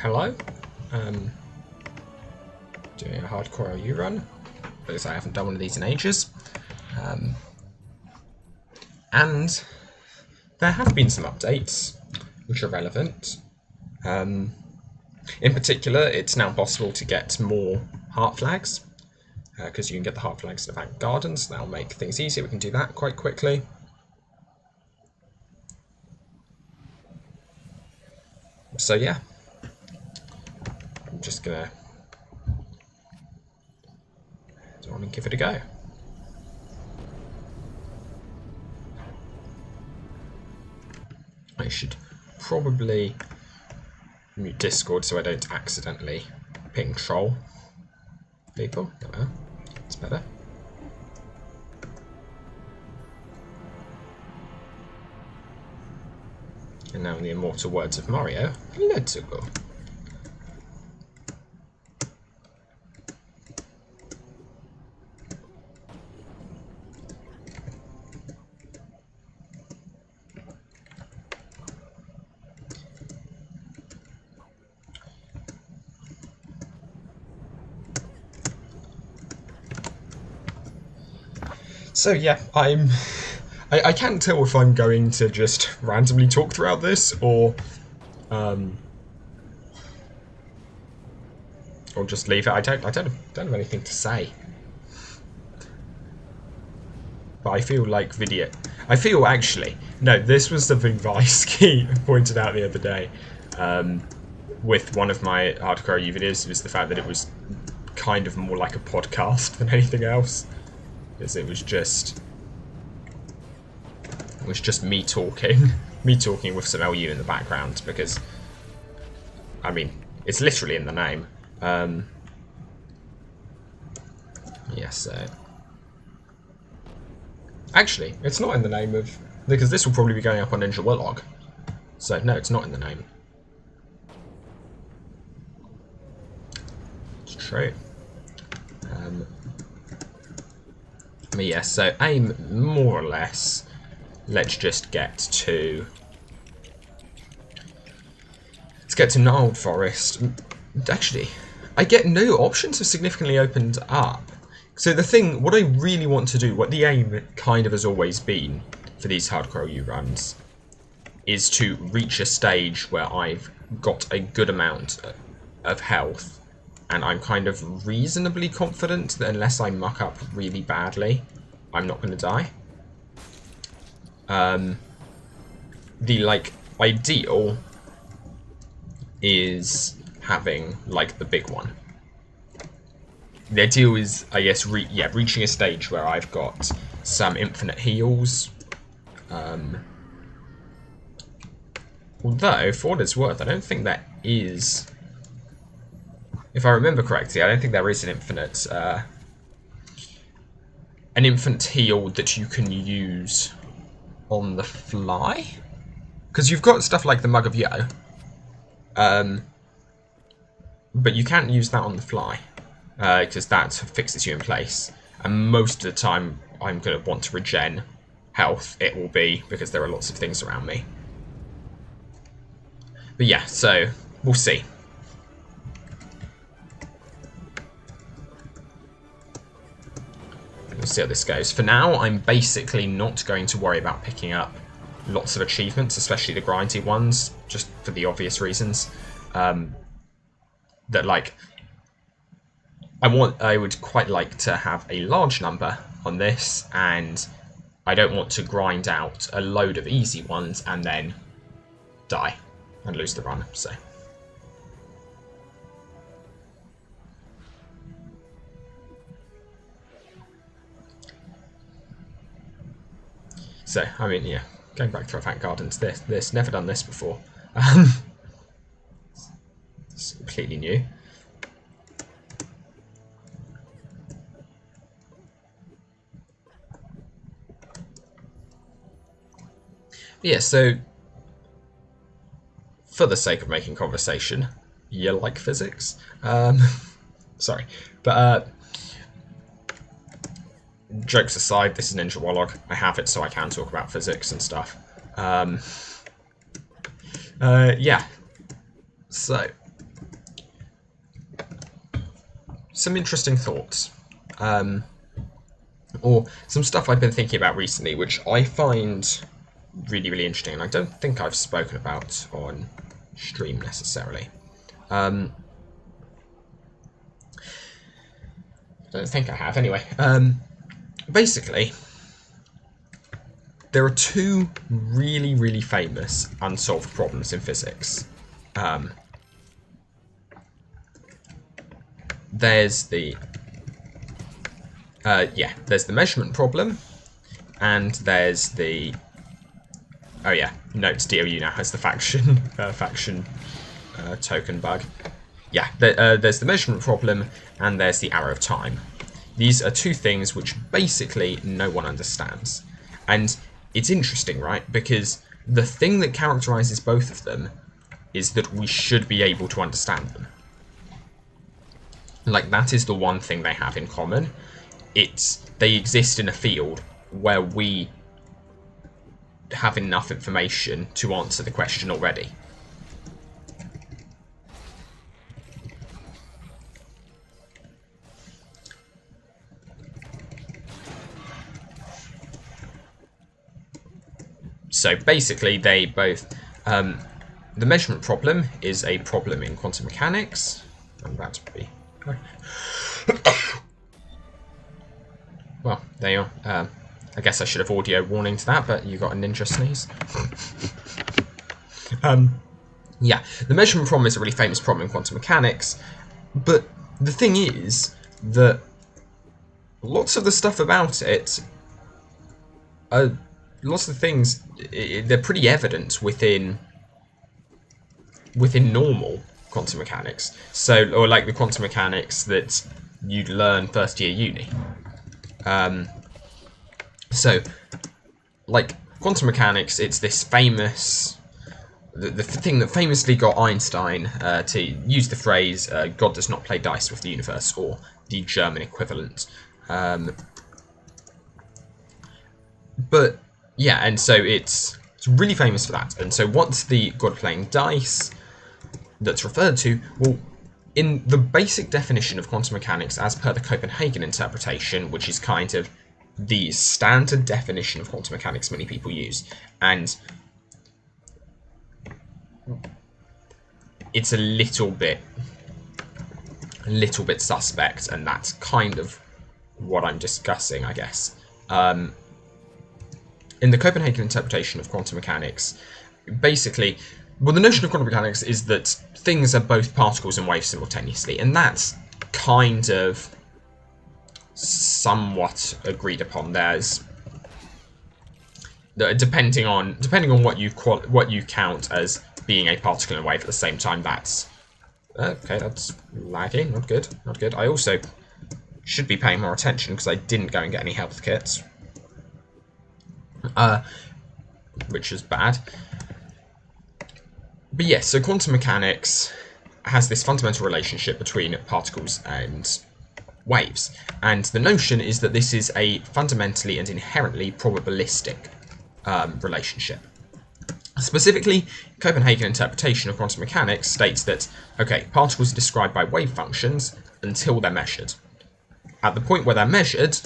Hello. Doing a hardcore LU run, because I haven't done one of these in ages. And there have been some updates which are relevant. In particular, it's now possible to get more heart flags, because you can get the heart flags in the back gardens. That'll make things easier. We can do that quite quickly. So yeah, I'm just gonna go on and give it a go. I should probably mute Discord so I don't accidentally ping troll people. There we are. It's better. And now in the immortal words of Mario, let's go. So yeah, I can't tell if I'm going to just randomly talk throughout this or just leave it. I don't have anything to say. But I feel like actually, no, this was something Vicey pointed out the other day with one of my hardcore LU videos, was the fact that it was kind of more like a podcast than anything else. Because it was just me talking with some LU in the background, because I mean it's literally in the name. Yeah, so actually it's not in the name of, because this will probably be going up on Ninja Warlog. So no, it's not in the name. It's true. But yeah, so aim more or less. Let's get to Gnarled Forest. Actually, I get no options have significantly opened up. So the thing, what I really want to do, what the aim kind of has always been for these hardcore LU runs, is to reach a stage where I've got a good amount of health. And I'm kind of reasonably confident that unless I muck up really badly, I'm not going to die. The, like, ideal is having, like, the big one. The ideal is, I guess, reaching a stage where I've got some infinite heals. Although, for what it's worth, I don't think that is... If I remember correctly, I don't think there is an infinite heal that you can use on the fly. Because you've got stuff like the Mug of Yo, but you can't use that on the fly, because that fixes you in place. And most of the time, I'm going to want to regen health. It will be because there are lots of things around me. But yeah, so we'll see. We'll see how this goes. For now, I'm basically not going to worry about picking up lots of achievements, especially the grindy ones, just for the obvious reasons. That, like, I would quite like to have a large number on this, and I don't want to grind out a load of easy ones and then die and lose the run, so... So, I mean, yeah, going back to Avant Gardens, this never done this before. It's completely new. Yeah, so, for the sake of making conversation, you like physics? Sorry, but, jokes aside, this is Ninja Warlog. I have it so I can talk about physics and stuff. Yeah. So, some interesting thoughts. Or some stuff I've been thinking about recently, which I find really, really interesting, and I don't think I've spoken about on stream necessarily. I don't think I have, anyway. Basically, there are two really, really famous unsolved problems in physics. There's the there's the measurement problem, and there's the DLU now has the faction token bug. Yeah, there's the measurement problem, and there's the arrow of time. These are two things which basically no one understands, and it's interesting, right? Because the thing that characterizes both of them is that we should be able to understand them. Like, that is the one thing they have in common. They exist in a field where we have enough information to answer the question already. So basically, they both... the measurement problem is a problem in quantum mechanics. I'm about to be... Well, there you are. I guess I should have audio warning to that, but you got a ninja sneeze. Yeah, the measurement problem is a really famous problem in quantum mechanics, but the thing is that lots of the stuff about it, lots of the things, they're pretty evident within normal quantum mechanics. So, or like the quantum mechanics that you'd learn first year uni. So, like, quantum mechanics, it's this famous... The thing that famously got Einstein to use the phrase, God does not play dice with the universe, or the German equivalent. But, yeah, and so it's really famous for that. And so what's the God playing dice that's referred to? Well, in the basic definition of quantum mechanics, as per the Copenhagen interpretation, which is kind of the standard definition of quantum mechanics many people use, and it's a little bit suspect, and that's kind of what I'm discussing, I guess. In the Copenhagen interpretation of quantum mechanics, basically, well, the notion of quantum mechanics is that things are both particles and waves simultaneously, and that's kind of somewhat agreed upon. There's depending on what you count as being a particle and a wave at the same time. That's okay. That's lagging. Not good. Not good. I also should be paying more attention because I didn't go and get any health kits, which is bad. But yes, so quantum mechanics has this fundamental relationship between particles and waves, and the notion is that this is a fundamentally and inherently probabilistic relationship. Specifically, Copenhagen interpretation of quantum mechanics states that, okay, particles are described by wave functions until they're measured. At the point where they're measured,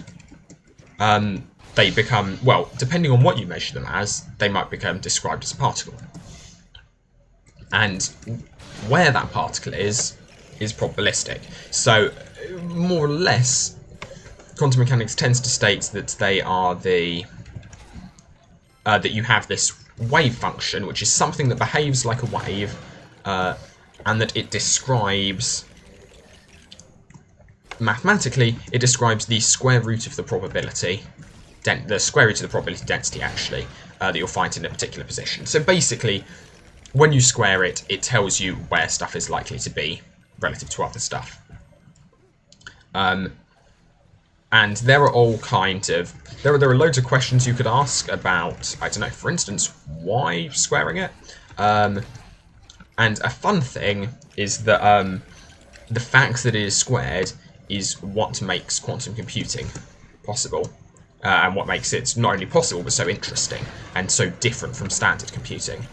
they become, well, depending on what you measure them as, they might become described as a particle. And where that particle is probabilistic. So, more or less, quantum mechanics tends to state that they are that you have this wave function, which is something that behaves like a wave, and that it describes, mathematically, it describes the square root of the probability, the square root of the probability density, actually, that you'll find in a particular position. So basically, when you square it, it tells you where stuff is likely to be relative to other stuff. And there are all kind of... There are loads of questions you could ask about, I don't know, for instance, why squaring it? And a fun thing is that the fact that it is squared is what makes quantum computing possible. And what makes it not only possible, but so interesting, and so different from standard computing.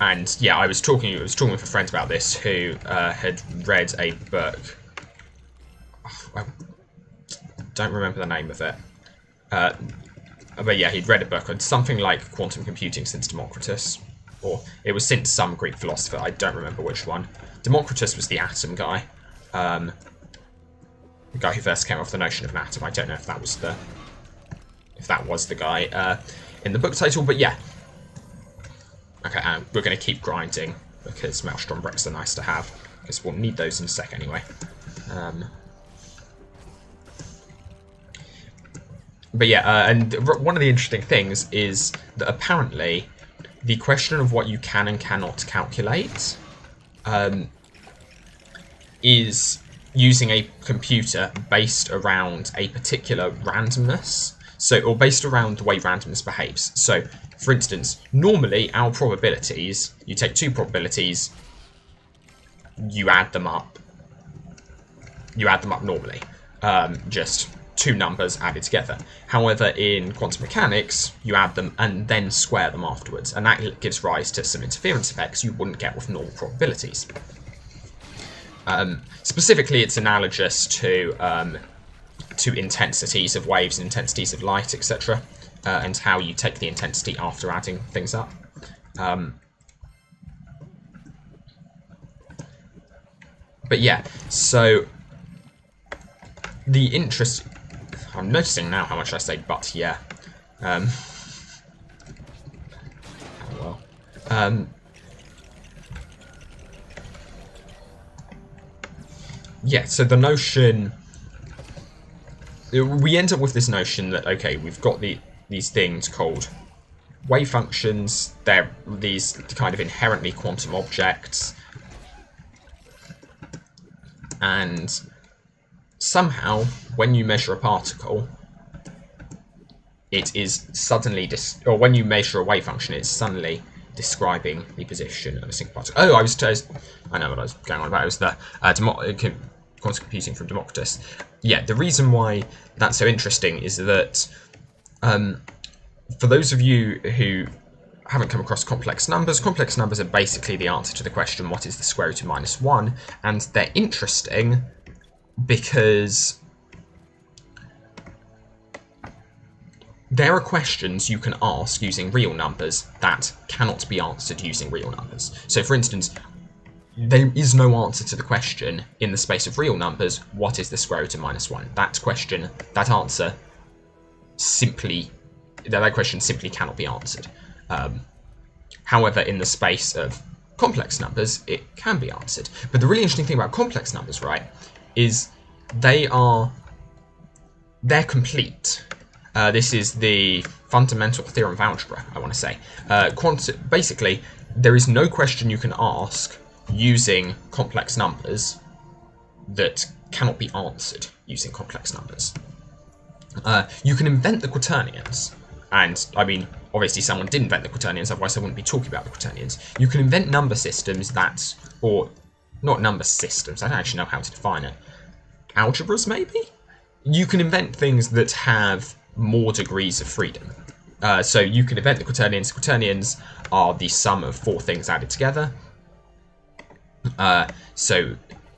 And yeah, I was talking with a friend about this who had read a book. Oh, I don't remember the name of it. But yeah, he'd read a book on something like quantum computing since Democritus. Or it was since some Greek philosopher, I don't remember which one. Democritus was the atom guy. The guy who first came off the notion of an atom. I don't know if that was the guy in the book title, but yeah. Okay, and we're going to keep grinding because Maelstrom bricks are nice to have, because we'll need those in a sec anyway. But yeah, and one of the interesting things is that apparently the question of what you can and cannot calculate is using a computer based around a particular randomness. So, or based around the way randomness behaves. So, for instance, normally our probabilities, you take two probabilities, you add them up. You add them up normally. Just two numbers added together. However, in quantum mechanics, you add them and then square them afterwards. And that gives rise to some interference effects you wouldn't get with normal probabilities. Specifically, it's analogous to intensities of waves and intensities of light, etc., and how you take the intensity after adding things up. But yeah, so the interest... I'm noticing now how much I say but yeah. Oh well. Yeah, so the notion... We end up with this notion that, okay, we've got these things called wave functions. They're these kind of inherently quantum objects. And somehow, when you measure a particle, it is suddenly... or when you measure a wave function, it's suddenly describing the position of a single particle. Oh, I know what I was going on about. It was the quantum computing from Democritus. Yeah, the reason why that's so interesting is that for those of you who haven't come across complex numbers are basically the answer to the question, what is the square root of -1? And they're interesting because there are questions you can ask using real numbers that cannot be answered using real numbers. So, for instance, there is no answer to the question in the space of real numbers, what is the square root of -1? That question simply cannot be answered. However, in the space of complex numbers, it can be answered. But the really interesting thing about complex numbers, right, is they're complete. This is the fundamental theorem of algebra, I want to say. Basically, there is no question you can ask using complex numbers that cannot be answered using complex numbers. You can invent the quaternions, and I mean, obviously someone did invent the quaternions, otherwise I wouldn't be talking about the quaternions. You can invent number systems or not number systems, I don't actually know how to define it. Algebras, maybe? You can invent things that have more degrees of freedom. So you can invent the quaternions. Quaternions are the sum of four things added together. So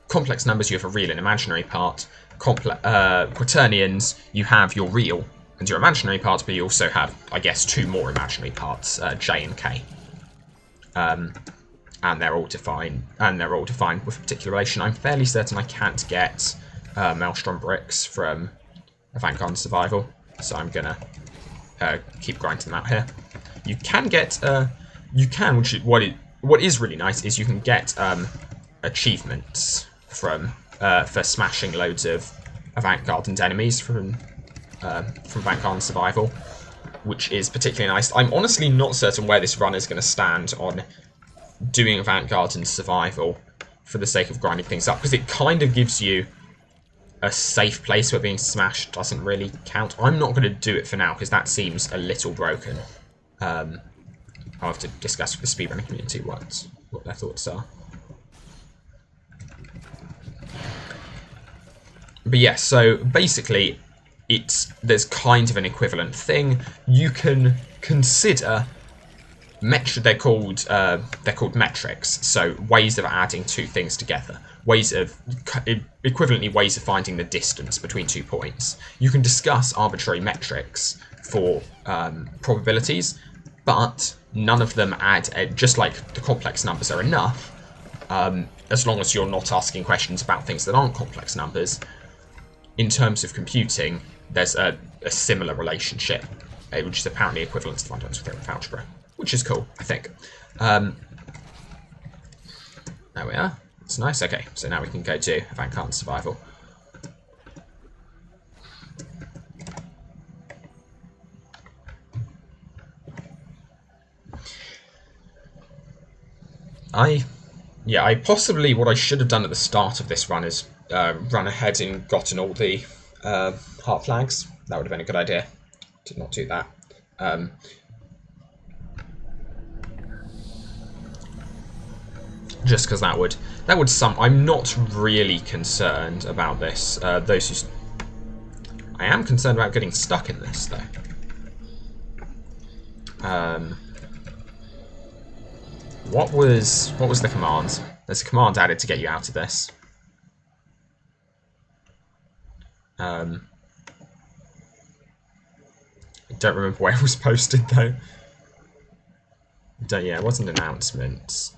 complex numbers, you have a real and imaginary part. Quaternions, you have your real and your imaginary parts, but you also have, I guess, two more imaginary parts, J and K. And they're all defined with a particular relation. I'm fairly certain I can't get Maelstrom bricks from Avant-Garde Survival, so I'm gonna keep grinding them out here. You can get what is really nice is you can get achievements for smashing loads of Avant-Garde enemies from Avant-Garde Survival, which is particularly nice. I'm honestly not certain where this run is going to stand on doing Avant-Garde Survival for the sake of grinding things up, because it kind of gives you a safe place where being smashed doesn't really count. I'm not going to do it for now, because that seems a little broken. I'll have to discuss with the speedrunning community what their thoughts are. But yeah, so basically, there's kind of an equivalent thing. You can consider they're called metrics, so ways of adding two things together, equivalently ways of finding the distance between 2 points. You can discuss arbitrary metrics for probabilities, but none of them add, just like the complex numbers are enough, as long as you're not asking questions about things that aren't complex numbers. In terms of computing, there's a similar relationship, which is apparently equivalent to the fundamental theorem of algebra, which is cool, I think. There we are. It's nice. Okay, so now we can go to avant-garde survival. I possibly, what I should have done at the start of this run is run ahead and gotten all the heart flags. That would have been a good idea. Did not do that. Just because that would I'm not really concerned about this. I am concerned about getting stuck in this though. What was the command? There's a command added to get you out of this. I don't remember where it was posted though. Yeah, it wasn't announcements.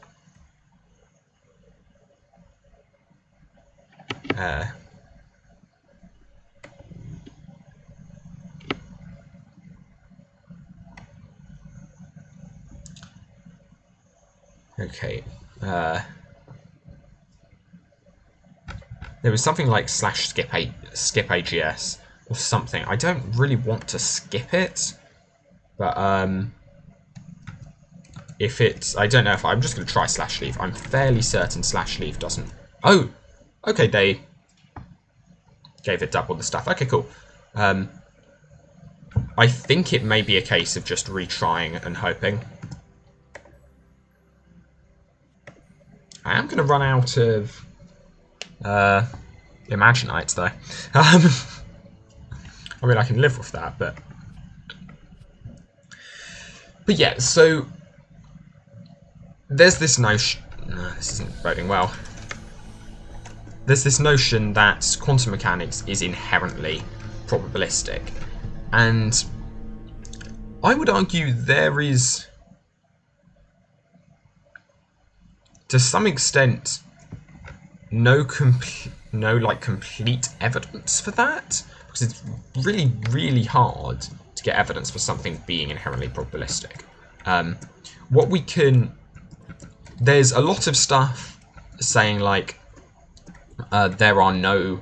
Okay. There was something like /skip AGS or something. I don't really want to skip it, but if it's, I don't know if I'm just going to try /leave. I'm fairly certain /leave doesn't. Oh, okay. They gave it double the stuff. Okay, cool. I think it may be a case of just retrying and hoping. I am going to run out of Imaginites, though. I mean, I can live with that, but yeah, so there's this notion... No, this isn't boding well. There's this notion that quantum mechanics is inherently probabilistic, and I would argue there is, to some extent, no complete evidence for that, because it's really, really hard to get evidence for something being inherently probabilistic. There's a lot of stuff saying like there are no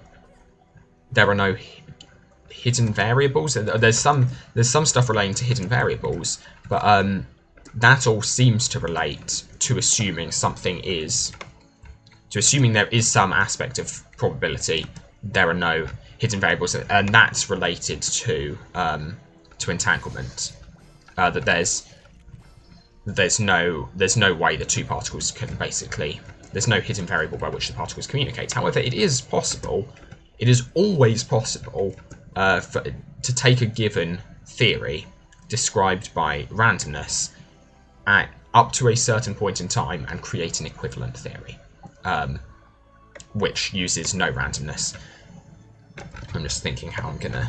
hidden variables. There's some stuff relating to hidden variables, but that all seems to relate to assuming there is some aspect of probability. There are no hidden variables, and that's related to entanglement. That there's no way the two particles can basically. There's no hidden variable by which the particles communicate. However, it is possible. It is always possible to take a given theory described by randomness up to a certain point in time and create an equivalent theory, which uses no randomness. I'm just thinking how I'm going to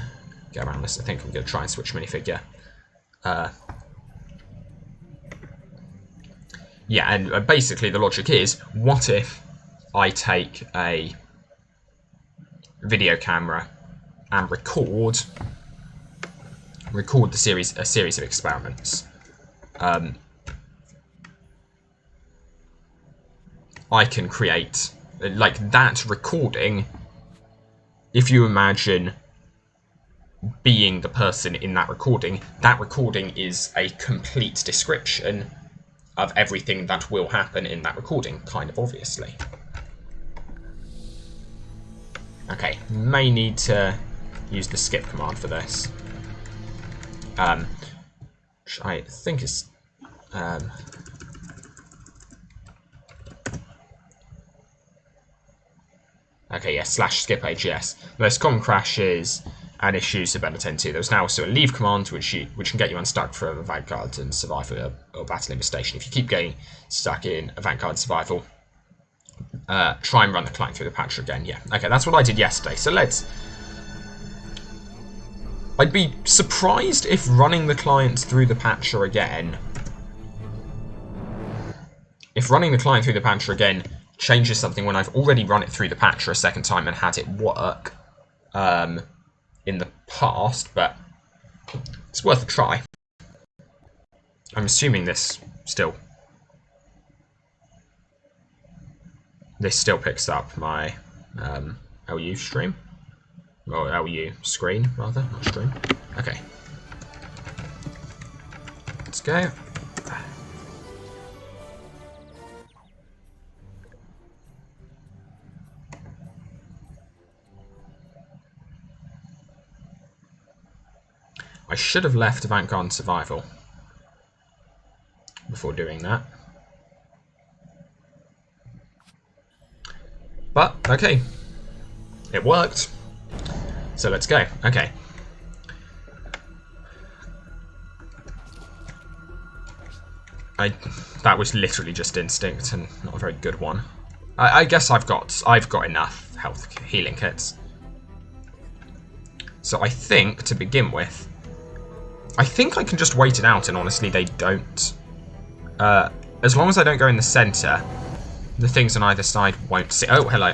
get around this. I think I'm going to try and switch minifigure. Yeah, and basically the logic is, what if I take a video camera and record a series of experiments? I can create, like, that recording, if you imagine being the person in that recording is a complete description of everything that will happen in that recording, kind of obviously. Okay, may need to use the skip command for this. Which I think is... okay, yeah, /skip AGS. The most common crash is and issues to Benetton 2. There's now also a leave command, which can get you unstuck from Vanguard and Survival or Battle Infestation. If you keep getting stuck in a Vanguard Survival, try and run the client through the patcher again. Yeah, okay, that's what I did yesterday. So I'd be surprised if running the client through the patcher again... If running the client through the patcher again changes something when I've already run it through the patcher a second time and had it work in the past, but it's worth a try. I'm assuming this still picks up my LU stream. Or LU screen, rather, not stream. Okay. Let's go. I should have left Vanguard Survival before doing that. But, okay. It worked. So let's go. Okay. That was literally just instinct and not a very good one. I guess I've got enough health healing kits. So I think, to begin with, I think I can just wait it out, and honestly they don't. As long as I don't go in the centre, the things on either side won't see. Oh, hello.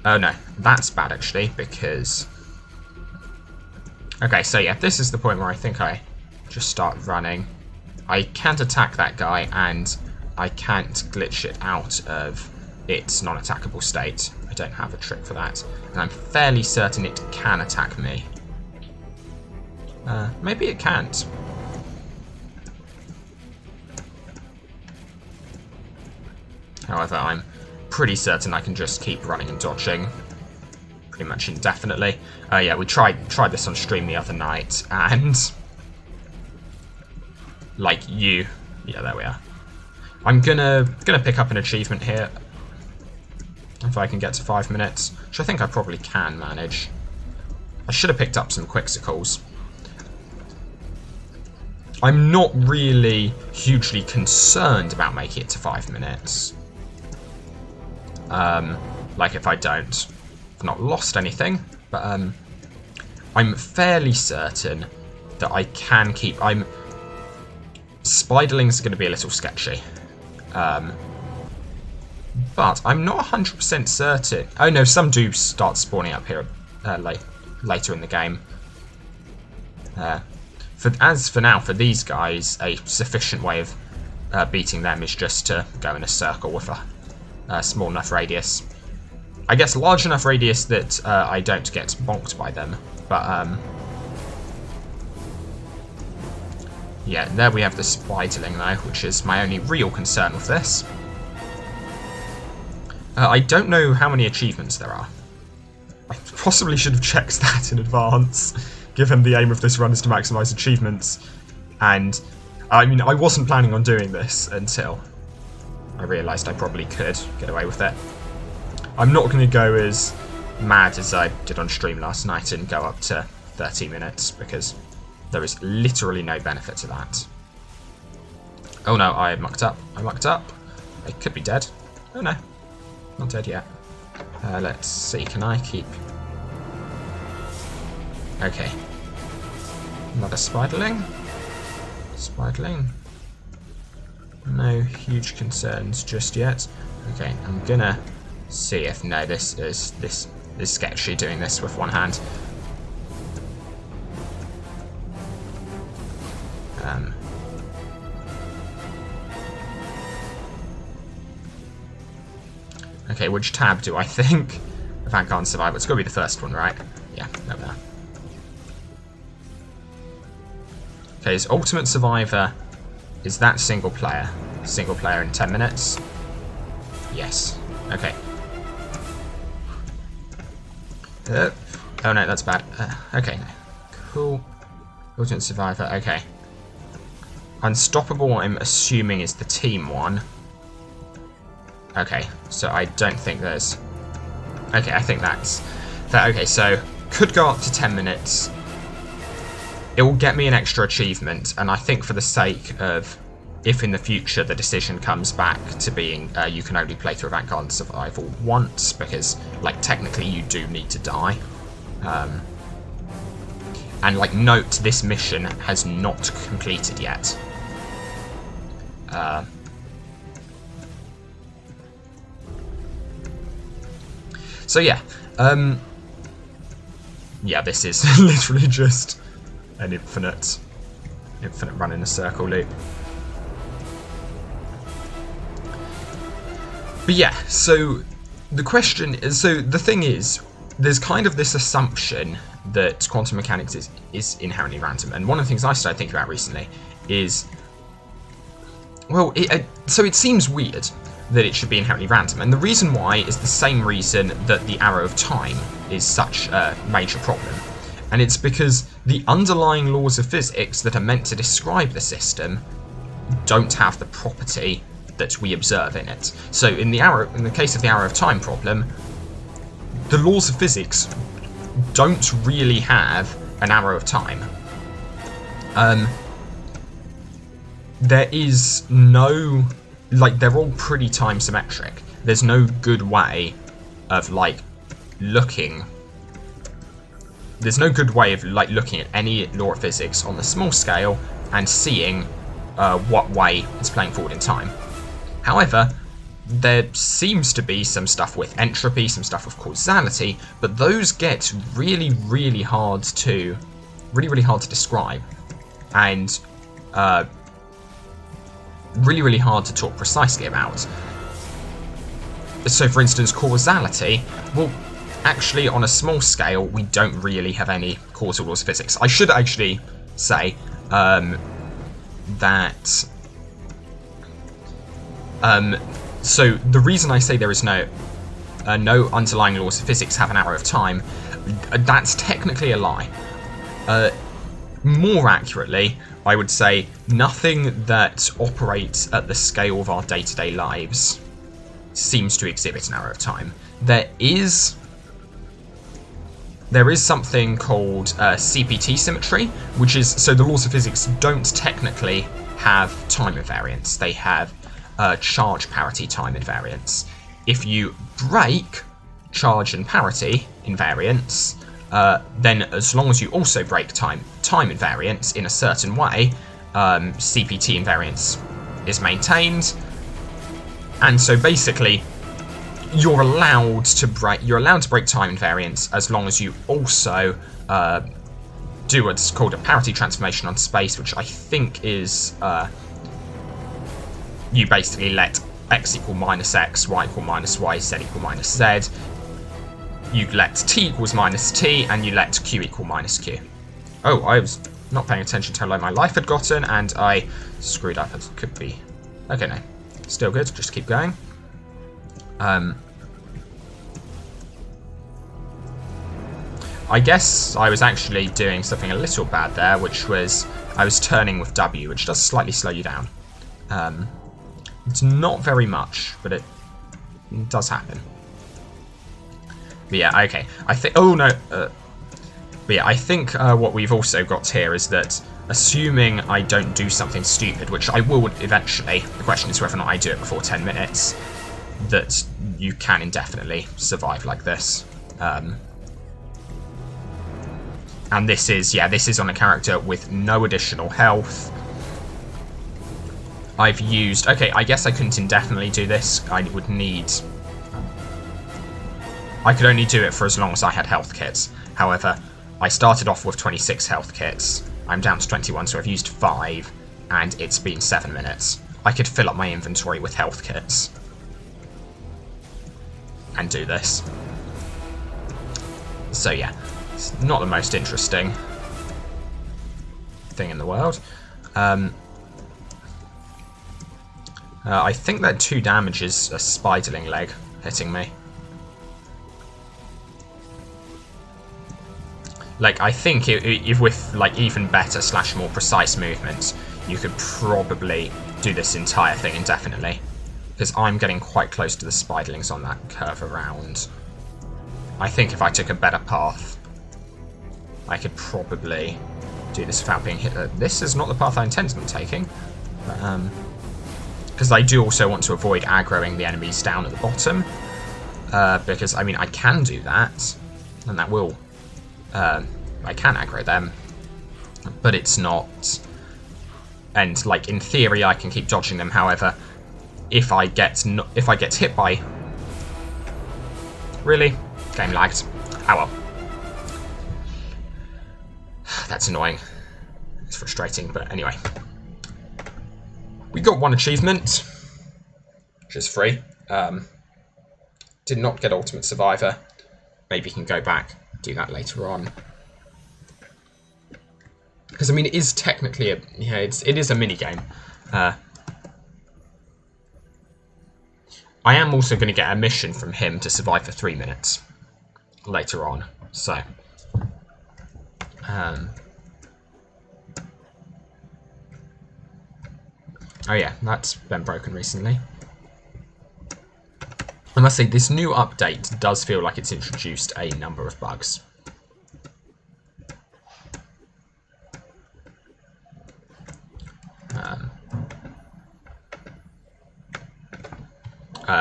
Oh no, that's bad actually, because... Okay, so yeah, this is the point where I think I just start running. I can't attack that guy, and I can't glitch it out of its non-attackable state. I don't have a trick for that. And I'm fairly certain it can attack me. Maybe it can't. However, I'm pretty certain I can just keep running and dodging pretty much indefinitely. Yeah, we tried this on stream the other night, and yeah, there we are. I'm gonna pick up an achievement here if I can get to 5 minutes, which I think I probably can manage. I should have picked up some Quixicles. I'm not really hugely concerned about making it to 5 minutes. Like if I don't, I've not lost anything, but I'm fairly certain that I can keep. Spiderlings are going to be a little sketchy, but I'm not 100% certain. Oh no, some do start spawning up here later in the game. For now, for these guys, a sufficient way of beating them is just to go in a circle with a small enough radius. I guess large enough radius that I don't get bonked by them. But, yeah, there we have the Spiderling, though, which is my only real concern with this. I don't know how many achievements there are. I possibly should have checked that in advance, given the aim of this run is to maximise achievements. And, I mean, I wasn't planning on doing this until I realised I probably could get away with it. I'm not going to go as mad as I did on stream last night and go up to 30 minutes, because there is literally no benefit to that. Oh no, I mucked up. I could be dead. Oh no, not dead yet. Let's see, can I keep... Okay. Another Spiderling. No huge concerns just yet. Okay, I'm gonna see if this is sketchy doing this with one hand. Okay, which tab do I think? Vanguard Survival. It's got to be the first one, right? Yeah, there we are. Okay, is Ultimate Survivor, is that single player? Single player in 10 minutes? Yes. Okay. Oh no, that's bad. Okay, cool. Ultimate Survivor, okay. Unstoppable, I'm assuming, is the team one. Okay, so I don't think there's... Okay, I think that's... Okay, so could go up to 10 minutes. It will get me an extra achievement, and I think for the sake of, if in the future the decision comes back to being you can only play through Vanguard and Survival once, because, like, technically you do need to die. And, like, note, this mission has not completed yet. So yeah, yeah, this is literally just an infinite run in a circle loop. But yeah, so the question is, so the thing is, there's kind of this assumption that quantum mechanics is inherently random, and one of the things I started thinking about recently is, well, so it seems weird that it should be inherently random, and the reason why is the same reason that the arrow of time is such a major problem, and it's because the underlying laws of physics that are meant to describe the system don't have the property that we observe in it. So in the case of the arrow of time problem, the laws of physics don't really have an arrow of time. There is no, like, they're all pretty time symmetric. There's no good way of, like, looking. There's no good way of, like, looking at any law of physics on the small scale and seeing what way it's playing forward in time. However, there seems to be some stuff with entropy, some stuff with causality, but those get really, really hard to describe, and really, really hard to talk precisely about. So, for instance, causality, well, actually, on a small scale, we don't really have any causal laws of physics. I should actually say that. So the reason I say there is no underlying laws of physics have an arrow of time, that's technically a lie. More accurately, I would say nothing that operates at the scale of our day-to-day lives seems to exhibit an arrow of time. There is something called CPT symmetry, which is, so the laws of physics don't technically have time invariance. They have charge parity time invariance. If you break charge and parity invariance, then as long as you also break time invariance in a certain way, CPT invariance is maintained. And so basically, you're allowed to break time invariance as long as you also do what's called a parity transformation on space, which I think is you basically let x equal minus x, y equal minus y, z equal minus z. You let t equals minus t, and you let q equal minus q. Oh, I was not paying attention to how low my life had gotten, and I screwed up. It could be. Okay, no. Still good. Just keep going. I guess I was actually doing something a little bad there, which was I was turning with W, which does slightly slow you down. It's not very much, but it does happen. But yeah, okay. I think. Oh no. But yeah, I think what we've also got here is that, assuming I don't do something stupid, which I will eventually. The question is whether or not I do it before 10 minutes. That you can indefinitely survive like this. And this is on a character with no additional health. I've used... Okay, I guess I couldn't indefinitely do this. I would need... I could only do it for as long as I had health kits. However, I started off with 26 health kits. I'm down to 21, so I've used 5, and it's been 7 minutes. I could fill up my inventory with health kits. And do this. So yeah, it's not the most interesting thing in the world. I think that 2 damage is a spiderling leg hitting me. Like, I think if with like even better / more precise movements, you could probably do this entire thing indefinitely. Because I'm getting quite close to the spiderlings on that curve around. I think if I took a better path, I could probably do this without being hit. This is not the path I intended on taking. Because I do also want to avoid aggroing the enemies down at the bottom. Because, I mean, I can do that. And that will... I can aggro them. But it's not... And, like, in theory, I can keep dodging them. However, if I get hit by... Really? Game lagged. Oh well. That's annoying. It's frustrating, but anyway. We got one achievement, which is free. Did not get Ultimate Survivor. Maybe you can go back, do that later on. Because, I mean, it is technically a... Yeah, it is a mini-game. I am also going to get a mission from him to survive for 3 minutes later on, so... Oh yeah, that's been broken recently. I must say, this new update does feel like it's introduced a number of bugs.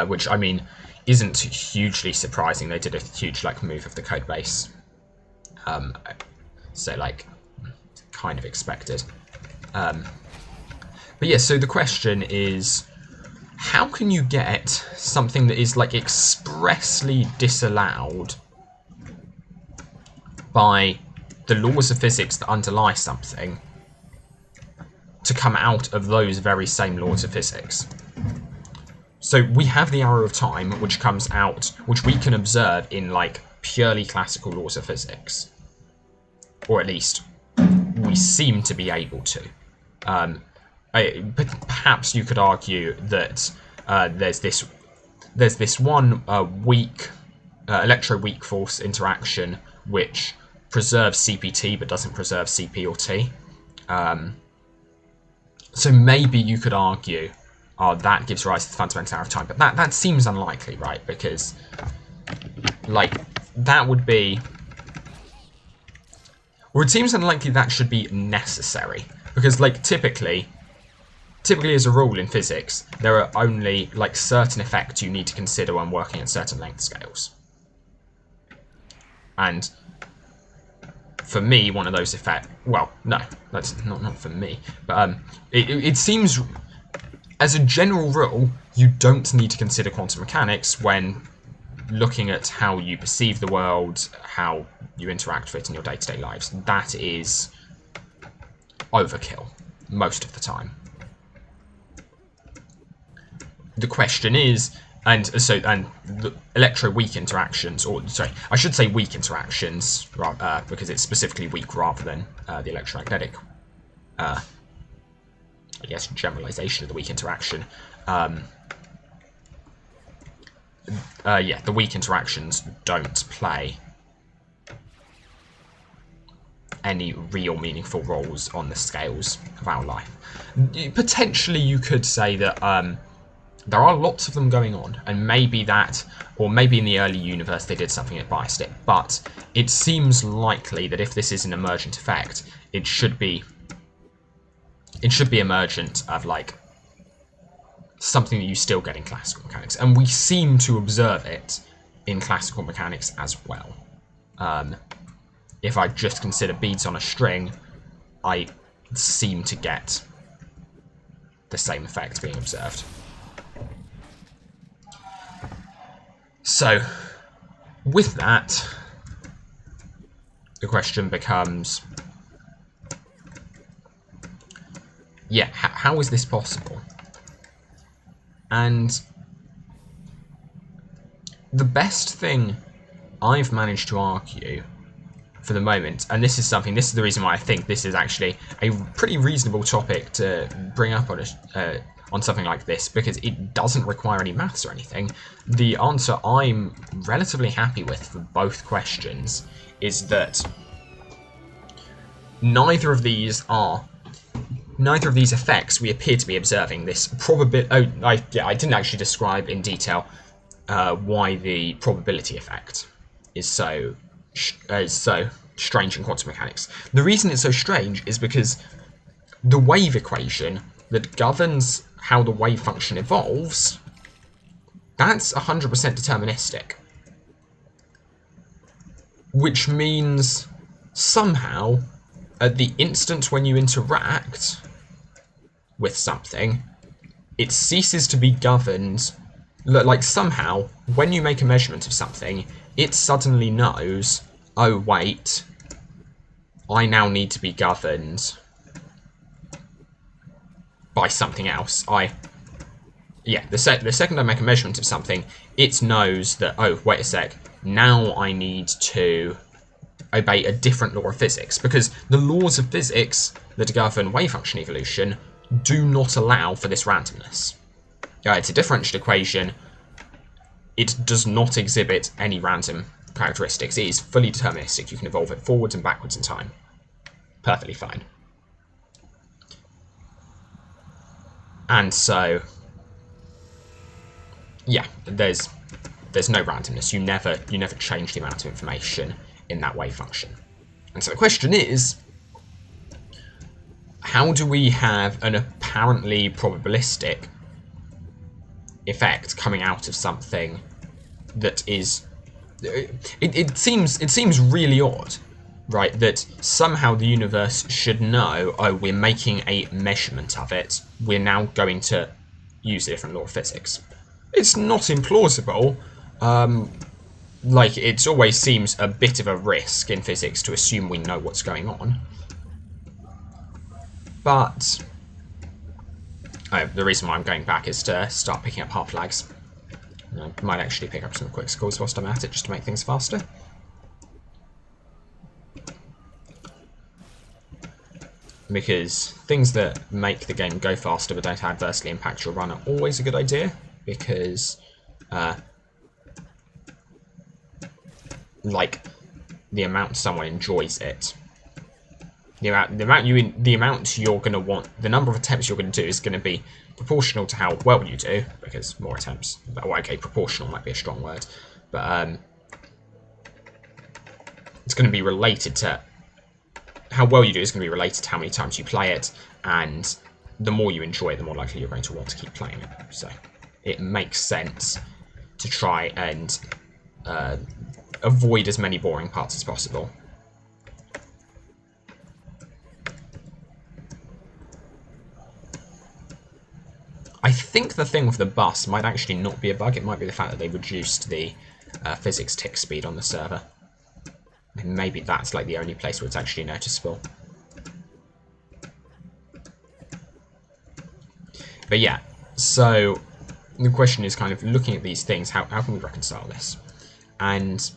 Which, I mean, isn't hugely surprising. They did a huge, like, move of the code base. So, like, kind of expected. But yeah, so the question is, how can you get something that is, like, expressly disallowed by the laws of physics that underlie something to come out of those very same laws of physics? So we have the arrow of time, which comes out, which we can observe in, like, purely classical laws of physics. Or at least, we seem to be able to. But perhaps you could argue that there's this one weak electro-weak force interaction which preserves CPT but doesn't preserve CP or T. So maybe you could argue, that gives rise to the fundamental arrow of time, but that seems unlikely, right? Because, like, that would be... Or it seems unlikely that should be necessary. Because, like, typically as a rule in physics, there are only, like, certain effects you need to consider when working at certain length scales. And for me, one of those effects... Well, no, that's not for me. But it seems, as a general rule, you don't need to consider quantum mechanics when looking at how you perceive the world, how you interact with it in your day-to-day lives. That is overkill most of the time. The question is, and the electro-weak interactions, or sorry, I should say weak interactions, because it's specifically weak rather than the electromagnetic, I guess, generalization of the weak interaction. Yeah, the weak interactions don't play any real meaningful roles on the scales of our life. Potentially you could say that there are lots of them going on, and maybe that, or maybe in the early universe they did something that biased it, but it seems likely that if this is an emergent effect, it should be emergent of, like, something that you still get in classical mechanics, and we seem to observe it in classical mechanics as well. If I just consider beads on a string, I seem to get the same effect being observed. So, with that, the question becomes, yeah, how is this possible? And the best thing I've managed to argue for the moment, and this is the reason why I think this is actually a pretty reasonable topic to bring up on something like this, because it doesn't require any maths or anything. The answer I'm relatively happy with for both questions is that neither of these effects we appear to be observing this probability. Oh, I didn't actually describe in detail why the probability effect is so strange in quantum mechanics. The reason it's so strange is because the wave equation that governs how the wave function evolves, that's 100% deterministic. Which means somehow, at the instant when you interact with something, it ceases to be governed. Like, somehow, when you make a measurement of something, it suddenly knows, oh wait, I now need to be governed by something else. The second I make a measurement of something, it knows that, oh, wait a sec, now I need to obey a different law of physics, because the laws of physics that govern wave function evolution do not allow for this randomness. It's a differential equation. It does not exhibit any random characteristics. It is fully deterministic. You can evolve it forwards and backwards in time. Perfectly fine. And so, yeah, there's no randomness. You never change the amount of information in that wave function. And so the question is, how do we have an apparently probabilistic effect coming out of something that is... It seems really odd, right, that somehow the universe should know, oh, we're making a measurement of it, we're now going to use a different law of physics. It's not implausible. Like, it always seems a bit of a risk in physics to assume we know what's going on. But the reason why I'm going back is to start picking up half lags. I might actually pick up some quick scores whilst I'm at it, just to make things faster. Because things that make the game go faster but don't adversely impact your run are always a good idea, because like, the amount someone enjoys it, the amount you're going to want, the number of attempts you're going to do is going to be proportional to how well you do, because more attempts, well, okay, proportional might be a strong word, but it's going to be related to how well you do is going to be related to how many times you play it, and the more you enjoy it, the more likely you're going to want to keep playing it. So it makes sense to try and avoid as many boring parts as possible. I think the thing with the bus might actually not be a bug, it might be the fact that they reduced the physics tick speed on the server. And maybe that's like the only place where it's actually noticeable. But yeah, so the question is kind of looking at these things, how can we reconcile this? And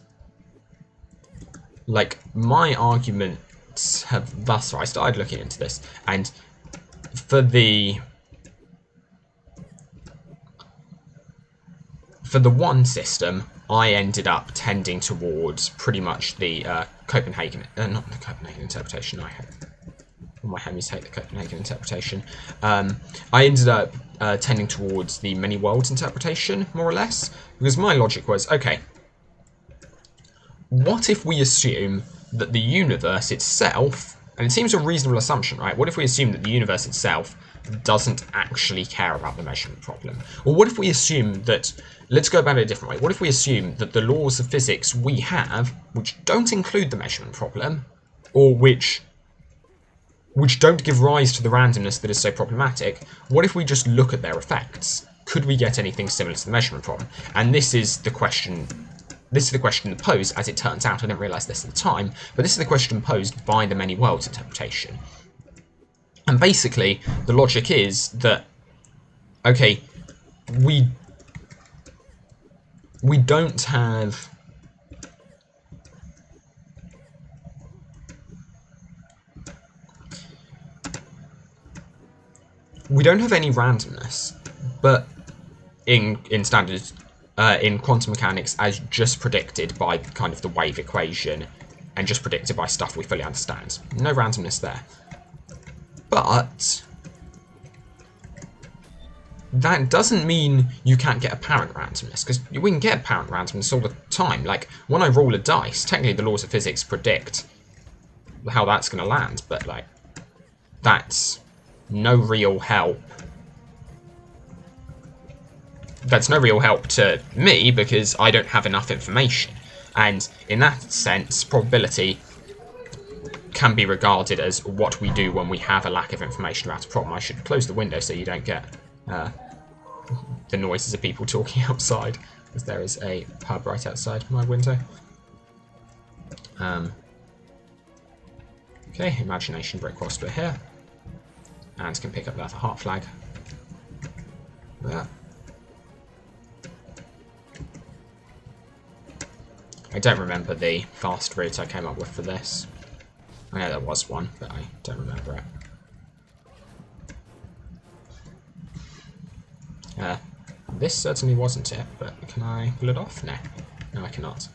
like, my arguments have thus far, I started looking into this, and for the one system, I ended up tending towards pretty much the Copenhagen, not the Copenhagen interpretation, I had all my homies hate the Copenhagen interpretation. I ended up tending towards the many worlds interpretation, more or less, because my logic was, okay, what if we assume that the universe itself, and it seems a reasonable assumption, right? What if we assume that the universe itself doesn't actually care about the measurement problem? Or what if we assume that, let's go about it a different way, what if we assume that the laws of physics we have, which don't include the measurement problem, or which don't give rise to the randomness that is so problematic, what if we just look at their effects? Could we get anything similar to the measurement problem? And this is the question posed, as it turns out. I didn't realise this at the time, but this is the question posed by the many worlds interpretation. And basically, the logic is that, okay, we don't have... We don't have any randomness, but in standard, in quantum mechanics, as just predicted by kind of the wave equation, and just predicted by stuff we fully understand. No randomness there. But that doesn't mean you can't get apparent randomness, because we can get apparent randomness all the time. Like, when I roll a dice, technically the laws of physics predict how that's going to land, but like that's no real help. That's no real help to me because I don't have enough information. And in that sense, probability can be regarded as what we do when we have a lack of information about a problem. I should close the window so you don't get the noises of people talking outside, because there is a pub right outside my window. Okay, imagination brick whilst we're here. And can pick up that heart flag. There. I don't remember the fast route I came up with for this. I know there was one, but I don't remember it. This certainly wasn't it, but can I pull it off? No. No, I cannot.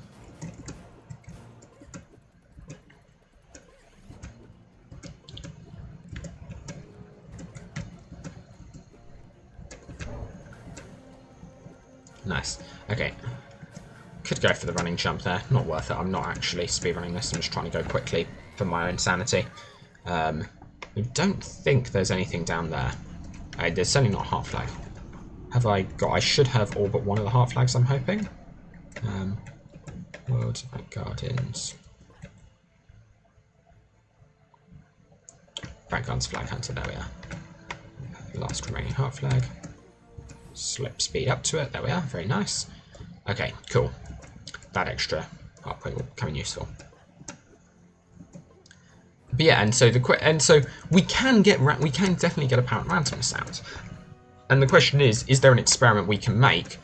Nice. Okay. Could go for the running jump there. Not worth it. I'm not actually speedrunning this. I'm just trying to go quickly for my own sanity. I don't think there's anything down there. There's certainly not a heart flag. Have I got... I should have all but one of the heart flags, I'm hoping. World Gardens. Backguns flag hunter. There we are. Last remaining heart flag. Slip speed up to it. There we are. Very nice. Okay, cool. That extra heart point will come in useful. But yeah, and so we can definitely get apparent randomness out. And the question is there an experiment we can make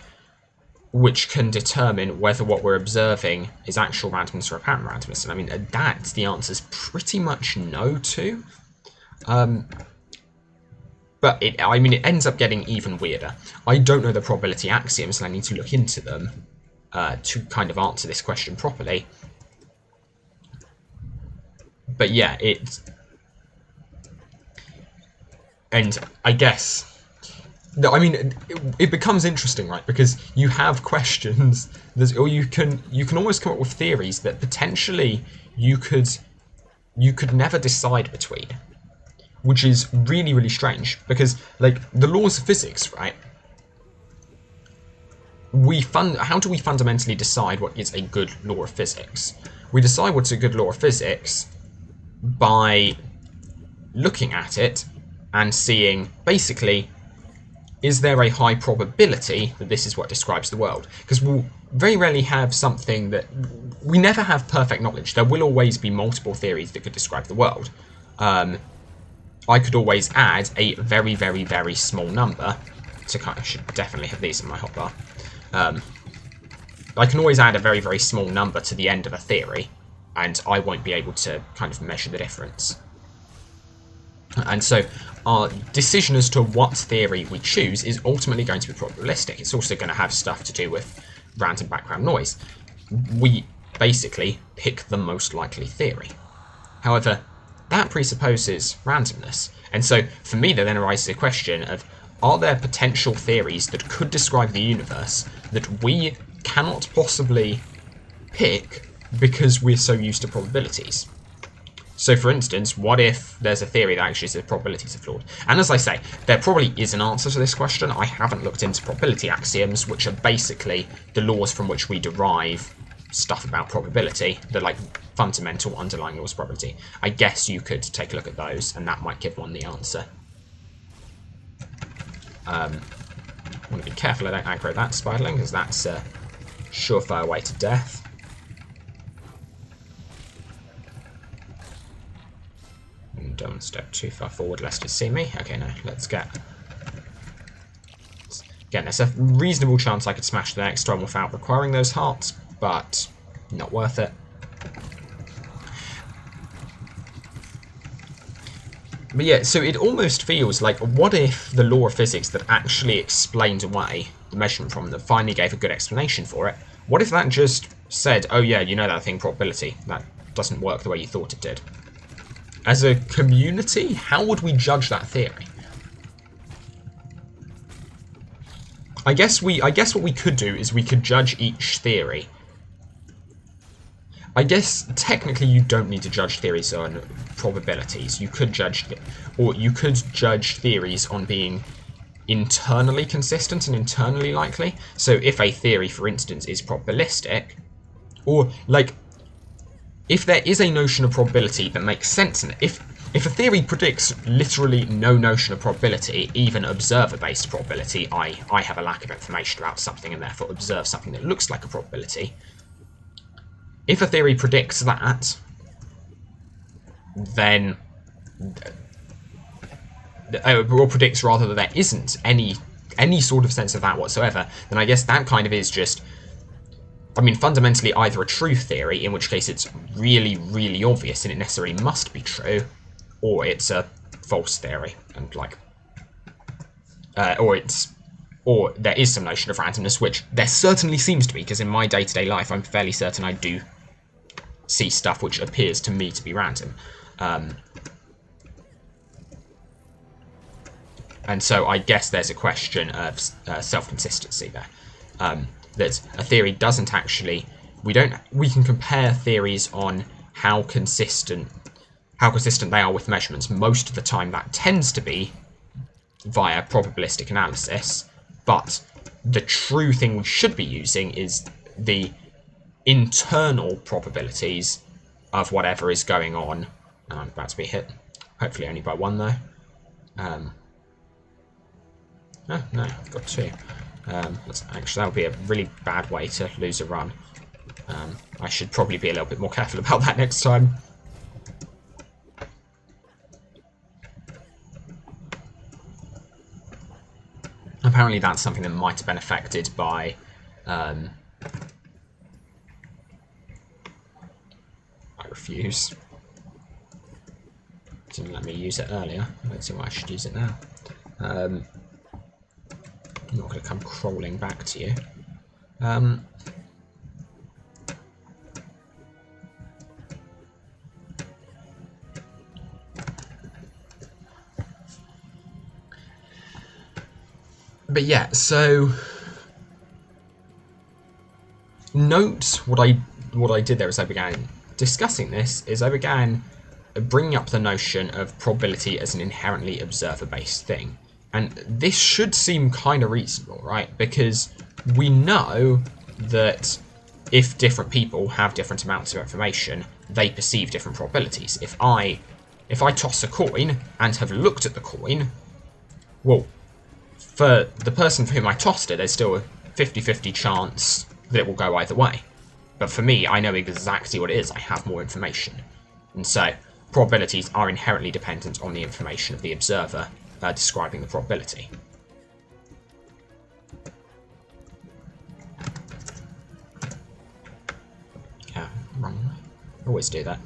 which can determine whether what we're observing is actual randomness or apparent randomness? And I mean, that the answer is pretty much no to. But it ends up getting even weirder. I don't know the probability axioms, and I need to look into them to kind of answer this question properly. But yeah, and I guess, I mean, it becomes interesting, right? Because you have questions, or you can almost come up with theories that potentially you could never decide between. Which is really, really strange, because, like, the laws of physics, right? How do we fundamentally decide what is a good law of physics? We decide what's a good law of physics by looking at it and seeing, basically, is there a high probability that this is what describes the world? Because we'll very rarely have something that... We never have perfect knowledge. There will always be multiple theories that could describe the world. I could always add a very, very, very small number to kind of... I should definitely have these in my hotbar. I can always add a very, very small number to the end of a theory, and I won't be able to kind of measure the difference. And so our decision as to what theory we choose is ultimately going to be probabilistic. It's also going to have stuff to do with random background noise. We basically pick the most likely theory. However, that presupposes randomness. And so, for me, there then arises a question of, are there potential theories that could describe the universe that we cannot possibly pick because we're so used to probabilities? So, for instance, what if there's a theory that actually says probabilities are flawed? And as I say, there probably is an answer to this question. I haven't looked into probability axioms, which are basically the laws from which we derive stuff about probability, the like fundamental underlying laws of probability. I guess you could take a look at those, and that might give one the answer. I want to be careful I don't aggro that spiderling, because that's a surefire way to death. And don't step too far forward lest it see me. Okay, no, let's get... Again, there's a reasonable chance I could smash the next one without requiring those hearts, but not worth it. But yeah, so it almost feels like, what if the law of physics that actually explained away the measurement problem, that finally gave a good explanation for it, what if that just said, oh yeah, you know that thing, probability, that doesn't work the way you thought it did? As a community, how would we judge that theory? I guess what we could do is we could judge each theory. I guess technically you don't need to judge theories on probabilities. You could judge theories on being internally consistent and internally likely. So if a theory, for instance, is probabilistic, or like if there is a notion of probability that makes sense in it, if a theory predicts literally no notion of probability, even observer-based probability, I have a lack of information about something and therefore observe something that looks like a probability. If a theory predicts that, then or predicts rather that there isn't any sort of sense of that whatsoever, then I guess that kind of is just, I mean, fundamentally either a true theory, in which case it's really, really obvious and it necessarily must be true, or it's a false theory, and like, or there is some notion of randomness, which there certainly seems to be, because in my day-to-day life I'm fairly certain I do see stuff which appears to me to be random. And so I guess there's a question of self-consistency there. That a theory doesn't actually, we can compare theories on how consistent they are with measurements. Most of the time that tends to be via probabilistic analysis, but the true thing we should be using is the internal probabilities of whatever is going on. And I'm about to be hit, hopefully only by one though. Oh, no, I've got two. Actually, that would be a really bad way to lose a run. I should probably be a little bit more careful about that next time. Apparently that's something that might have been affected by I refuse. Didn't let me use it earlier. I don't see why I should use it now. I'm not going to come crawling back to you. But yeah, so note what I did there as I began discussing this is I began bringing up the notion of probability as an inherently observer-based thing. And this should seem kind of reasonable, right? Because we know that if different people have different amounts of information, they perceive different probabilities. If I toss a coin and have looked at the coin, well, for the person for whom I tossed it, there's still a 50-50 chance that it will go either way. But for me, I know exactly what it is. I have more information. And so, probabilities are inherently dependent on the information of the observer describing the probability. Yeah, wrong way. Always do that.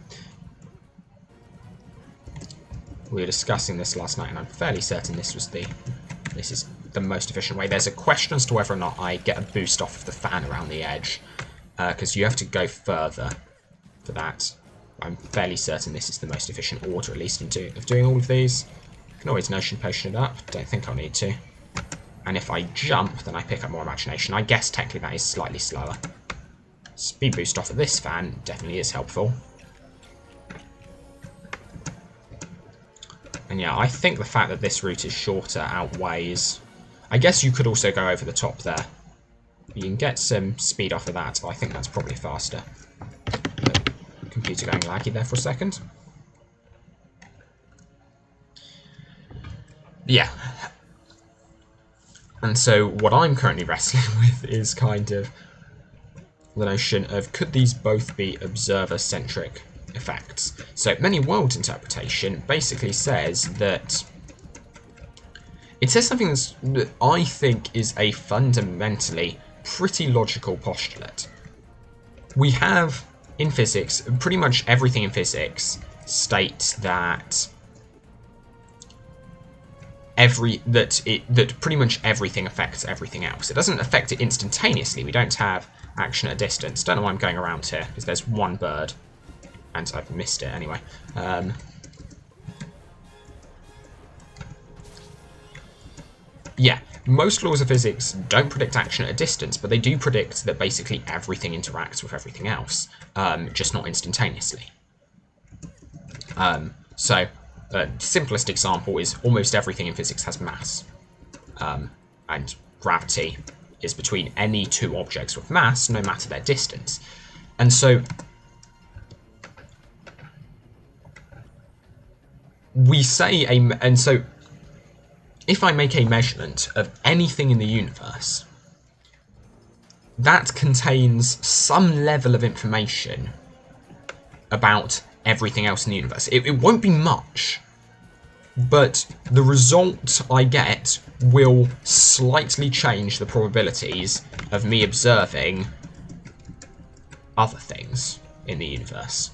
We were discussing this last night, and I'm fairly certain this is the most efficient way. There's a question as to whether or not I get a boost off of the fan around the edge, because you have to go further for that. I'm fairly certain this is the most efficient order, at least, of doing all of these. I can always notion potion it up. Don't think I'll need to. And if I jump, then I pick up more imagination. I guess technically that is slightly slower. Speed boost off of this fan definitely is helpful. And yeah, I think the fact that this route is shorter outweighs... I guess you could also go over the top there. You can get some speed off of that, but I think that's probably faster. But computer going laggy there for a second. Yeah. And so what I'm currently wrestling with is kind of the notion of, could these both be observer-centric effects? So many world interpretation basically says that it says something that I think is a fundamentally pretty logical postulate. We have in physics, pretty much everything in physics states that pretty much everything affects everything else. It doesn't affect it instantaneously. We don't have action at a distance. Don't know why I'm going around here, because there's one bird. And I've missed it anyway. yeah, most laws of physics don't predict action at a distance, but they do predict that basically everything interacts with everything else, just not instantaneously. So, the simplest example is almost everything in physics has mass, and gravity is between any two objects with mass, no matter their distance. And so, we say if I make a measurement of anything in the universe, that contains some level of information about everything else in the universe. It won't be much, but the result I get will slightly change the probabilities of me observing other things in the universe,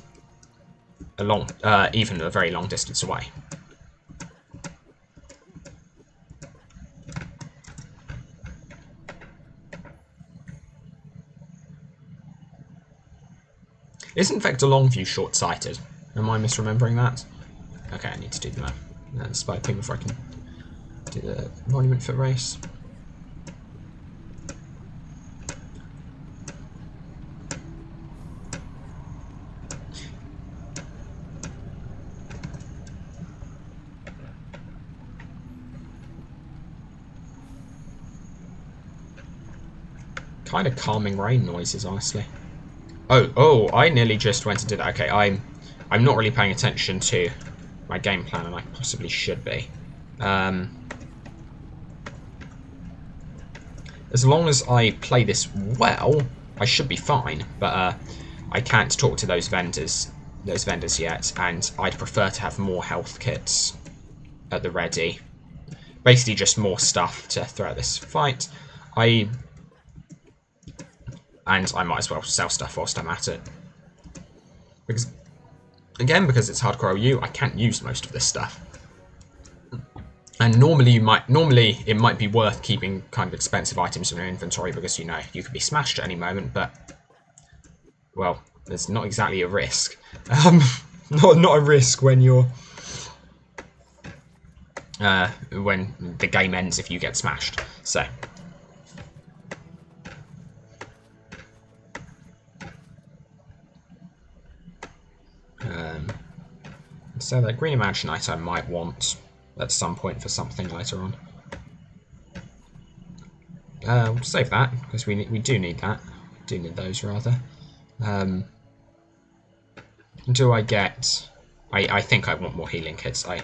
even a very long distance away. Isn't vector long view short-sighted? Am I misremembering that? Okay, I need to do the math. And spike ping before I can do the monument foot race. Kind of calming rain noises, honestly. Oh, I nearly just went and did that. Okay, I'm not really paying attention to my game plan, and I possibly should be. As long as I play this well, I should be fine, but I can't talk to those vendors yet, and I'd prefer to have more health kits at the ready. Basically just more stuff to throw at this fight. And I might as well sell stuff whilst I'm at it. Because it's Hardcore LU, I can't use most of this stuff. And normally it might be worth keeping kind of expensive items in your inventory because, you know, you could be smashed at any moment, but, well, there's not exactly a risk. Not a risk when you're... when the game ends if you get smashed, so... So that green imaginite I might want at some point for something later on. We'll save that, because we do need that. Do need those, rather. Do I get... I think I want more healing kits. I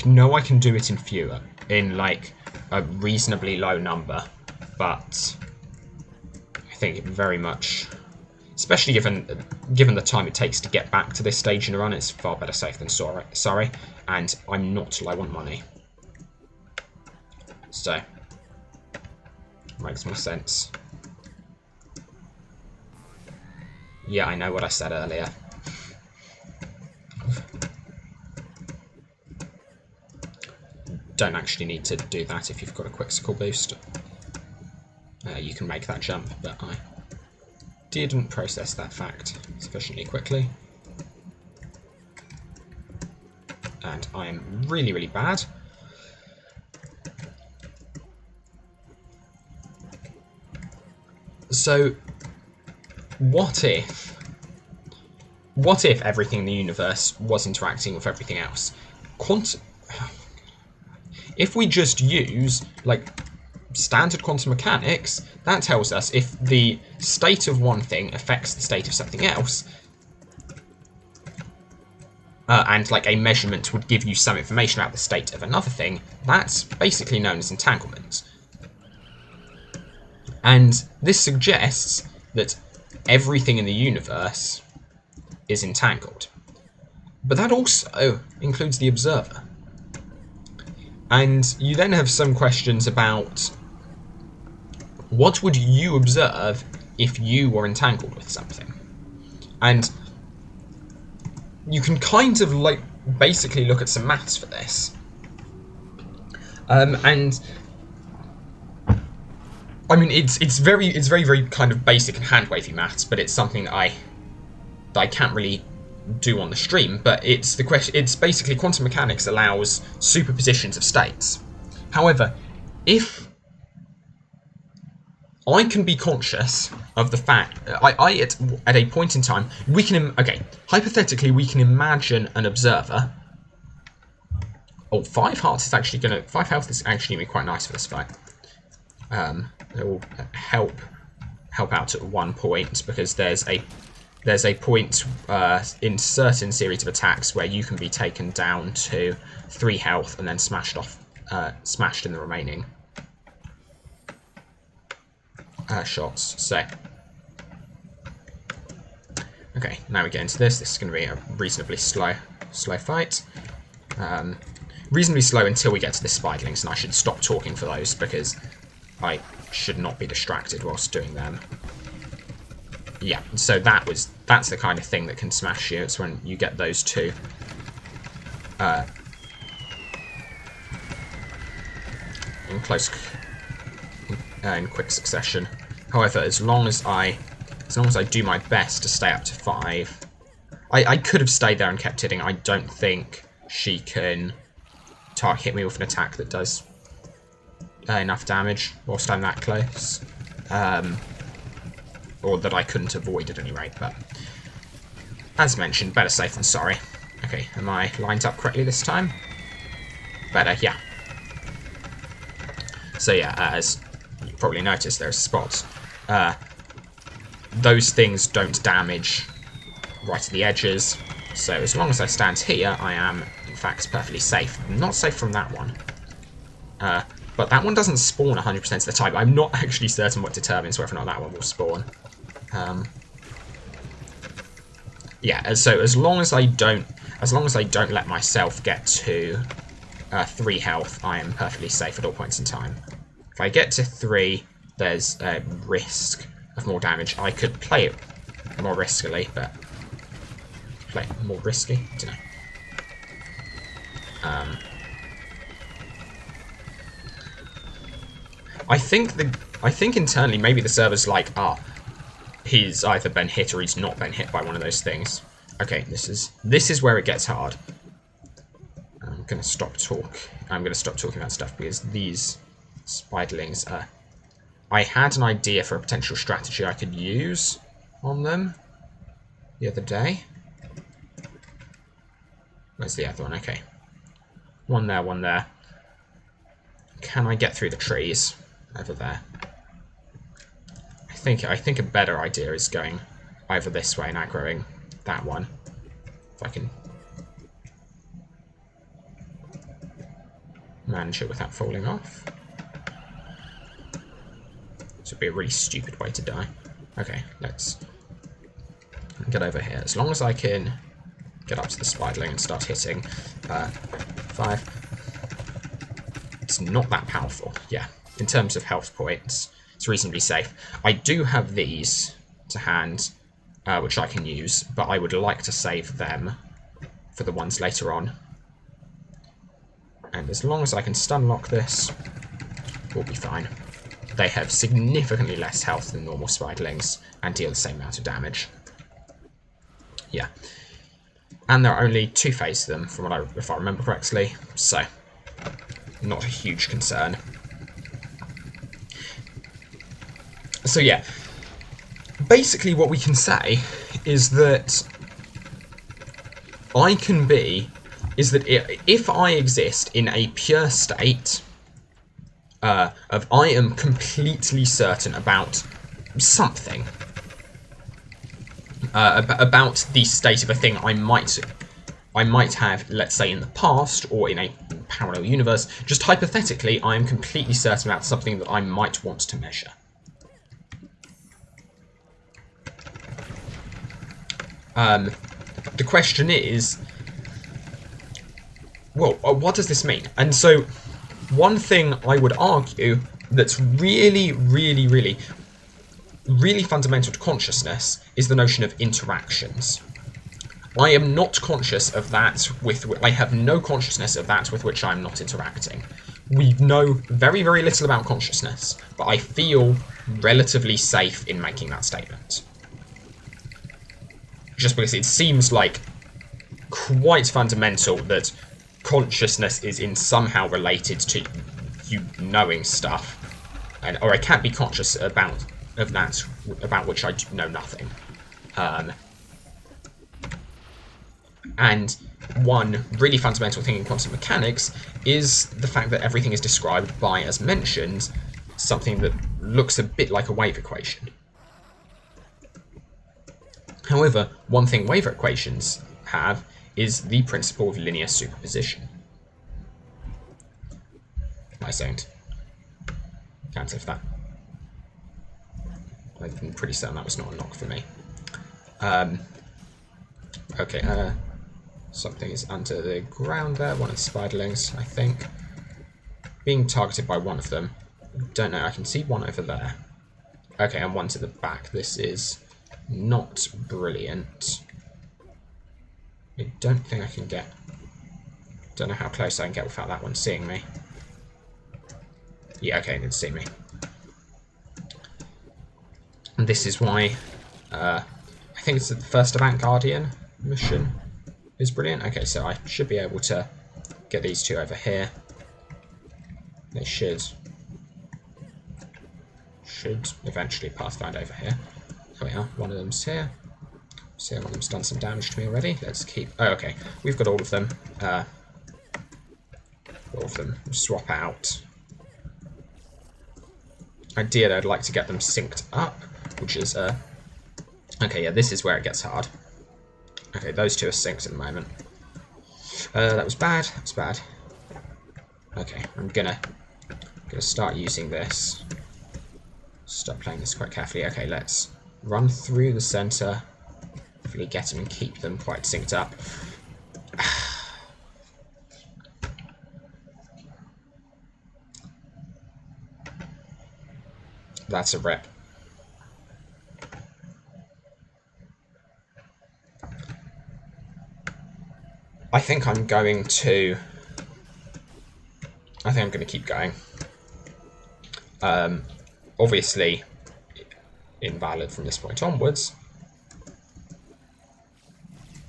know I can do it in fewer, in like a reasonably low number, but I think it very much... Especially given the time it takes to get back to this stage in a run, it's far better safe than sorry, and I'm not low on money. So, makes more sense. Yeah, I know what I said earlier. Don't actually need to do that if you've got a Quixicle boost. You can make that jump, but I didn't process that fact sufficiently quickly. And I am really, really bad. So, what if everything in the universe was interacting with everything else? If we just use, like, standard quantum mechanics, that tells us if the state of one thing affects the state of something else, and like a measurement would give you some information about the state of another thing, that's basically known as entanglement. And this suggests that everything in the universe is entangled. But that also includes the observer. And you then have some questions about what would you observe if you were entangled with something? And you can kind of like basically look at some maths for this. And I mean it's very kind of basic and hand-wavy maths, but it's something that I can't really do on the stream. But it's the question. It's basically quantum mechanics allows superpositions of states. However, if I can be conscious of the fact, at a point in time, we can, okay, hypothetically, we can imagine an observer. Oh, 5 hearts is actually going to, 5 health is actually going to be quite nice for this fight. It will help out at 1 point, because there's a point in certain series of attacks where you can be taken down to 3 health and then smashed in the remaining shots. So, okay, now we get into this. This is going to be a reasonably slow fight. Reasonably slow until we get to the spiderlings, and I should stop talking for those because I should not be distracted whilst doing them. Yeah, so that's the kind of thing that can smash you. It's when you get those two in quick succession. However, as long as I do my best to stay up to 5, I could have stayed there and kept hitting. I don't think she can hit me with an attack that does enough damage whilst I'm that close. Or that I couldn't avoid at any rate, but as mentioned, better safe than sorry. Okay, am I lined up correctly this time? Better, yeah. So yeah, as you probably noticed, there's spots. Those things don't damage right at the edges, so as long as I stand here, I am, in fact, perfectly safe. I'm not safe from that one. But that one doesn't spawn 100% of the time. I'm not actually certain what determines whether or not that one will spawn. Yeah, so as long as I don't let myself get to 3 health, I am perfectly safe at all points in time. If I get to 3, there's a risk of more damage. I could play it more riskily, but play it more risky. I don't know. I think internally maybe the server's like, he's either been hit or he's not been hit by one of those things. Okay, this is where it gets hard. I'm gonna stop talking about stuff because these spiderlings are. I had an idea for a potential strategy I could use on them the other day. Where's the other one? Okay, one there, one there. Can I get through the trees over there? I think a better idea is going either this way and aggroing that one. If I can manage it without falling off. This would be a really stupid way to die. Okay, let's get over here. As long as I can get up to the spiderling and start hitting. 5. It's not that powerful. Yeah, in terms of health points, it's reasonably safe. I do have these to hand, which I can use, but I would like to save them for the ones later on. And as long as I can stun lock this, we'll be fine. They have significantly less health than normal spiderlings and deal the same amount of damage. Yeah. And there are only 2 phases of them, from if I remember correctly, so not a huge concern. So yeah, basically what we can say is that if I exist in a pure state of I am completely certain about something, about the state of a thing I might have, let's say, in the past or in a parallel universe, just hypothetically, I am completely certain about something that I might want to measure. The question is, well, what does this mean? And so, one thing I would argue that's really, really, really, really fundamental to consciousness is the notion of interactions. I am not conscious of that I have no consciousness of that with which I'm not interacting. We know very, very little about consciousness, but I feel relatively safe in making that statement. Just because it seems like quite fundamental that consciousness is somehow related to you knowing stuff, or I can't be conscious about which I know nothing. And one really fundamental thing in quantum mechanics is the fact that everything is described by, as mentioned, something that looks a bit like a wave equation. However, one thing wave equations have is the principle of linear superposition. I don't. Can't if that. I'm pretty certain that was not a knock for me. Okay, something is under the ground there, one of the spiderlings, I think. Being targeted by one of them. Don't know, I can see one over there. Okay, and one to the back. This is not brilliant. I don't think I can get... Don't know how close I can get without that one seeing me. Yeah, okay, it did see me. And this is why I think it's the first Avant Guardian mission is brilliant. Okay, so I should be able to get these two over here. They should eventually pathfind over here. There we are, one of them's here. So one of them's done some damage to me already. Let's keep... Oh, okay, we've got all of them. All of them. We'll swap out. Ideally, I'd like to get them synced up, which is... Okay, yeah, this is where it gets hard. Okay, those two are synced at the moment. That was bad. That was bad. Okay, I'm gonna start using this. Start playing this quite carefully. Okay, let's run through the center. Hopefully get them and keep them quite synced up. That's a rip. I think I'm going to keep going. Obviously, invalid from this point onwards,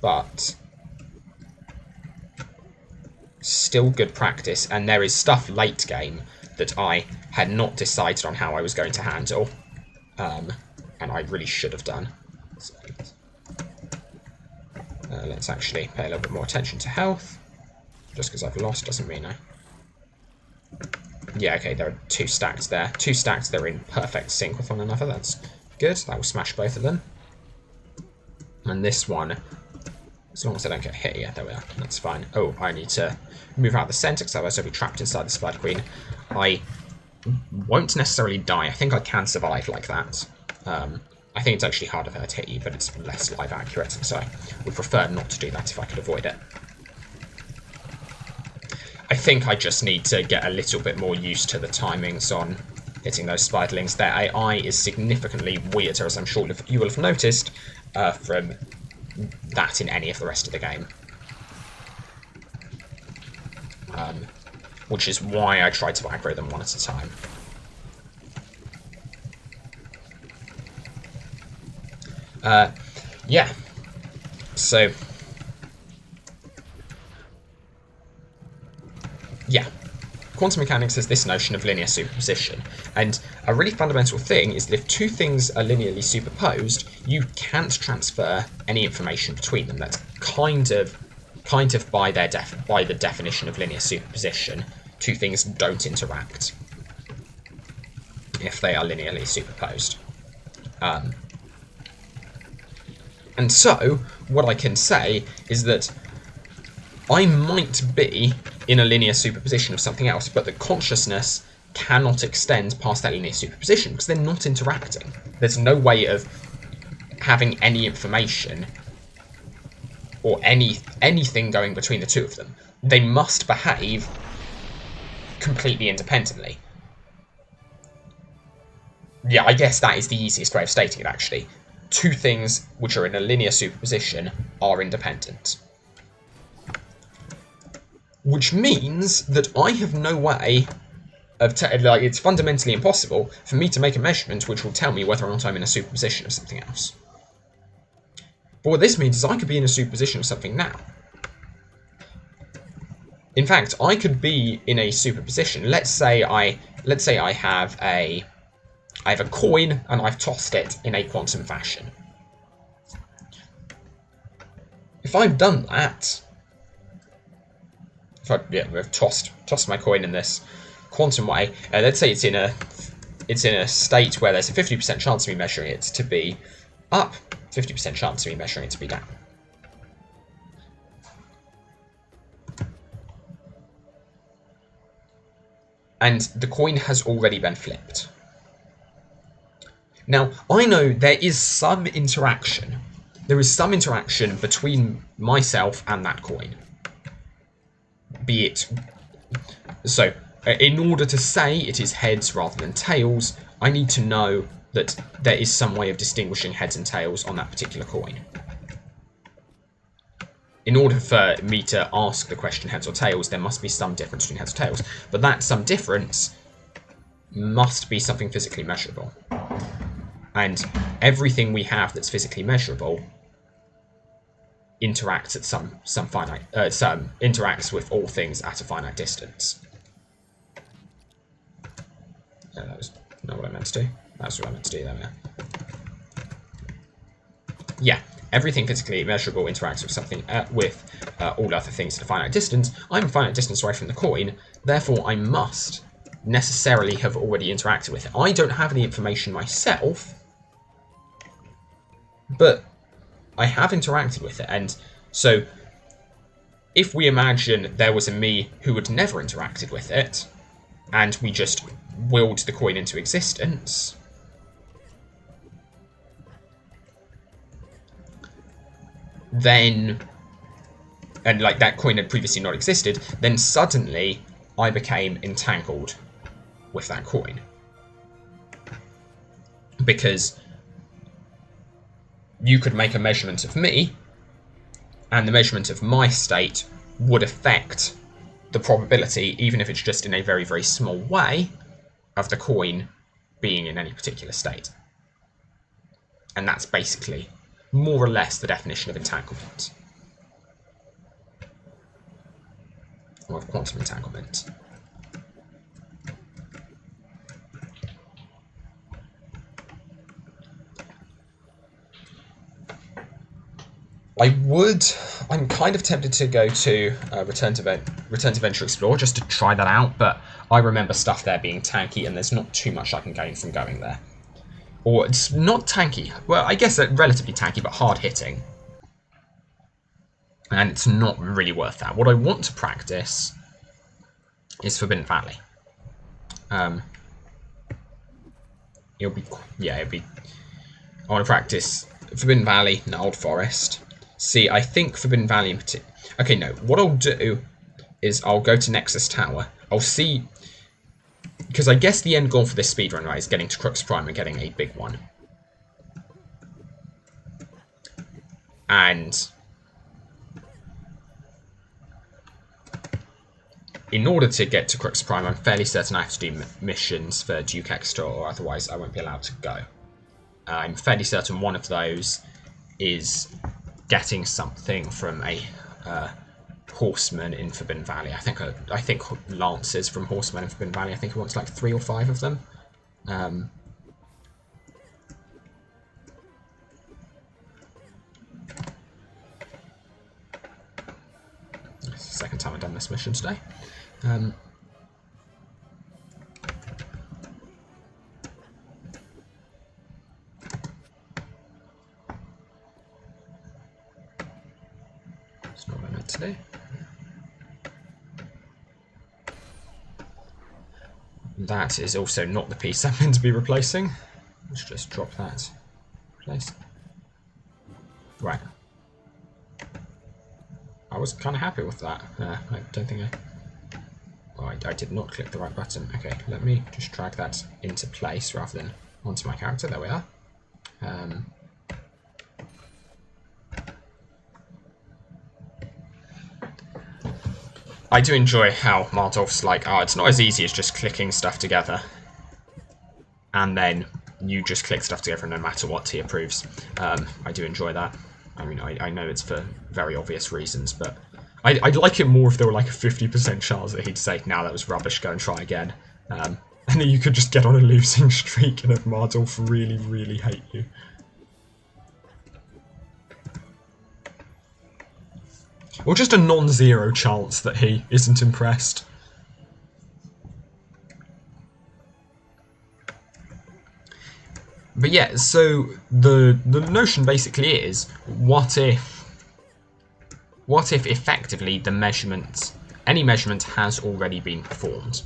but still good practice, and there is stuff late game that I had not decided on how I was going to handle, and I really should have done. So, let's actually pay a little bit more attention to health. Just because I've lost doesn't mean I... Yeah, okay, there are two stacked there. Two stacked, they're in perfect sync with one another. That's good. That will smash both of them. And this one, as long as I don't get hit, yeah, there we are. That's fine. Oh, I need to move out of the centre, because otherwise I'll be trapped inside the Spider Queen. I won't necessarily die. I think I can survive like that. I think it's actually harder for her to hit you, but it's less live accurate, so I would prefer not to do that if I could avoid it. I think I just need to get a little bit more used to the timings on hitting those spiderlings. Their AI is significantly weirder, as I'm sure you will have noticed, from that in any of the rest of the game. Which is why I try to aggro them one at a time. Yeah, so, yeah, quantum mechanics has this notion of linear superposition, and a really fundamental thing is that if two things are linearly superposed, you can't transfer any information between them. That's kind of by the definition of linear superposition. Two things don't interact if they are linearly superposed. And so, what I can say is that I might be in a linear superposition of something else, but the consciousness cannot extend past that linear superposition because they're not interacting. There's no way of having any information or anything going between the two of them. They must behave completely independently. Yeah, I guess that is the easiest way of stating it, actually. Two things which are in a linear superposition are independent. Which means that I have no way of... it's fundamentally impossible for me to make a measurement which will tell me whether or not I'm in a superposition of something else. But what this means is I could be in a superposition of something now. In fact, I could be in a superposition. Let's say I have a coin and I've tossed it in a quantum fashion. If I've done that, I've tossed my coin in this quantum way. Let's say it's in a state where there's a 50% chance of me measuring it to be up, 50% chance of me measuring it to be down. And the coin has already been flipped. Now, I know there is some interaction. There is some interaction between myself and that coin. Be it... So, in order to say it is heads rather than tails, I need to know that there is some way of distinguishing heads and tails on that particular coin. In order for me to ask the question heads or tails, there must be some difference between heads or tails. But that some difference must be something physically measurable. And everything we have that's physically measurable interacts at interacts with all things at a finite distance. No, that was not what I meant to do. That's what I meant to do. There we are. Yeah. Everything physically measurable interacts with something with all other things at a finite distance. I'm a finite distance away from the coin, therefore I must necessarily have already interacted with it. I don't have any information myself, but I have interacted with it. And so if we imagine there was a me who had never interacted with it, and we just willed the coin into existence, then, and like that coin had previously not existed, then suddenly I became entangled with that coin. Because you could make a measurement of me, and the measurement of my state would affect the probability, even if it's just in a very, very small way, of the coin being in any particular state. And that's basically more or less the definition of entanglement. Or of quantum entanglement. I'm kind of tempted to go to Return to Venture Explore just to try that out, but I remember stuff there being tanky and there's not too much I can gain from going there. Or it's not tanky. Well, I guess relatively tanky, but hard-hitting. And it's not really worth that. What I want to practice is Forbidden Valley. It'll be... I want to practice Forbidden Valley and Old Forest. See, I think Forbidden Valley in particular... Okay, no. What I'll do is I'll go to Nexus Tower. I'll see... Because I guess the end goal for this speedrun, right, is getting to Crux Prime and getting a big one. And in order to get to Crux Prime, I'm fairly certain I have to do missions for Duke Extra, or otherwise I won't be allowed to go. I'm fairly certain one of those is getting something from a horseman in Forbidden Valley. I think lances from horsemen in Forbidden Valley. I think he wants like 3 or 5 of them. It's the second time I've done this mission today. That's not what I meant to do. That is also not the piece I'm meant to be replacing. Let's just drop that. Replace. Right. I was kind of happy with that. I don't think I did not click the right button. Okay, let me just drag that into place rather than onto my character. There we are. I do enjoy how Maldorf's like, oh, it's not as easy as just clicking stuff together. And then you just click stuff together no matter what he approves. I do enjoy that. I mean, I know it's for very obvious reasons, but I'd like it more if there were like a 50% chance that he'd say, "Now that was rubbish, go and try again." And then you could just get on a losing streak and have Mardolf really, really hate you. Or just a non-zero chance that he isn't impressed. But yeah, so the notion basically is, what if effectively the measurement, any measurement has already been performed?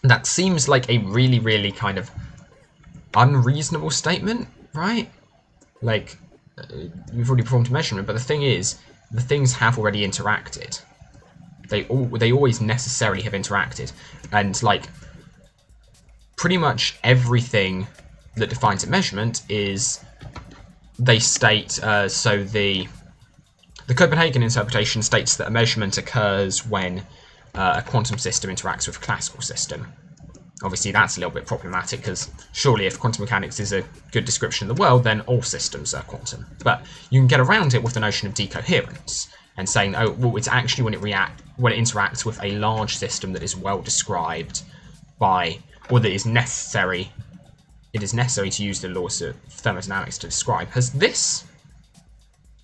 That seems like a really, really kind of unreasonable statement, right? Like, you've already performed a measurement, but the thing is, the things have already interacted. They always necessarily have interacted, and like, pretty much everything that defines a measurement is, they state, so the Copenhagen interpretation states that a measurement occurs when a quantum system interacts with a classical system. Obviously, that's a little bit problematic, because surely if quantum mechanics is a good description of the world, then all systems are quantum. But you can get around it with the notion of decoherence, and saying, oh, well, it's actually when it interacts with a large system that is well described by, or that is necessary, it is necessary to use the laws of thermodynamics to describe. Has this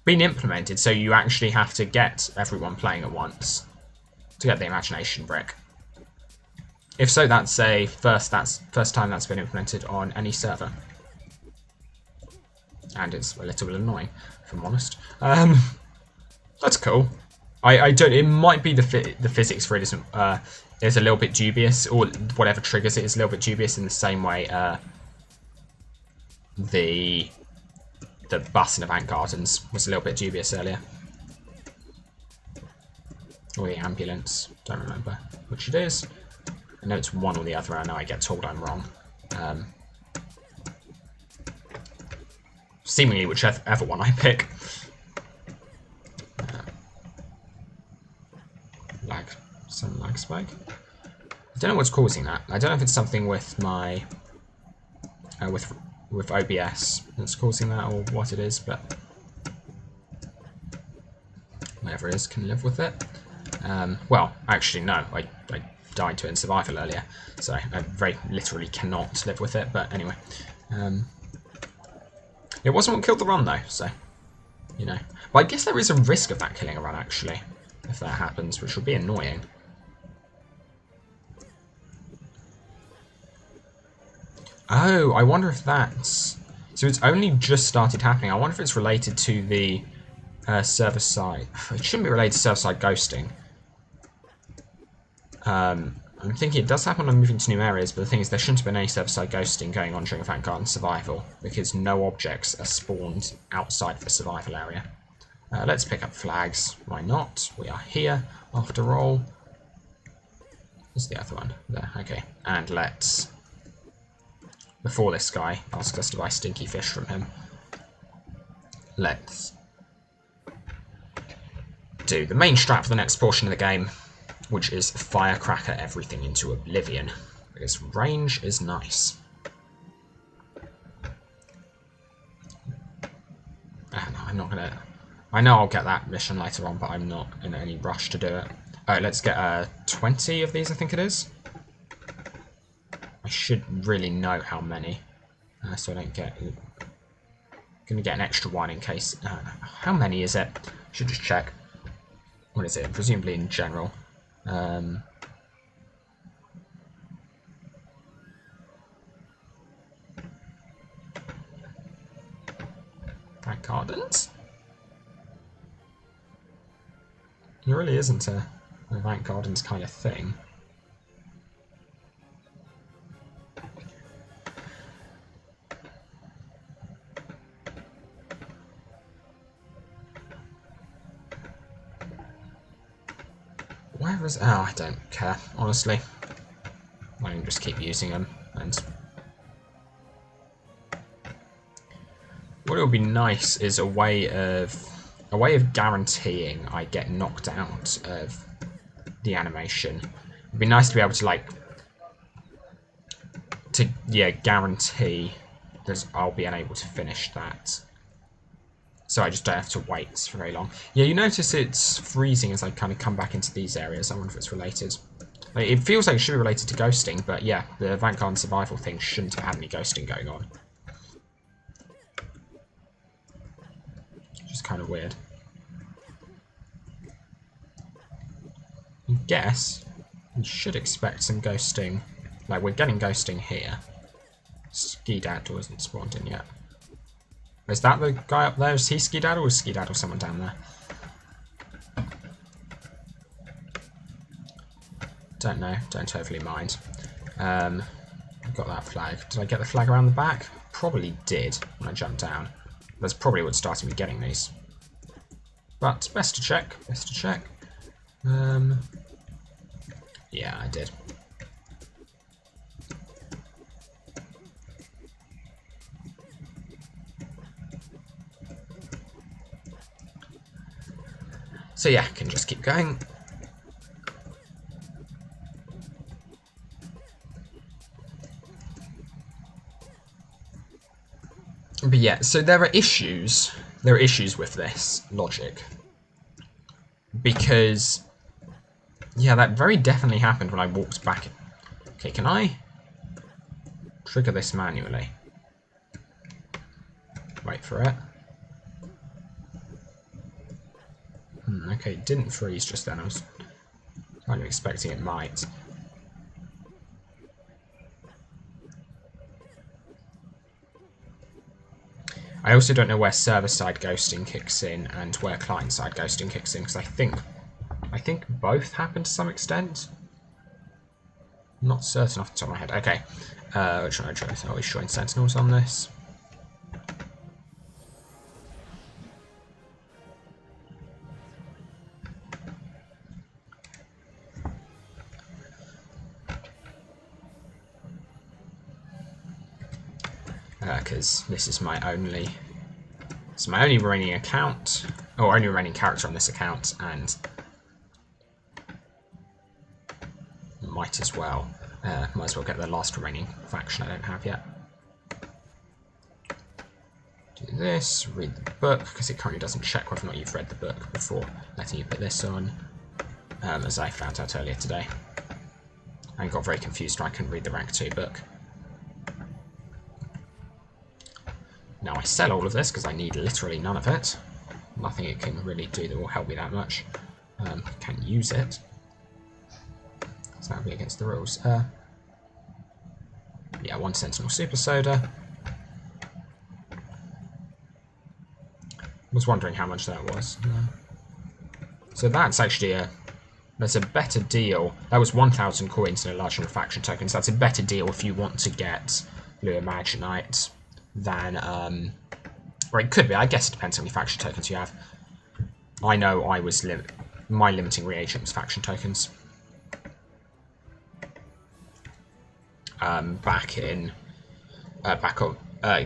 been implemented so you actually have to get everyone playing at once to get the imagination brick? If so, that's a first time that's been implemented on any server. And it's a little bit annoying, if I'm honest. That's cool. I don't. It might be the physics for it is a little bit dubious, or whatever triggers it is a little bit dubious. In the same way, the bus in Avant Gardens was a little bit dubious earlier. Or the ambulance. Don't remember which it is. I know it's one or the other. I know I get told I'm wrong. Seemingly whichever one I pick. Some lag spike. I don't know what's causing that. I don't know if it's something with my with OBS that's causing that, or what it is, but whatever it is, can live with it. Well, actually no, I died to it in survival earlier, so I very literally cannot live with it. But anyway, it wasn't what killed the run though, so you know. But I guess there is a risk of that killing a run actually, if that happens, which would be annoying. Oh, I wonder if that's... So it's only just started happening. I wonder if it's related to the server-side... It shouldn't be related to server-side ghosting. I'm thinking it does happen when moving to new areas, but the thing is there shouldn't have been any server-side ghosting going on during Avant Garden survival, because no objects are spawned outside of the survival area. Let's pick up flags. Why not? We are here, after all. Where's the other one? There, okay. And let's... Before this guy asks us to buy stinky fish from him, let's do the main strat for the next portion of the game, which is firecracker everything into oblivion, because range is nice. No, I'm not gonna... I know I'll get that mission later on, but I'm not in any rush to do it. Alright, let's get 20 of these, I think it is. I should really know how many, so I don't get... Gonna get an extra one in case... how many is it? Should just check. What is it? Presumably in general. Back gardens? There really isn't a Avant Gardens kind of thing. Where is... Oh, I don't care, honestly. I can just keep using them, and... What would be nice is a way of guaranteeing I get knocked out of the animation. It'd be nice to be able to, like... guarantee that I'll be unable to finish that So I just don't have to wait for very long. Yeah, you notice it's freezing as I kind of come back into these areas. I wonder if it's related. Like, it feels like it should be related to ghosting, but yeah, the Vanguard survival thing shouldn't have had any ghosting going on. Which is kind of weird. I guess we should expect some ghosting. Like, we're getting ghosting here. Skedaddle isn't spawned in yet. Is that the guy up there? Is he Skedaddle or is Skedaddle someone down there? Don't know. Don't totally mind. I've got that flag. Did I get the flag around the back? Probably did when I jumped down. That's probably what started me getting these. But best to check. Best to check. Yeah, I did. So yeah, can just keep going. But yeah, so there are issues. There are issues with this logic. Because, yeah, that very definitely happened when I walked back. Okay, can I trigger this manually? Wait for it. Okay, it didn't freeze just then. I was kind of expecting it might. I also don't know where server-side ghosting kicks in and where client-side ghosting kicks in, because I think both happen to some extent. I'm not certain off the top of my head. Okay, which one are we showing sentinels on this? Because this is my only remaining account, or only remaining character on this account, and might as well get the last remaining faction I don't have yet. Do this, read the book, because it currently doesn't check whether or not you've read the book before letting you put this on, as I found out earlier today. I got very confused when I couldn't read the rank 2 book. Now I sell all of this because I need literally none of it. Nothing it can really do that will help me that much. Can't use it. So that would be against the rules. Yeah, 1 Sentinel Super Soda. Was wondering how much that was. So that's actually that's a better deal. That was 1,000 coins and a large number of faction tokens. That's a better deal if you want to get Blue Imaginite than, or it could be, I guess it depends how many faction tokens you have. I know I was my limiting reagent was faction tokens. Back on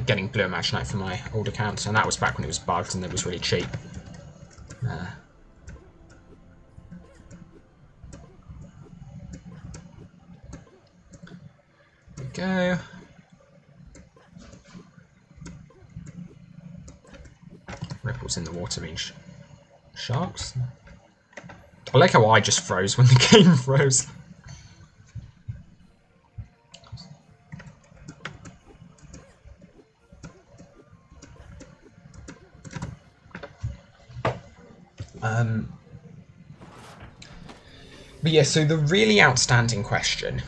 getting Blue Imaginite for my old account, and that was back when it was bugged and it was really cheap. There we go. Ripples in the water mean sharks. I like how I just froze when the game froze. But yeah, so the really outstanding question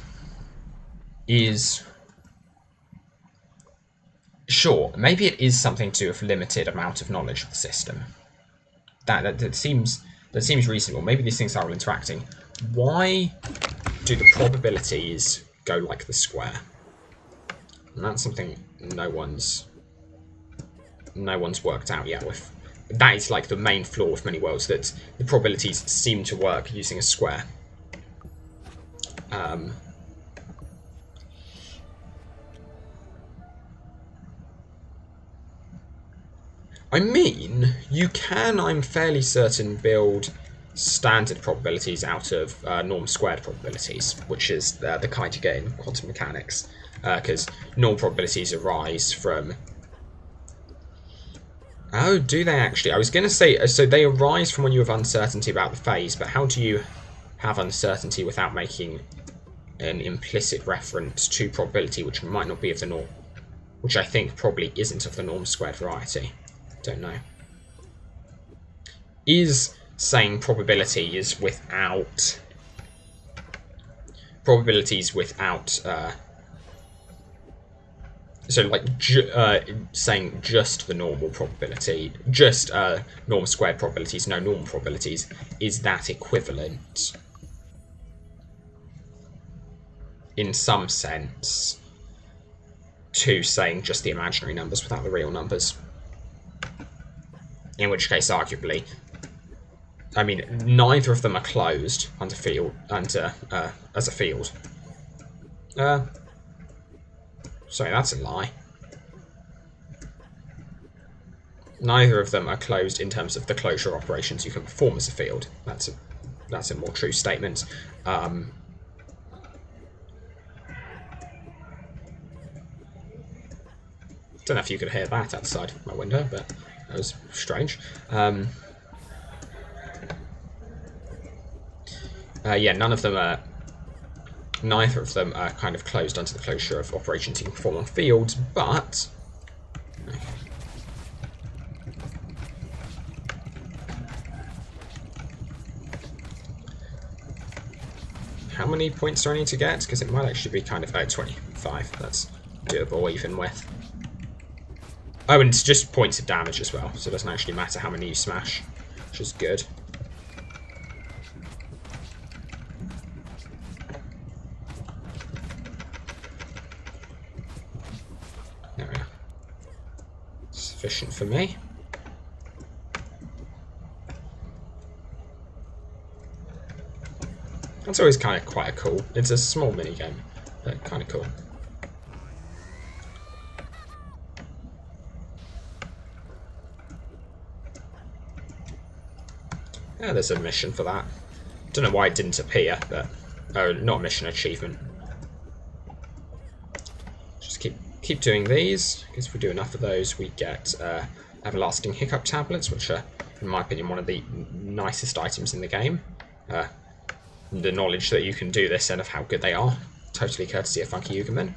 is, sure, maybe it is something to do with limited amount of knowledge of the system. That seems reasonable. Maybe these things are all interacting. Why do the probabilities go like the square? And that's something no one's worked out yet with. That is like the main flaw with many worlds, that the probabilities seem to work using a square. I mean, you can, I'm fairly certain, build standard probabilities out of norm squared probabilities, which is the kind you get in quantum mechanics, because norm probabilities arise from Oh, do they actually? I was going to say, so they arise from when you have uncertainty about the phase, but how do you have uncertainty without making an implicit reference to probability, which might not be of the norm? Which I think probably isn't of the norm squared variety. Don't know. Is saying probability is without... probabilities without... so, like, saying just the normal probability, just norm squared probabilities, no normal probabilities, is that equivalent, in some sense, to saying just the imaginary numbers without the real numbers? In which case, arguably, I mean, neither of them are closed as a field. Sorry, that's a lie. Neither of them are closed in terms of the closure operations you can perform as a field. That's a more true statement. Don't know if you could hear that outside my window, but that was strange. Yeah, neither of them are kind of closed under the closure of operations you can perform on fields, but... Okay. How many points do I need to get? Because it might actually be kind of... Oh, 25. That's doable even with... Oh, and it's just points of damage as well, so it doesn't actually matter how many you smash, which is good. There we are. Sufficient for me. That's always kind of quite cool. It's a small minigame, but kind of cool. Yeah, there's a mission for that. Don't know why it didn't appear, but... Oh, not a mission, achievement. Just keep doing these, because if we do enough of those, we get everlasting hiccup tablets, which are, in my opinion, one of the nicest items in the game. The knowledge that you can do this and of how good they are. Totally courtesy of Funky Yugaman.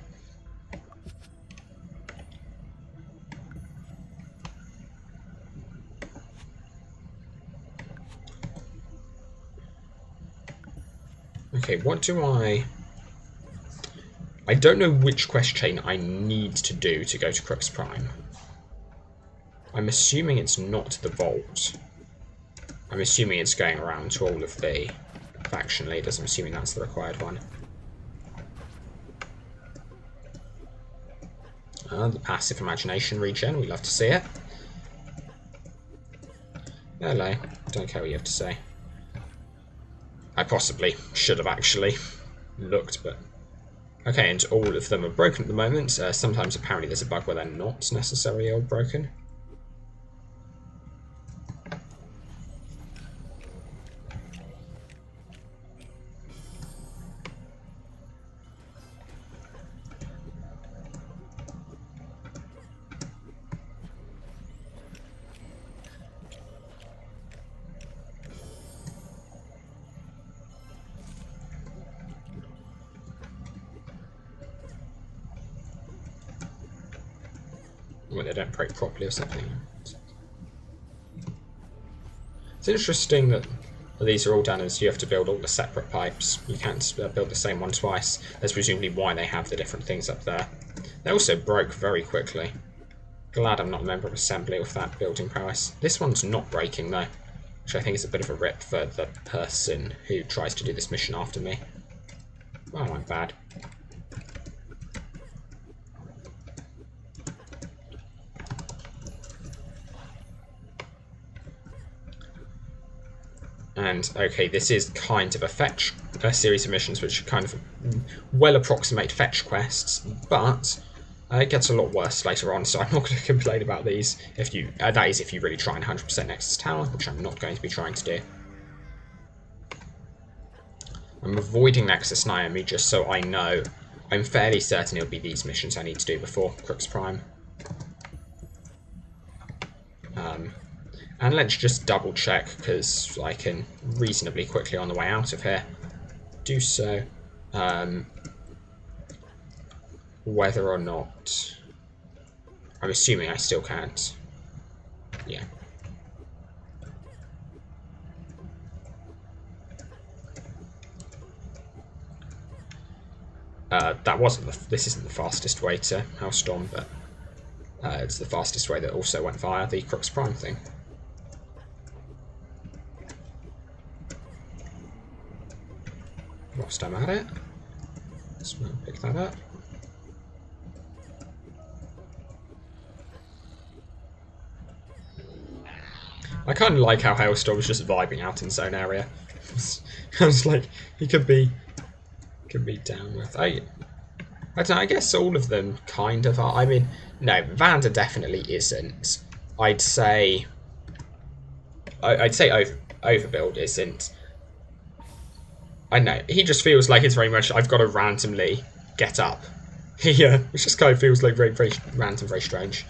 Okay, what do I don't know which quest chain I need to do to go to Crux Prime. I'm assuming it's not the vault. I'm assuming it's going around to all of the faction leaders. I'm assuming that's the required one. The passive imagination regen, we love to see it. Hello, don't care what you have to say. I possibly should have actually looked, but... Okay, and all of them are broken at the moment. Sometimes apparently there's a bug where they're not necessarily all broken. When they don't break properly or something. It's interesting that these are all done as you have to build all the separate pipes. You can't build the same one twice. That's presumably why they have the different things up there. They also broke very quickly. Glad I'm not a member of Assembly with that building prowess. This one's not breaking though, which I think is a bit of a rip for the person who tries to do this mission after me. Oh, I'm bad. And, okay, this is kind of a series of missions which kind of well approximate fetch quests, but it gets a lot worse later on, so I'm not going to complain about these. If you that is if you really try and 100% Nexus Tower, which I'm not going to be trying to do. I'm avoiding Nexus Naomi just so I know. I'm fairly certain it'll be these missions I need to do before Crux Prime. And let's just double check, because I can reasonably quickly on the way out of here do so. Whether or not... I'm assuming I still can't. Yeah. That wasn't this isn't the fastest way to Hellstorm, but it's the fastest way that also went via the Crux Prime thing. Whilst I'm at it, let's pick that up. I kind of like how Hailstorm was just vibing out in zone area. I was like, he could be down with. I don't know, I guess all of them kind of are. I mean, no, Vander definitely isn't. I'd say Overbuild isn't. I know, he just feels like it's very much, I've got to randomly get up. Yeah, it just kind of feels like very, very random, very strange.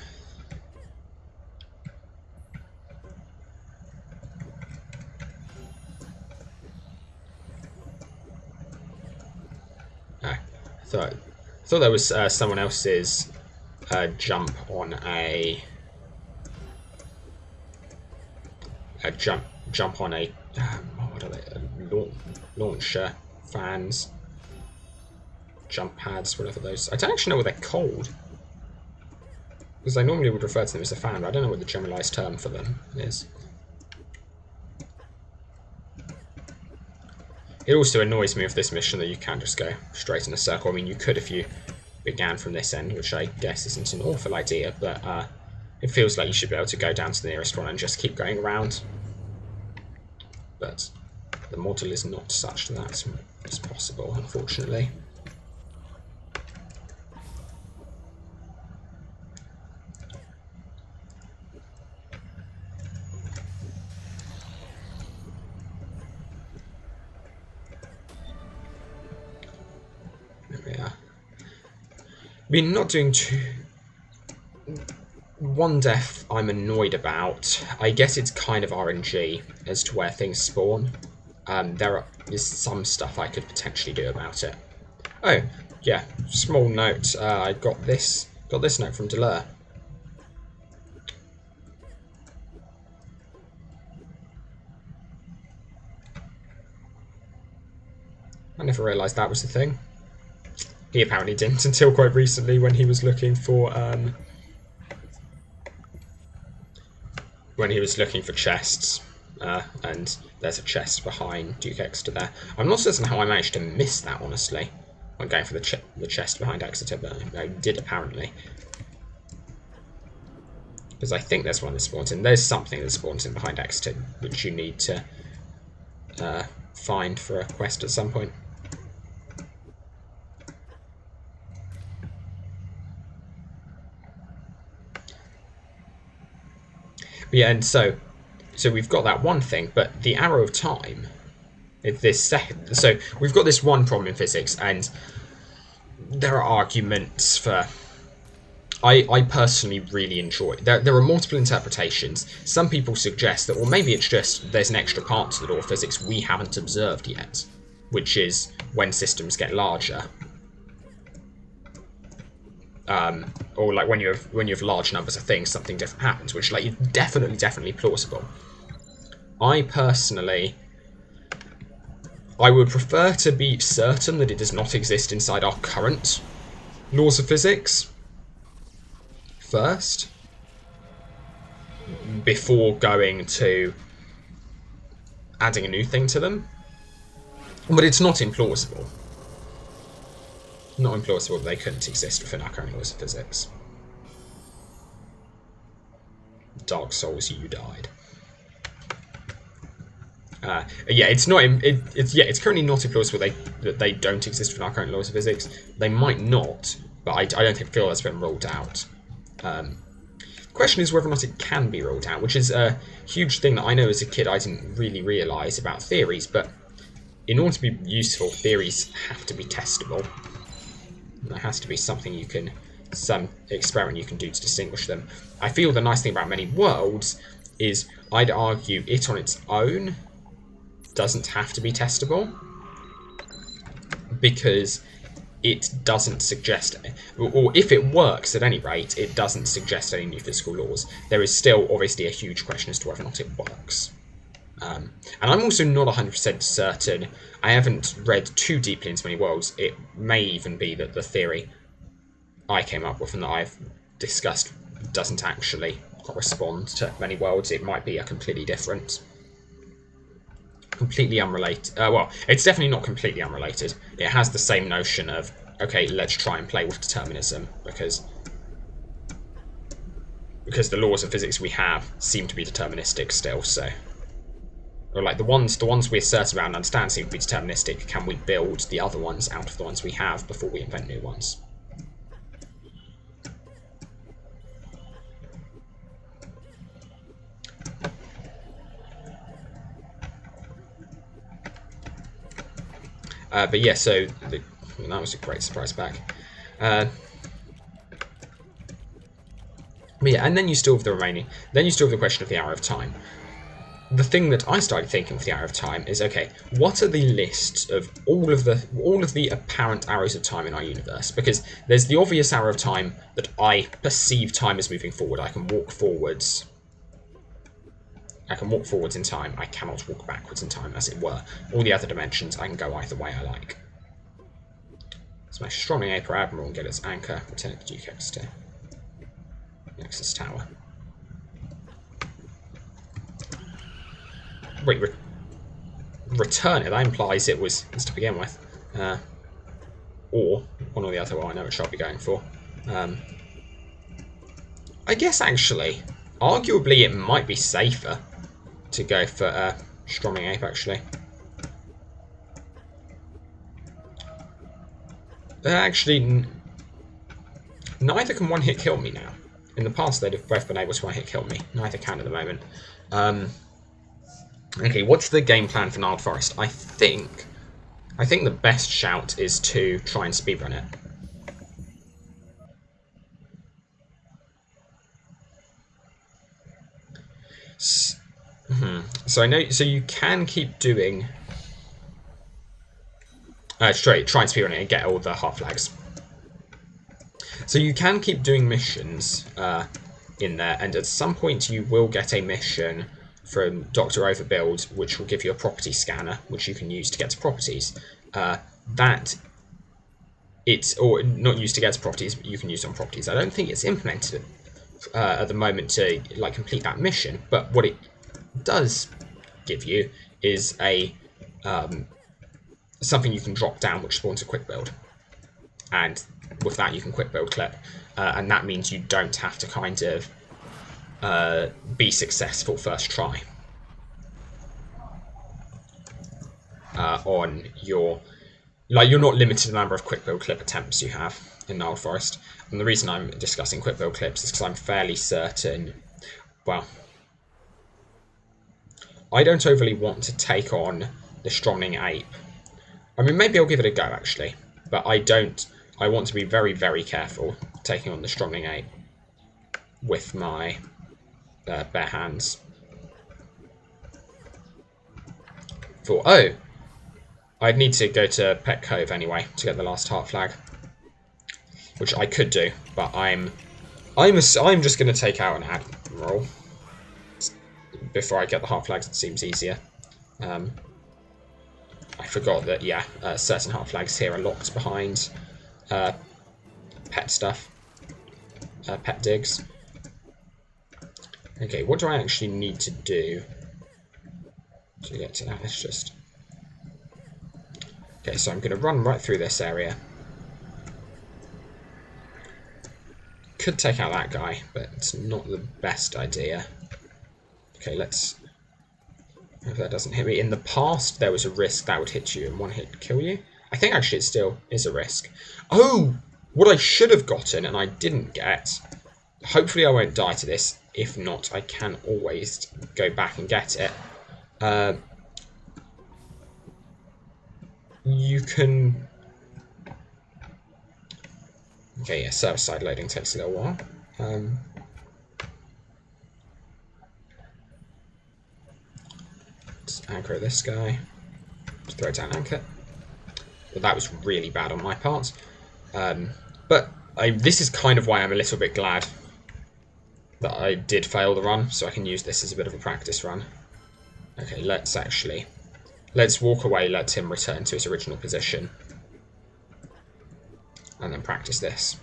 I thought there was someone else's jump on a jump on a what are they? Launcher fans, jump pads, whatever those. I don't actually know what they're called, because I normally would refer to them as a fan, but I don't know what the generalized term for them is. It also annoys me with this mission that you can't just go straight in a circle. I mean, you could if you began from this end, which I guess isn't an awful idea, but it feels like you should be able to go down to the nearest one and just keep going around. But the model is not such that it's possible, unfortunately. I mean, not doing too... One death I'm annoyed about. I guess it's kind of RNG as to where things spawn. There is some stuff I could potentially do about it. Oh, yeah, small note. I got this note from DLU. I never realised that was the thing. He apparently didn't until quite recently when he was looking for chests, and there's a chest behind Duke Exeter there. I'm not certain how I managed to miss that, honestly, when going for the chest behind Exeter, but I did apparently. Because I think there's one that spawns in. There's something that spawns in behind Exeter, which you need to find for a quest at some point. Yeah, and so we've got that one thing, but the arrow of time is this second. So we've got this one problem in physics, and there are arguments for... I personally really enjoy... There are multiple interpretations. Some people suggest that, well, maybe it's just there's an extra part to the law of physics we haven't observed yet, which is when systems get larger. Or like when you have large numbers of things, something different happens, which like is definitely plausible. I personally, I would prefer to be certain that it does not exist inside our current laws of physics first, before going to adding a new thing to them. But it's not implausible. Not implausible that they couldn't exist within our current laws of physics. Dark Souls, you died. Yeah, it's not. It's currently not implausible that they don't exist within our current laws of physics. They might not, but I don't feel that's been ruled out. The question is whether or not it can be ruled out, which is a huge thing that I know as a kid I didn't really realise about theories. But in order to be useful, theories have to be testable. There has to be something you can, some experiment you can do to distinguish them. I feel the nice thing about many worlds is I'd argue it on its own doesn't have to be testable, because it doesn't suggest, or if it works at any rate, it doesn't suggest any new physical laws. There is still obviously a huge question as to whether or not it works. And I'm also not 100% certain. I haven't read too deeply into many worlds. It may even be that the theory I came up with and that I've discussed doesn't actually correspond to many worlds. It might be a completely different, completely unrelated. Well, it's definitely not completely unrelated. It has the same notion of, okay, let's try and play with determinism, because the laws of physics we have seem to be deterministic still. So, or like the ones we're certain about and understand seem to be deterministic. Can we build the other ones out of the ones we have before we invent new ones? But yeah, so that was a great surprise back. But yeah, and then you still have the remaining. Then you still have the question of the arrow of time. The thing that I started thinking for the arrow of time is, okay, what are the lists of all of the apparent arrows of time in our universe? Because there's the obvious arrow of time that I perceive time as moving forward. I can walk forwards. I can walk forwards in time. I cannot walk backwards in time, as it were. All the other dimensions, I can go either way I like. Smash Stroming Ape or Admiral and get its anchor. Return it to Duke to Nexus Tower. Wait, return it? That implies it was to begin with. Or one or the other. Well, I know which I'll be going for. I guess, actually, arguably it might be safer to go for Stroming Ape, actually. Actually, neither can one-hit kill me now. In the past, they'd have both been able to one-hit kill me. Neither can at the moment. Okay, what's the game plan for Gnarled Forest? I think the best shout is to try and speedrun it. So I know. So you can keep doing. Try and speedrun it and get all the half flags. So you can keep doing missions in there, and at some point you will get a mission from Dr. Overbuild, which will give you a property scanner, which you can use to get to properties. Or not used to get to properties, but you can use on properties. I don't think it's implemented at the moment to like complete that mission, but what it does give you is a something you can drop down, which spawns a quick build, and with that you can quick build clip, and that means you don't have to kind of be successful first try on your, like, you're not limited to the number of quick build clip attempts you have in Gnarled Forest. And the reason I'm discussing quick build clips is because I'm fairly certain, well, I don't overly want to take on the Stroming Ape. I mean, maybe I'll give it a go, actually, but I want to be very, very careful taking on the Stroming Ape with my bare hands. I'd need to go to Pet Cove anyway to get the last heart flag, which I could do, but I'm just going to take out an Admiral before I get the heart flags. It seems easier. I forgot that, yeah, certain heart flags here are locked behind pet stuff, pet digs. Okay, what do I actually need to do to get to that? Let's just... Okay, so I'm going to run right through this area. Could take out that guy, but it's not the best idea. Okay, let's... If that doesn't hit me. In the past, there was a risk that would hit you and one hit kill you. I think actually it still is a risk. Oh! What I should have gotten and I didn't get... Hopefully I won't die to this. If not, I can always go back and get it. You can... Okay, yeah, server-side loading takes a little while. Anchor this guy. Just throw down anchor. Well, that was really bad on my part. But this is kind of why I'm a little bit glad that I did fail the run, so I can use this as a bit of a practice run. Okay, let's walk away, let him return to his original position. And then practice this.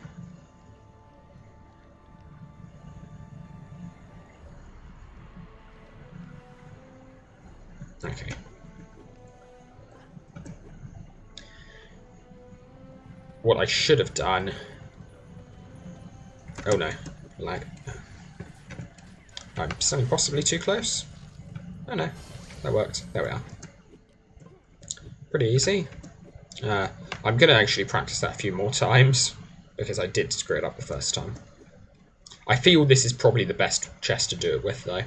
Okay. What I should have done... Oh no, lag. I'm standing possibly too close. Oh no, that worked. There we are. Pretty easy. I'm going to actually practice that a few more times, because I did screw it up the first time. I feel this is probably the best chest to do it with, though.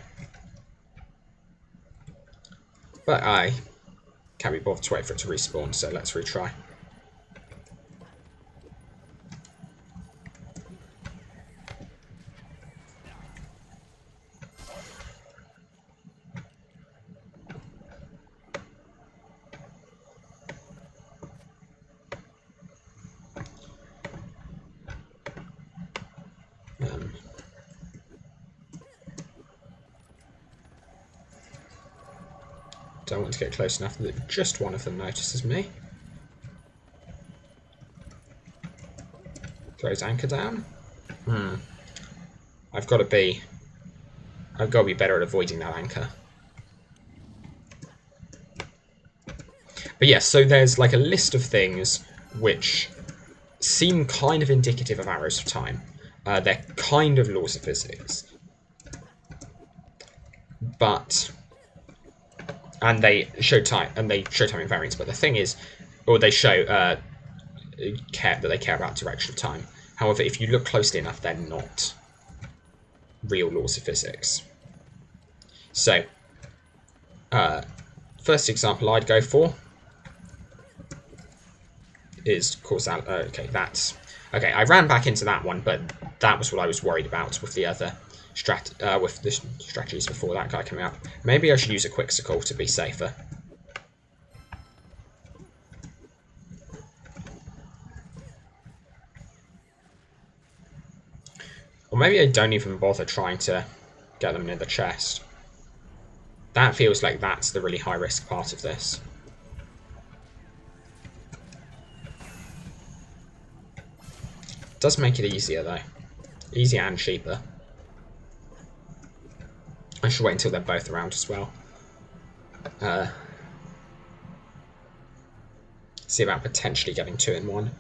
But I can't be bothered to wait for it to respawn, so let's retry. Don't want to get close enough that just one of them notices me. Throws anchor down. I've got to be better at avoiding that anchor. But yes, so there's like a list of things which seem kind of indicative of arrows of time. They're kind of laws of physics. But... And they show time, timing invariance. But the thing is, or they show that they care about direction of time. However, if you look closely enough, they're not real laws of physics. So, first example I'd go for is causality. Okay, that's okay. I ran back into that one, but that was what I was worried about with the other. With the strategies before that guy coming up. Maybe I should use a Quixocle to be safer. Or maybe I don't even bother trying to get them near the chest. That feels like that's the really high risk part of this. Does make it easier though. Easier and cheaper. I should wait until they're both around as well. See about potentially getting 2 in 1.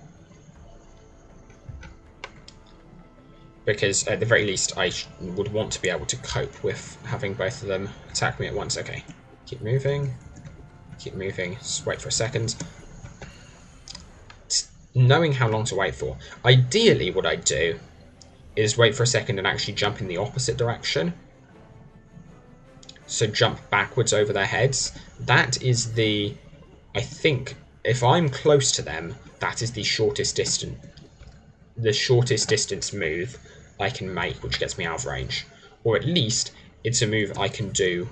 Because at the very least I would want to be able to cope with having both of them attack me at once. Okay, keep moving. Keep moving. Just wait for a second. Knowing how long to wait for. Ideally what I'd do is wait for a second and actually jump in the opposite direction. So jump backwards over their heads. That is the... I think, if I'm close to them, that is the shortest distance move I can make, which gets me out of range. Or at least, it's a move I can do.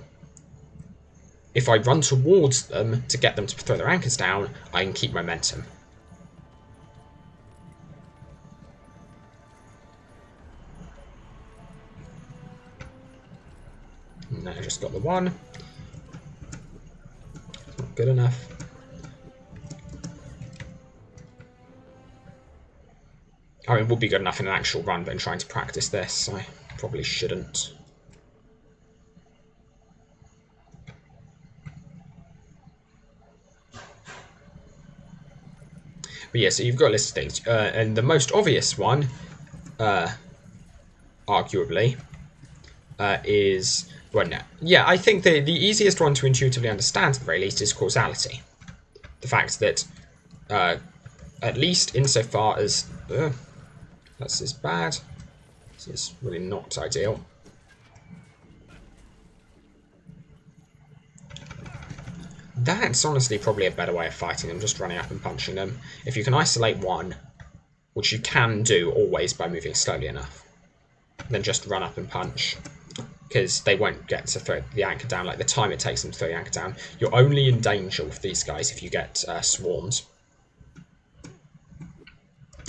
If I run towards them to get them to throw their anchors down, I can keep momentum. No, I just got the one. Not good enough. I mean, it would be good enough in an actual run, but in trying to practice this, I probably shouldn't. But yeah, so you've got a list of things. And the most obvious one, arguably, is... Well, no. Yeah, I think the easiest one to intuitively understand, at the very least, is causality. The fact that, at least insofar as... this is bad. This is really not ideal. That's honestly probably a better way of fighting them, just running up and punching them. If you can isolate one, which you can do always by moving slowly enough, then just run up and punch. because they won't get to throw the anchor down, like the time it takes them to throw the anchor down. You're only in danger with these guys if you get swarmed.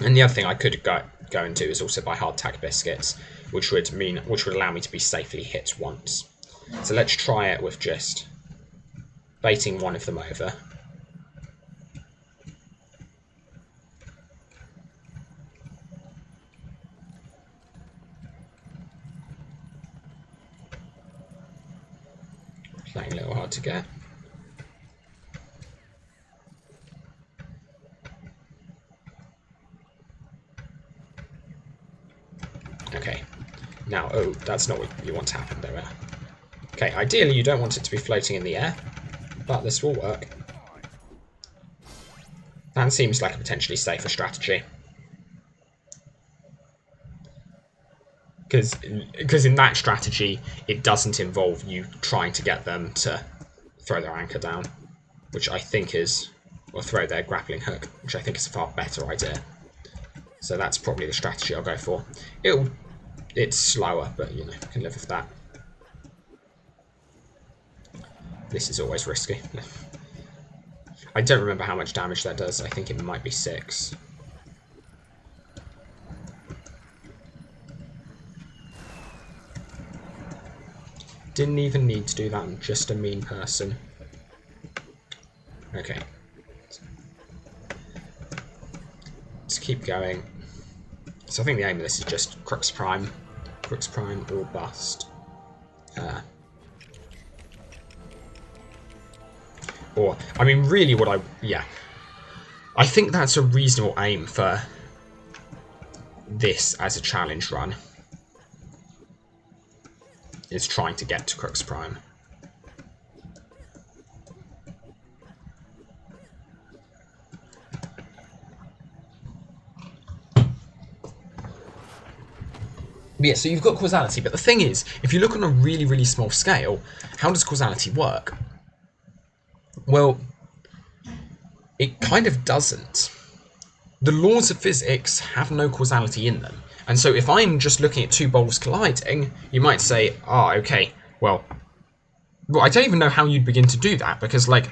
And the other thing I could go into is also buy hardtack biscuits, which would allow me to be safely hit once. So let's try it with just baiting one of them over. Playing a little hard to get. Okay. Now, oh, that's not what you want to happen, there. Okay, ideally you don't want it to be floating in the air, but this will work. That seems like a potentially safer strategy. Because in that strategy, it doesn't involve you trying to get them to throw their anchor down, which I think is, or throw their grappling hook, which I think is a far better idea. So that's probably the strategy I'll go for. It's slower, but you know, I can live with that. This is always risky. I don't remember how much damage that does. I think it might be 6. Didn't even need to do that, I'm just a mean person. Okay. Let's keep going. So I think the aim of this is just Crux Prime. Crux Prime or bust. Or, I mean, really what I think that's a reasonable aim for this as a challenge run. Is trying to get to Crux Prime. But yeah, so you've got causality, but the thing is, if you look on a really, really small scale, how does causality work? Well, it kind of doesn't. The laws of physics have no causality in them. And so if I'm just looking at two balls colliding, you might say, oh, okay, well, I don't even know how you'd begin to do that, because, like,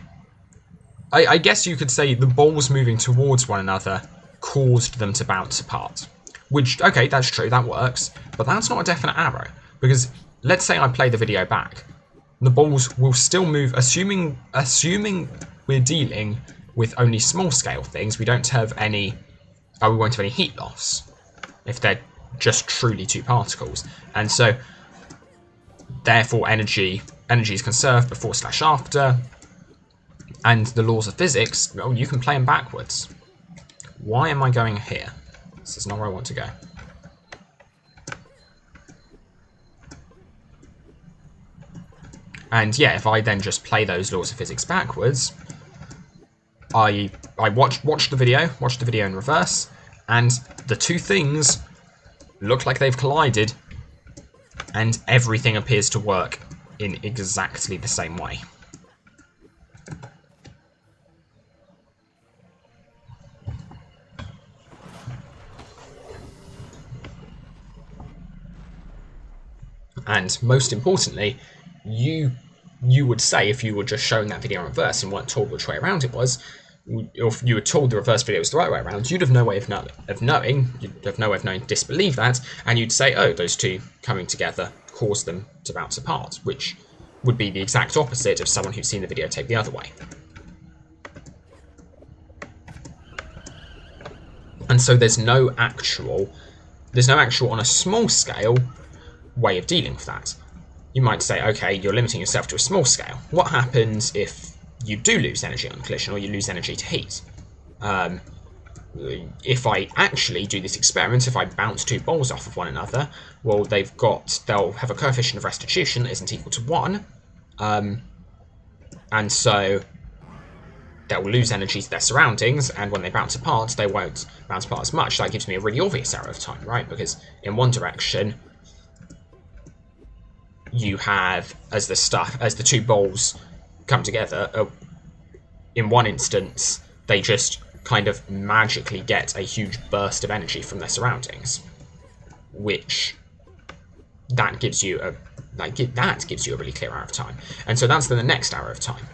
I guess you could say the balls moving towards one another caused them to bounce apart. Which, okay, that's true, that works, but that's not a definite arrow, because let's say I play the video back. The balls will still move, assuming we're dealing with only small-scale things, we won't have any heat loss if they're just truly two particles. And so, therefore, energy is conserved before/after, and the laws of physics, well, you can play them backwards. Why am I going here? This is not where I want to go. And yeah, if I then just play those laws of physics backwards, I watch the video in reverse, and the two things look like they've collided, and everything appears to work in exactly the same way. And most importantly, you would say, if you were just showing that video in reverse and weren't told which way around it was, if you were told the reverse video was the right way around, you'd have no way of knowing to disbelieve that, and you'd say, oh, those two coming together caused them to bounce apart, which would be the exact opposite of someone who's seen the videotape the other way. And so there's no actual on a small scale way of dealing with that. You might say, okay, you're limiting yourself to a small scale. What happens if you do lose energy on collision, or you lose energy to heat? If I actually do this experiment, if I bounce two balls off of one another, well, they'll have a coefficient of restitution that isn't equal to 1, and so they'll lose energy to their surroundings, and when they bounce apart, they won't bounce apart as much. That gives me a really obvious arrow of time, right? Because in one direction, you have, as the two balls come together, in one instance, they just kind of magically get a huge burst of energy from their surroundings, which that gives you like that gives you a really clear arrow of time. And so that's then the next arrow of time.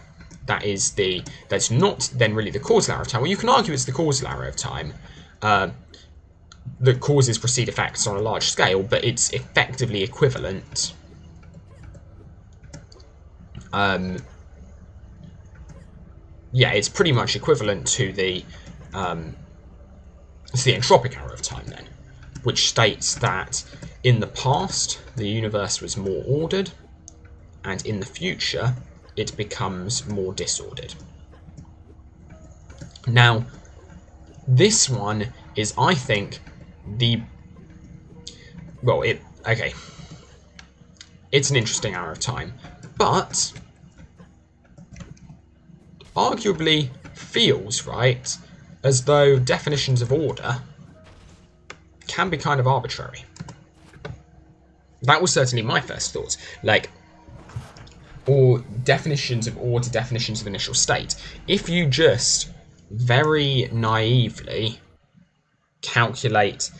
That's not then really the causal arrow of time. Well, you can argue it's the causal arrow of time that causes precede effects on a large scale, but it's effectively equivalent. Yeah, it's pretty much equivalent to the entropic arrow of time then, which states that in the past the universe was more ordered, and in the future it becomes more disordered. Now, this one is, I think, it's an interesting arrow of time, but arguably feels, right, as though definitions of order can be kind of arbitrary. That was certainly my first thought. Like, or definitions of order, definitions of initial state. If you just very naively calculate...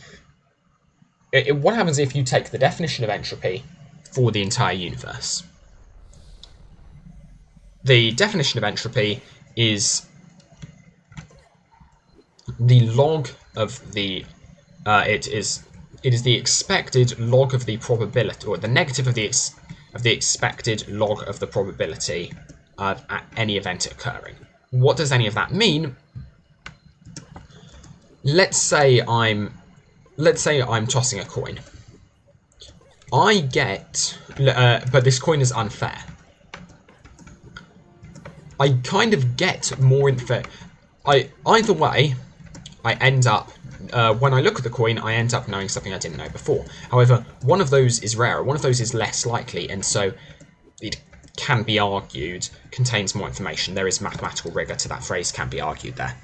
what happens if you take the definition of entropy for the entire universe? The definition of entropy is the log of the... it is the expected log of the probability, or the negative of the expected log of the probability of any event occurring. What does any of that mean? Let's say I'm tossing a coin. I get, but this coin is unfair. I kind of get more unfair. Either way, I end up, when I look at the coin, I end up knowing something I didn't know before. However, one of those is rarer, one of those is less likely, and so it can be argued contains more information. There is mathematical rigour to that phrase, can be argued there.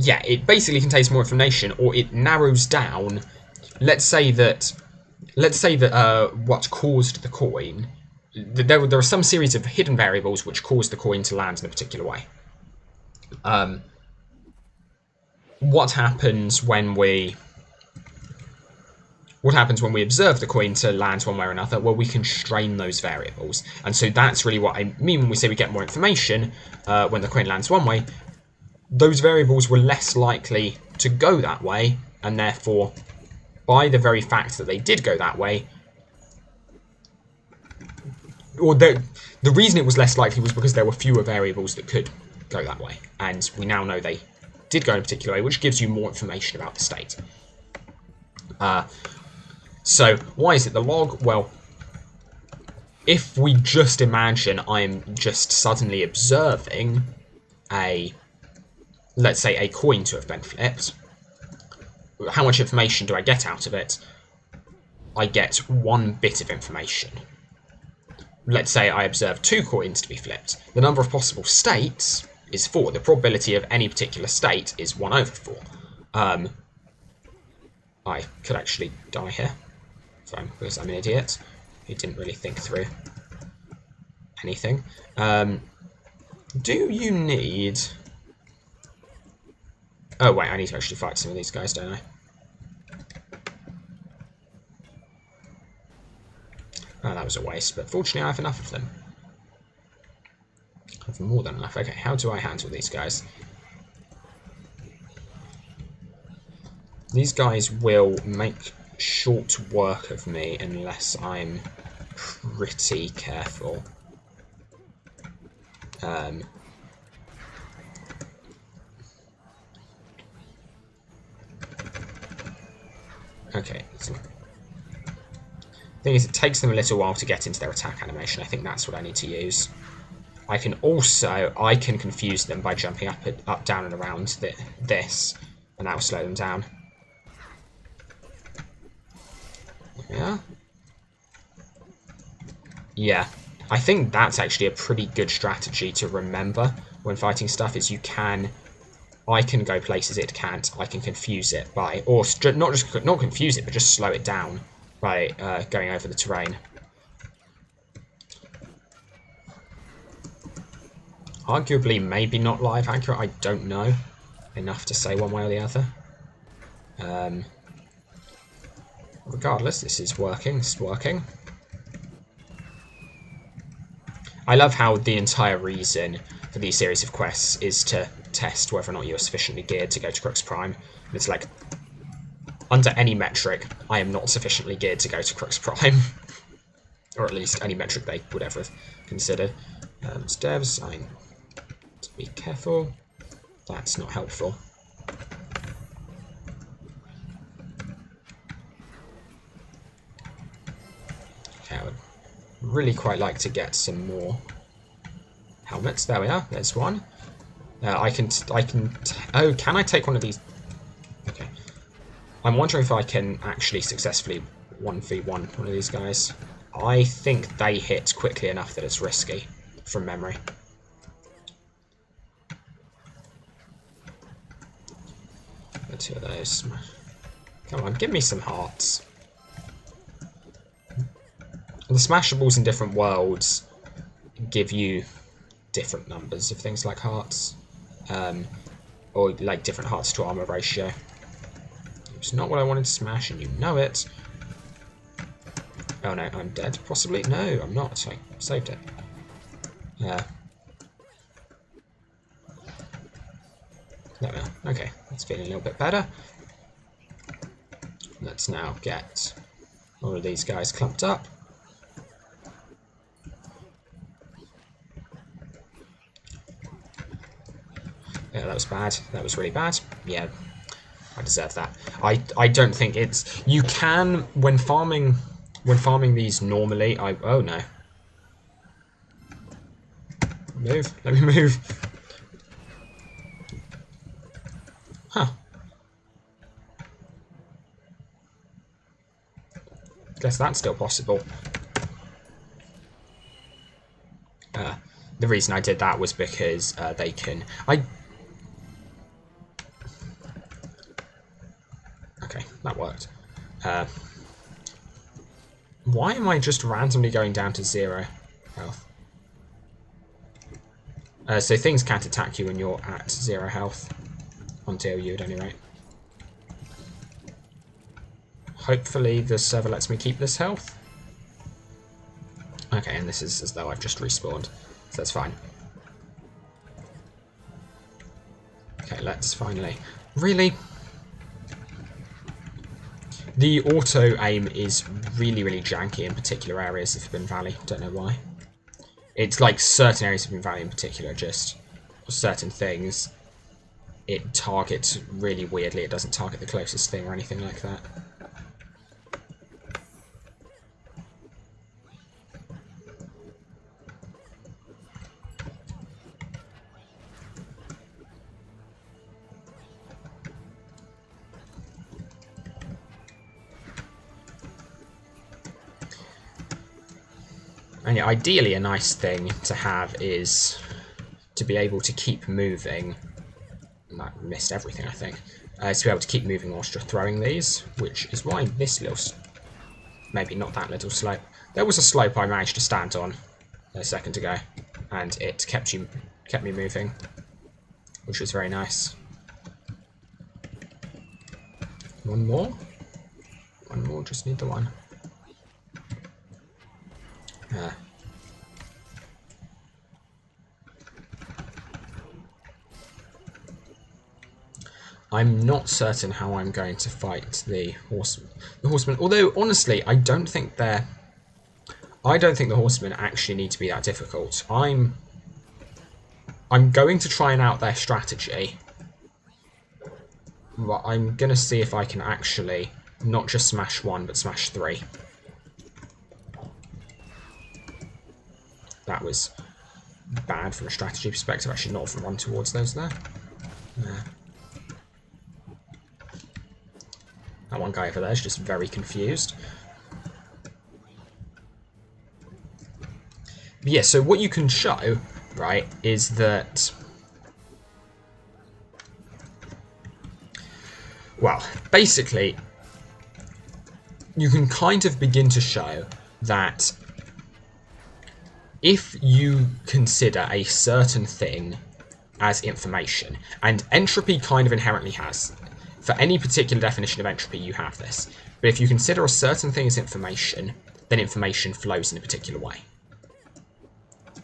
Yeah, it basically contains more information, or it narrows down. Let's say that what caused the coin, there are some series of hidden variables which caused the coin to land in a particular way. What happens when we observe the coin to land one way or another? Well, we constrain those variables, and so that's really what I mean when we say we get more information when the coin lands one way. Those variables were less likely to go that way, and therefore, by the very fact that they did go that way, or the reason it was less likely was because there were fewer variables that could go that way, and we now know they did go in a particular way, which gives you more information about the state. So, why is it the log? Well, if we just imagine I'm just suddenly observing let's say a coin to have been flipped, how much information do I get out of it? I get one bit of information. Let's say I observe 2 coins to be flipped. The number of possible states is 4. The probability of any particular state is 1 over 4. I could actually die here, because I'm an idiot who didn't really think through anything. Do you need... Oh wait, I need to actually fight some of these guys, don't I? Oh, that was a waste, but fortunately I have enough of them. I have more than enough. Okay, how do I handle these guys? These guys will make short work of me unless I'm pretty careful. Okay. Thing is, it takes them a little while to get into their attack animation. I think that's what I need to use. I can confuse them by jumping up, down, and around this, and that will slow them down. Yeah. Yeah. I think that's actually a pretty good strategy to remember when fighting stuff. Is I can go places it can't. I can confuse it by, or not confuse it, but just slow it down by going over the terrain. Arguably, maybe not live accurate. I don't know enough to say one way or the other. regardless, this is working. This is working. I love how the entire reason for these series of quests is to test whether or not you're sufficiently geared to go to Crux Prime. And it's like, under any metric, I am not sufficiently geared to go to Crux Prime. Or at least any metric they would ever have considered. Devs, I need to be careful. That's not helpful. Okay, I would really quite like to get some more helmets. There we are. There's one. Oh, can I take one of these? Okay. I'm wondering if I can actually successfully 1v1 one of these guys. I think they hit quickly enough that it's risky, from memory. Two of those. Come on, give me some hearts. The smashables in different worlds give you different numbers of things like hearts. Or like different hearts to armor ratio. It's not what I wanted to smash, and you know it. Oh no, I'm dead, possibly? No, I'm not. I saved it. There we are. Okay, that's feeling a little bit better. Let's now get all of these guys clumped up. Yeah, that was bad. That was really bad. Yeah, I deserve that. I don't think it's... You can, when farming these normally... Oh no. Move. Let me move. Huh. Guess that's still possible. The reason I did that was because they can... Okay, that worked. Why am I just randomly going down to 0 health? So things can't attack you when you're at 0 health. On DLU at any rate. Hopefully the server lets me keep this health. Okay, and this is as though I've just respawned. So that's fine. Okay, let's finally... Really? The auto-aim is really, really janky in particular areas of Forbidden Valley. Don't know why. It's like certain areas of Forbidden Valley in particular, just certain things. It targets really weirdly. It doesn't target the closest thing or anything like that. And yeah, ideally a nice thing to have is to be able to keep moving. I missed everything, I think. To be able to keep moving whilst you're throwing these, which is why this little... Maybe not that little slope. There was a slope I managed to stand on a second ago, and it kept me moving, which was very nice. One more? One more, just need the one. I'm not certain how I'm going to fight the horsemen. Although honestly, I don't think the horsemen actually need to be that difficult. I'm going to try and out their strategy. But I'm gonna see if I can actually not just smash one, but smash 3. That was bad from a strategy perspective. I should not have run towards those there. That one guy over there is just very confused. But yeah, so what you can show, right, is that... Well, basically, you can kind of begin to show that if you consider a certain thing as information, and entropy kind of inherently has... For any particular definition of entropy, you have this. But if you consider a certain thing as information, then information flows in a particular way,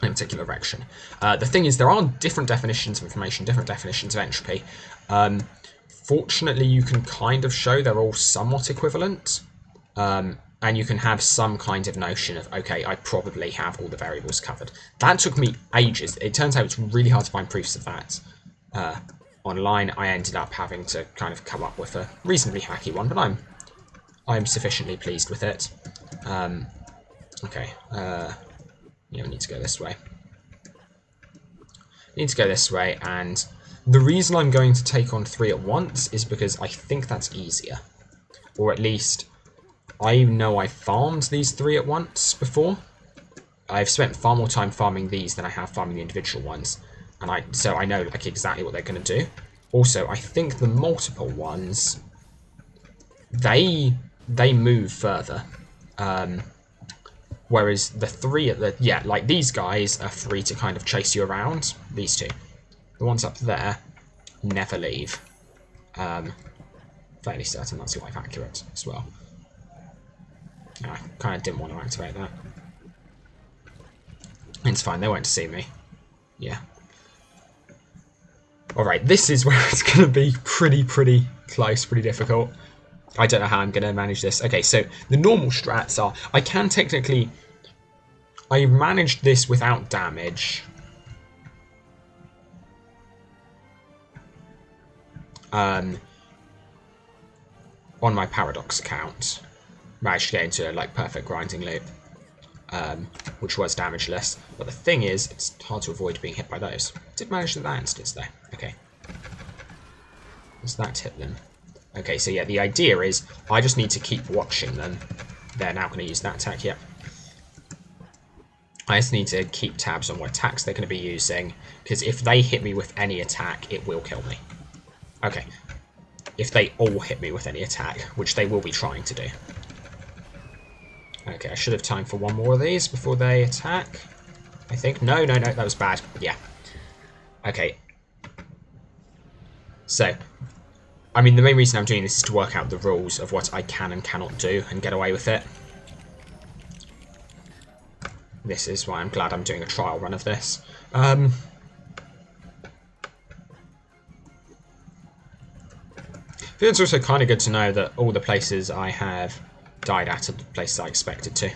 in a particular direction. The thing is, there are different definitions of information, different definitions of entropy. Fortunately, you can kind of show they're all somewhat equivalent. And you can have some kind of notion of, okay, I probably have all the variables covered. That took me ages. It turns out it's really hard to find proofs of that online. I ended up having to kind of come up with a reasonably hacky one, but I'm sufficiently pleased with it. Okay, yeah, we need to go this way. And the reason I'm going to take on 3 at once is because I think that's easier. Or at least, I know I farmed these 3 at once before. I've spent far more time farming these than I have farming the individual ones. And so I know like exactly what they're going to do. Also, I think the multiple ones, they move further. Whereas the 3 at the... Yeah, like these guys are free to kind of chase you around. These 2. The ones up there never leave. Fairly certain that's life accurate as well. I kind of didn't want to activate that. It's fine, they won't see me. Yeah. Alright, this is where it's going to be pretty close, pretty difficult. I don't know how I'm going to manage this. Okay, so the normal strats are... I can technically... I managed this without damage. On my Paradox account. Managed to get into a like perfect grinding loop, which was damageless. But the thing is, it's hard to avoid being hit by those. Did manage that instance though. Okay. Does that hit them? Okay, so yeah, the idea is I just need to keep watching them. They're now going to use that attack. Yep. I just need to keep tabs on what attacks they're going to be using, because if they hit me with any attack, it will kill me. Okay. If they all hit me with any attack, which they will be trying to do. Okay, I should have time for one more of these before they attack. I think. No, that was bad. Yeah. Okay. So, I mean, the main reason I'm doing this is to work out the rules of what I can and cannot do and get away with it. This is why I'm glad I'm doing a trial run of this. I think it's also kind of good to know that all the places I have died at are the places I expected to.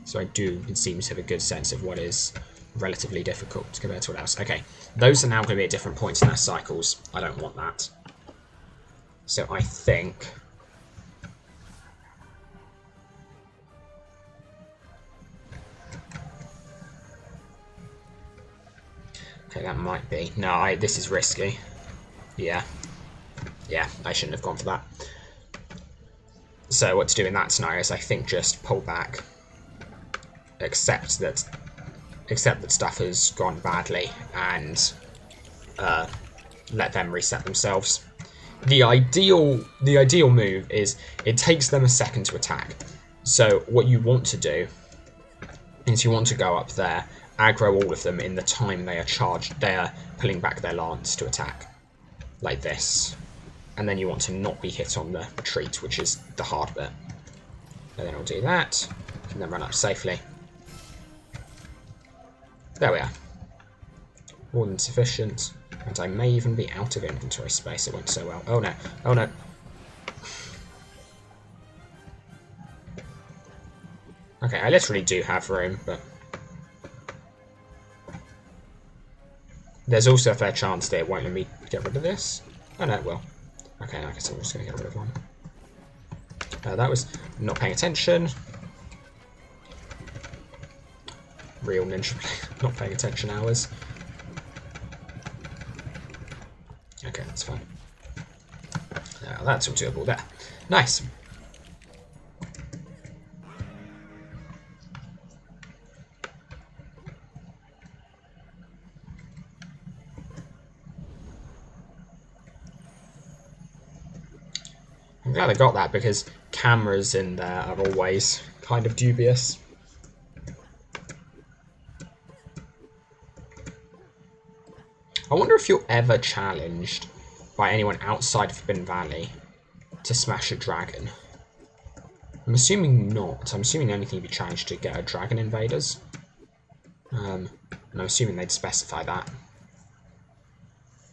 So I do, it seems, have a good sense of what is relatively difficult compared to what else. Okay, those are now going to be at different points in their cycles. I don't want that. So I think... Okay, that might be... No, this is risky. Yeah. Yeah, I shouldn't have gone for that. So what to do in that scenario is I think just pull back. Accept that stuff has gone badly and let them reset themselves. The ideal move is it takes them a second to attack. So what you want to do is you want to go up there, aggro all of them in the time they are charged. They are pulling back their lance to attack, like this. And then you want to not be hit on the retreat, which is the hard bit. And then I'll do that, and then run up safely. There we are. More than sufficient. And I may even be out of inventory space. It went so well. Oh no. Oh no. Okay, I literally do have room, but... There's also a fair chance that it won't let me get rid of this. Oh no, it will. Okay, I guess I'm just going to get rid of one. That was not paying attention. Real ninja not paying attention hours. Okay, that's fine. That's all doable there. Nice. I'm glad I got that because cameras in there are always kind of dubious. I wonder if you're ever challenged by anyone outside of Forbidden Valley to smash a dragon? I'm assuming not. I'm assuming the only thing you'd be challenged to get a dragon invaders. And I'm assuming they'd specify that.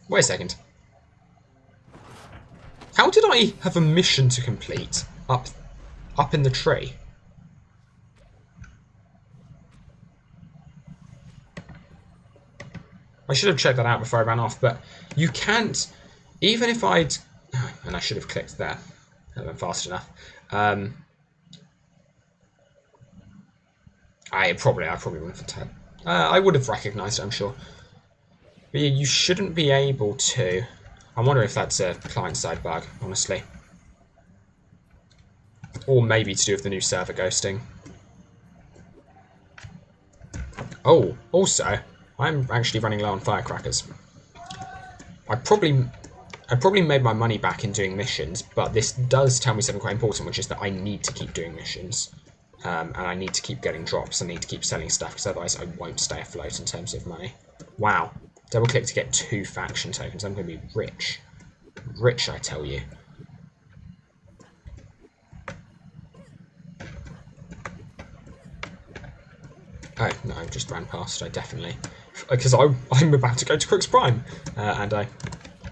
Wait a second. How did I have a mission to complete up in the tree? I should have checked that out before I ran off, but you can't, even if I'd, and I should have clicked there, I went fast enough. I probably wouldn't have had. I would have recognised it, I'm sure. But yeah, you shouldn't be able to. I wonder if that's a client-side bug, honestly. Or maybe to do with the new server ghosting. Oh, also, I'm actually running low on firecrackers. I probably made my money back in doing missions, but this does tell me something quite important, which is that I need to keep doing missions. And I need to keep getting drops. I need to keep selling stuff, because otherwise I won't stay afloat in terms of money. Wow. Double click to get 2 faction tokens. I'm going to be rich. Rich, I tell you. Oh, no, I just ran past. I definitely... Because I'm about to go to Crooks Prime. And I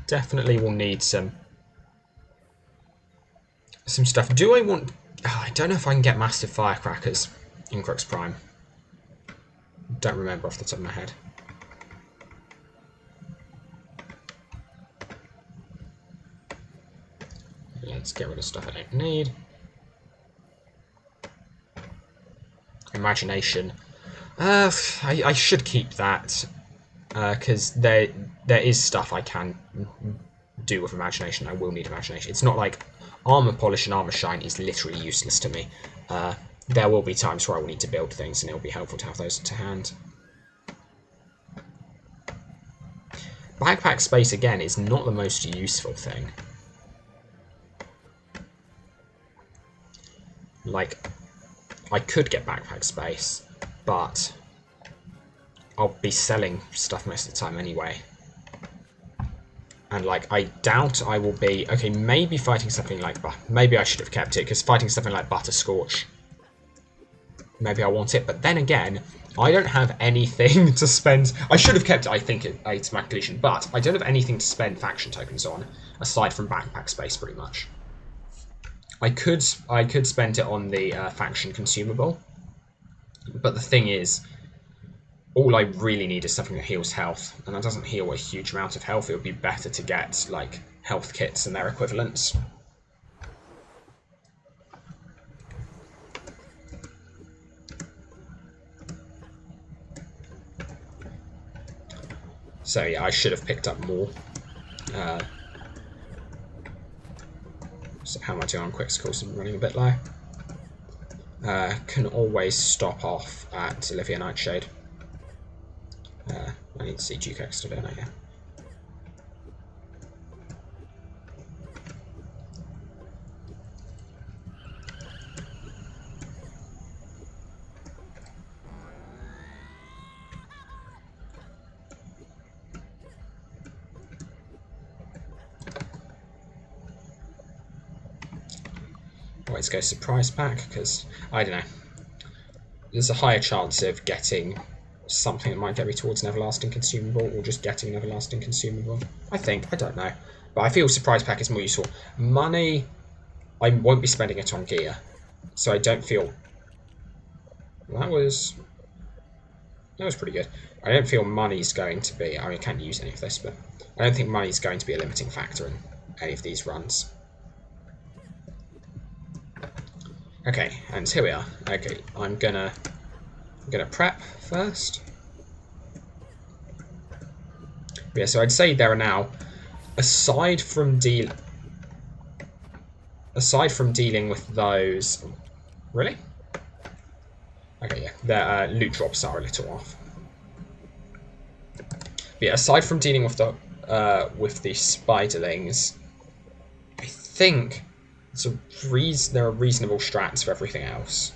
definitely will need some stuff. Do I want... Oh, I don't know if I can get massive firecrackers in Crooks Prime. Don't remember off the top of my head. Let's get rid of stuff I don't need. Imagination. I should keep that, because there is stuff I can do with imagination. I will need imagination. It's not like armor polish and armor shine is literally useless to me. There will be times where I will need to build things, and it will be helpful to have those to hand. Backpack space, again, is not the most useful thing. Like, I could get backpack space, but I'll be selling stuff most of the time anyway. And, like, I doubt I will be... Okay, maybe fighting something like... Maybe I should have kept it, because fighting something like Butterscorch, maybe I want it. But then again, I don't have anything to spend... I should have kept it, I think, it's my deletion, but I don't have anything to spend faction tokens on, aside from backpack space, pretty much. I could spend it on the faction consumable, but the thing is, all I really need is something that heals health, and that doesn't heal a huge amount of health. It would be better to get, like, health kits and their equivalents. So yeah, I should have picked up more. So how am I doing on quick calls? I'm running a bit low. Can always stop off at Olivia Nightshade. I need to see Duke Exeter, don't I? Yeah. Always go surprise pack, because, I don't know, there's a higher chance of getting something that might get me towards an everlasting consumable, or just getting an everlasting consumable. I think, I don't know. But I feel surprise pack is more useful. Money, I won't be spending it on gear, so I don't feel... That was pretty good. I don't feel money's going to be... I mean, I can't use any of this, but I don't think money's going to be a limiting factor in any of these runs. Okay, and here we are. Okay, I'm gonna prep first. Yeah, so I'd say there are now, aside from dealing with those, really? Okay, yeah, their loot drops are a little off. But yeah, aside from dealing with the spiderlings, I think there are reasonable strats for everything else.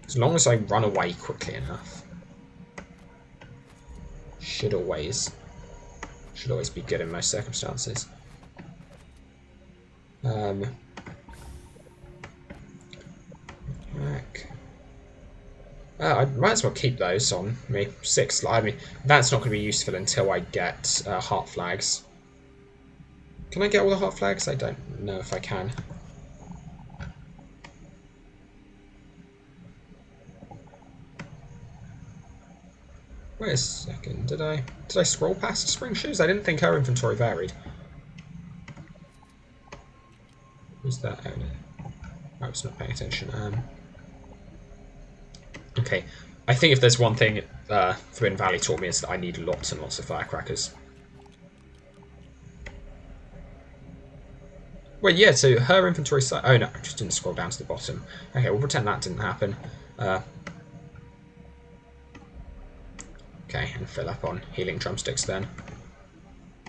As long as I run away quickly enough, should always be good in most circumstances. Back. I might as well keep those on me. 6. I mean, that's not going to be useful until I get heart flags. Can I get all the heart flags? I don't know if I can. Wait a second. Did I scroll past spring shoes? I didn't think her inventory varied. Who's that? Oh no. I was not paying attention. Okay. I think if there's one thing Thrin Valley taught me is that I need lots and lots of firecrackers. Well, yeah, so her inventory size... Oh, no, I just didn't scroll down to the bottom. Okay, we'll pretend that didn't happen. Okay, and fill up on healing drumsticks then.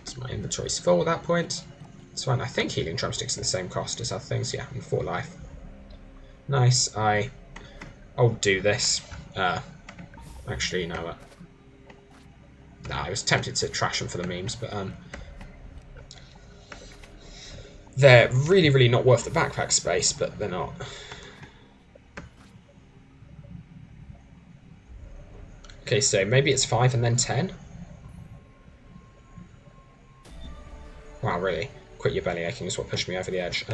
So my inventory's full at that point. It's fine. I think healing drumsticks are the same cost as other things. Yeah, and 4 life. Nice. I'll do this. Actually, you know what? Nah, I was tempted to trash them for the memes, but they're really, really not worth the backpack space, but they're not. Okay, so maybe it's 5 and then 10? Wow, really? Quit your belly aching is what pushed me over the edge.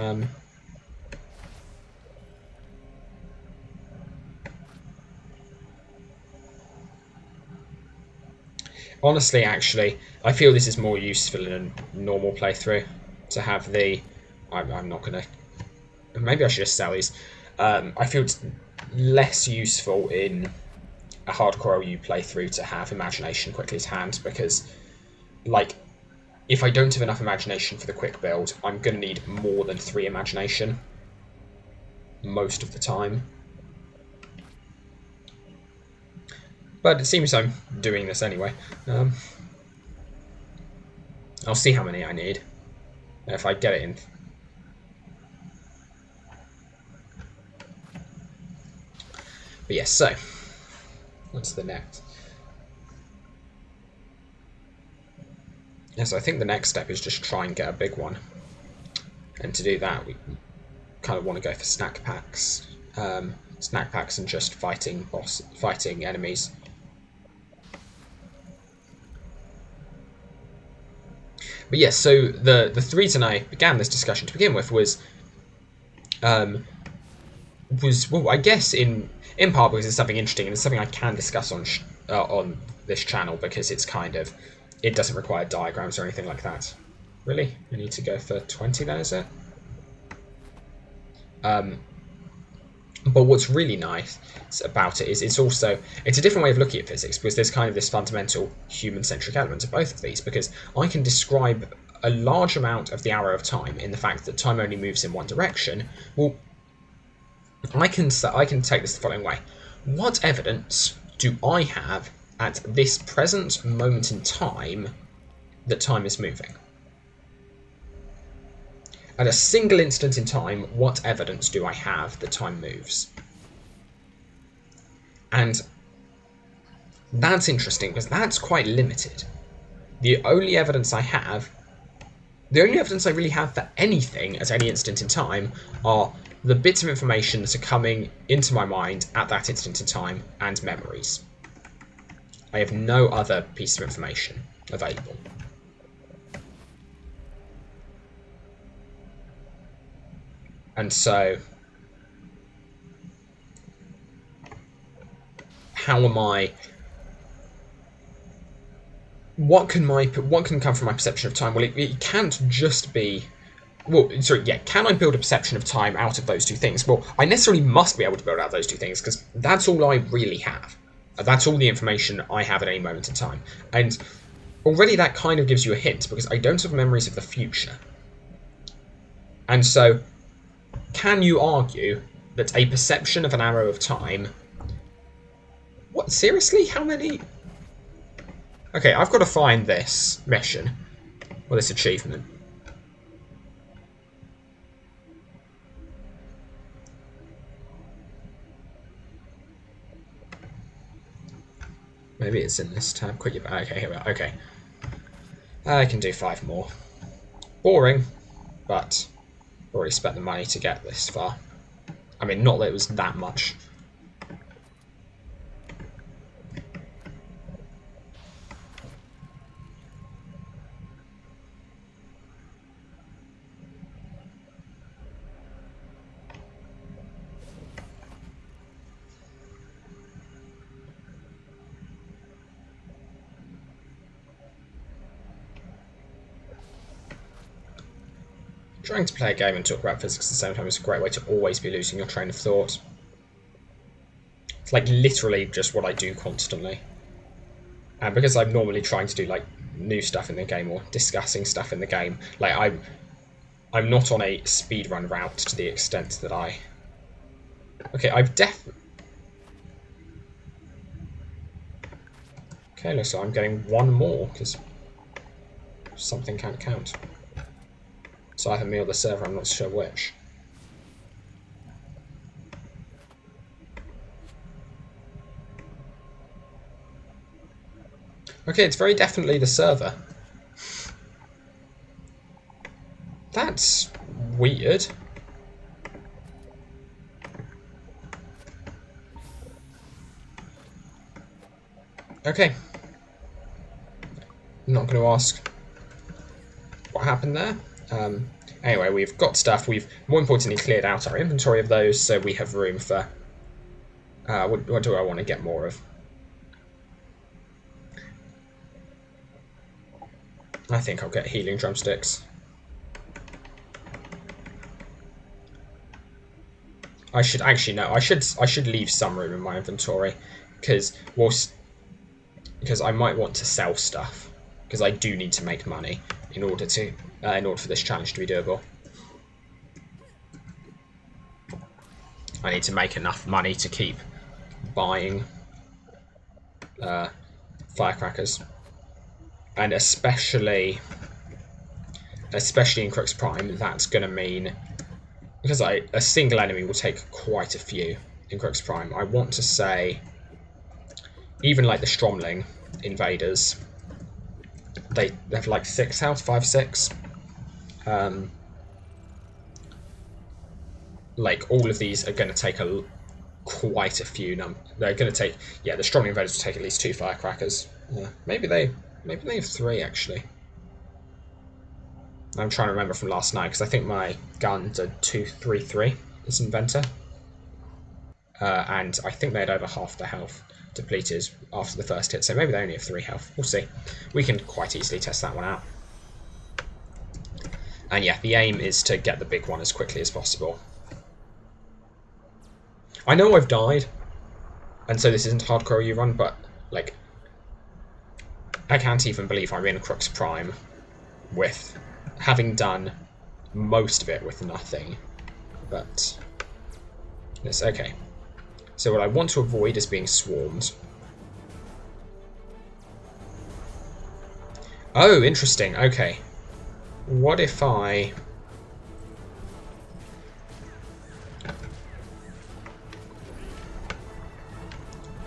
Honestly, actually, I feel this is more useful in a normal playthrough to have the... I'm not going to... Maybe I should just sell these. I feel it's less useful in a hardcore LU playthrough to have imagination quickly to hand, because, like, if I don't have enough imagination for the quick build, I'm going to need more than 3 imagination most of the time. But it seems I'm doing this anyway. I'll see how many I need if I get it in. But yes, so what's the next? Yes, I think the next step is just try and get a big one. And to do that, we kind of want to go for snack packs. Snack packs and just fighting enemies. But yes, so the reason I began this discussion to begin with was well, I guess in part because it's something interesting and it's something I can discuss on this channel, because it's kind of, it doesn't require diagrams or anything like that. Really, I need to go for 20 then, is it? But what's really nice about it is it's a different way of looking at physics, because there's kind of this fundamental human-centric element to both of these, because I can describe a large amount of the arrow of time in the fact that time only moves in one direction. Well, I can take this the following way. What evidence do I have at this present moment in time that time is moving? At a single instant in time, what evidence do I have that time moves? And that's interesting, because that's quite limited. The only evidence I really have for anything at any instant in time are the bits of information that are coming into my mind at that instant in time and memories. I have no other piece of information available. And so, how am I? What can come from my perception of time? Well, it can't just be. Well, sorry, yeah. Can I build a perception of time out of those two things? Well, I necessarily must be able to build out those two things, because that's all I really have. That's all the information I have at any moment in time. And already that kind of gives you a hint, because I don't have memories of the future. And so, can you argue that a perception of an arrow of time... What, seriously? How many... Okay, I've got to find this mission. Or this achievement. Maybe it's in this tab. Quick, okay, here we are. Okay. I can do 5 more. Boring, but Already spent the money to get this far. I mean, not that it was that much. Trying to play a game and talk about physics at the same time is a great way to always be losing your train of thought. It's like literally just what I do constantly. And because I'm normally trying to do like new stuff in the game or discussing stuff in the game, like I'm not on a speedrun route to the extent that I... Okay, Okay, looks like I'm getting one more, because something can't count. It's either me or the server, I'm not sure which. Okay, it's very definitely the server. That's weird. Okay. I'm not going to ask what happened there. Anyway, we've got stuff. We've more importantly cleared out our inventory of those, so we have room for... what do I want to get more of? I think I'll get healing drumsticks. I should actually no. I should leave some room in my inventory because I might want to sell stuff because I do need to make money in order for this challenge to be doable. I need to make enough money to keep buying firecrackers, and especially in Crux Prime, that's going to mean, because a single enemy will take quite a few in Crux Prime. I want to say, even like the Stromling invaders, they have like 6 health, 5, 6. Like all of these are going to take quite a few They're going to take, yeah, the Stromling invaders will take at least 2 firecrackers. Maybe they have 3 actually. I'm trying to remember from last night because I think my gun did 233 as Inventor, and I think they had over half their health depleted after the first hit, so maybe they only have 3 health. We'll see. We can quite easily test that one out. And yeah, the aim is to get the big one as quickly as possible. I know I've died, and so this isn't hardcore LU run, but like, I can't even believe I'm in Crux Prime with having done most of it with nothing. But it's okay. So what I want to avoid is being swarmed. Oh, interesting. Okay. What if I...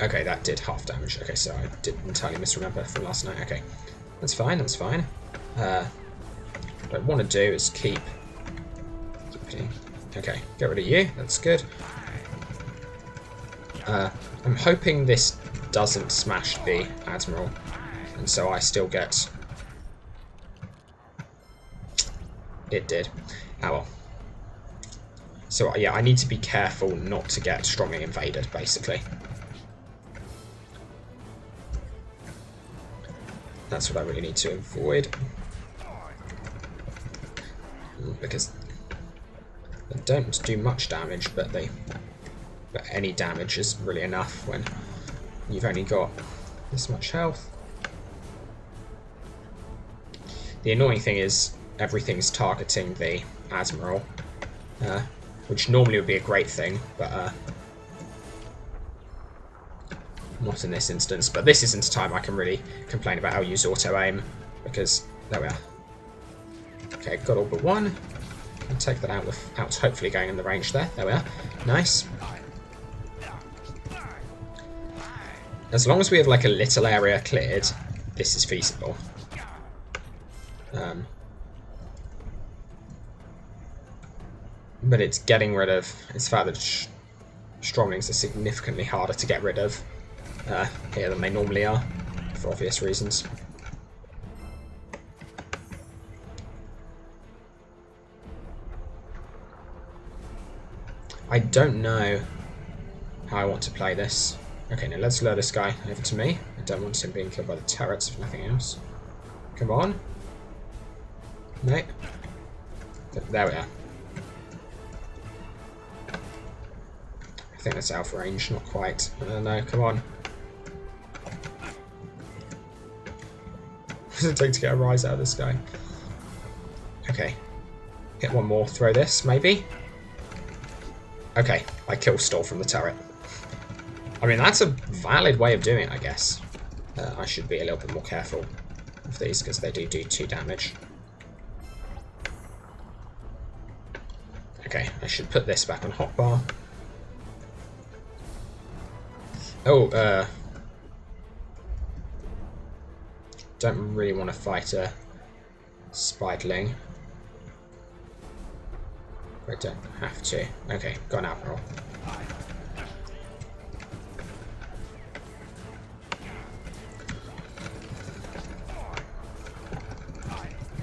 Okay, that did half damage. Okay, so I did entirely misremember from last night. Okay, that's fine, that's fine. What I want to do is keep hitting. Okay, get rid of you. That's good. I'm hoping this doesn't smash the Admiral, and so I still get... It did. Oh well. So yeah, I need to be careful not to get strongly invaded, basically. That's what I really need to avoid. Because they don't do much damage, but any damage is really enough when you've only got this much health. The annoying thing is everything's targeting the Admiral, which normally would be a great thing, but not in this instance. But this isn't a time I can really complain about how I use auto-aim, because there we are. Okay, got all but one. I'll take that out without hopefully going in the range there. There we are. Nice. As long as we have like a little area cleared, this is feasible. but it's getting rid of. It's the fact that Stromlings are significantly harder to get rid of here than they normally are, for obvious reasons. I don't know how I want to play this. Okay, now let's lure this guy over to me. I don't want him being killed by the turrets, if nothing else. Come on. No. There we are. I think that's out of range, not quite. No, come on. What does it take to get a rise out of this guy? Okay. Hit one more, throw this, maybe? Okay, I kill stall from the turret. I mean, that's a valid way of doing it, I guess. I should be a little bit more careful of these, because they do 2 damage. Okay, I should put this back on hotbar. Oh, don't really want to fight a Spidling. I don't have to. Okay, got an admiral.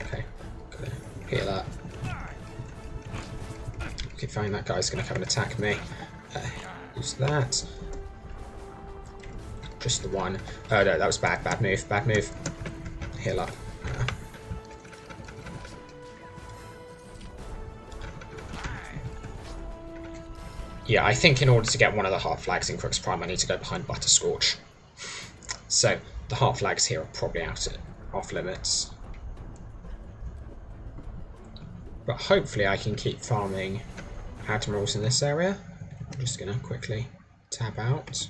Okay, gotta hear that. Okay, fine, that guy's gonna come and attack me. Use that. Just the one. Oh no, that was bad. Bad move. Bad move. Heal up. Yeah, I think in order to get one of the heart flags in Crook's Prime, I need to go behind Butterscorch. So the heart flags here are probably off limits. But hopefully I can keep farming admirals in this area. I'm just gonna quickly tab out.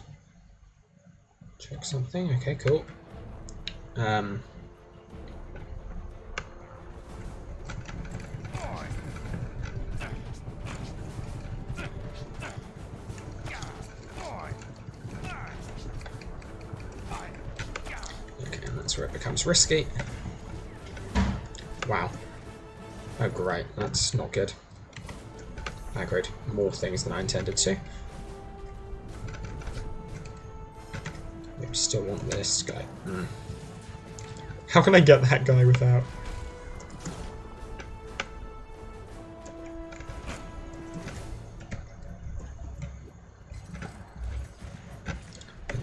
Check something. Okay, cool. Okay, and that's where it becomes risky. Wow. Oh great, that's not good. Aggroed more things than I intended to. We still want this guy. How can I get that guy without?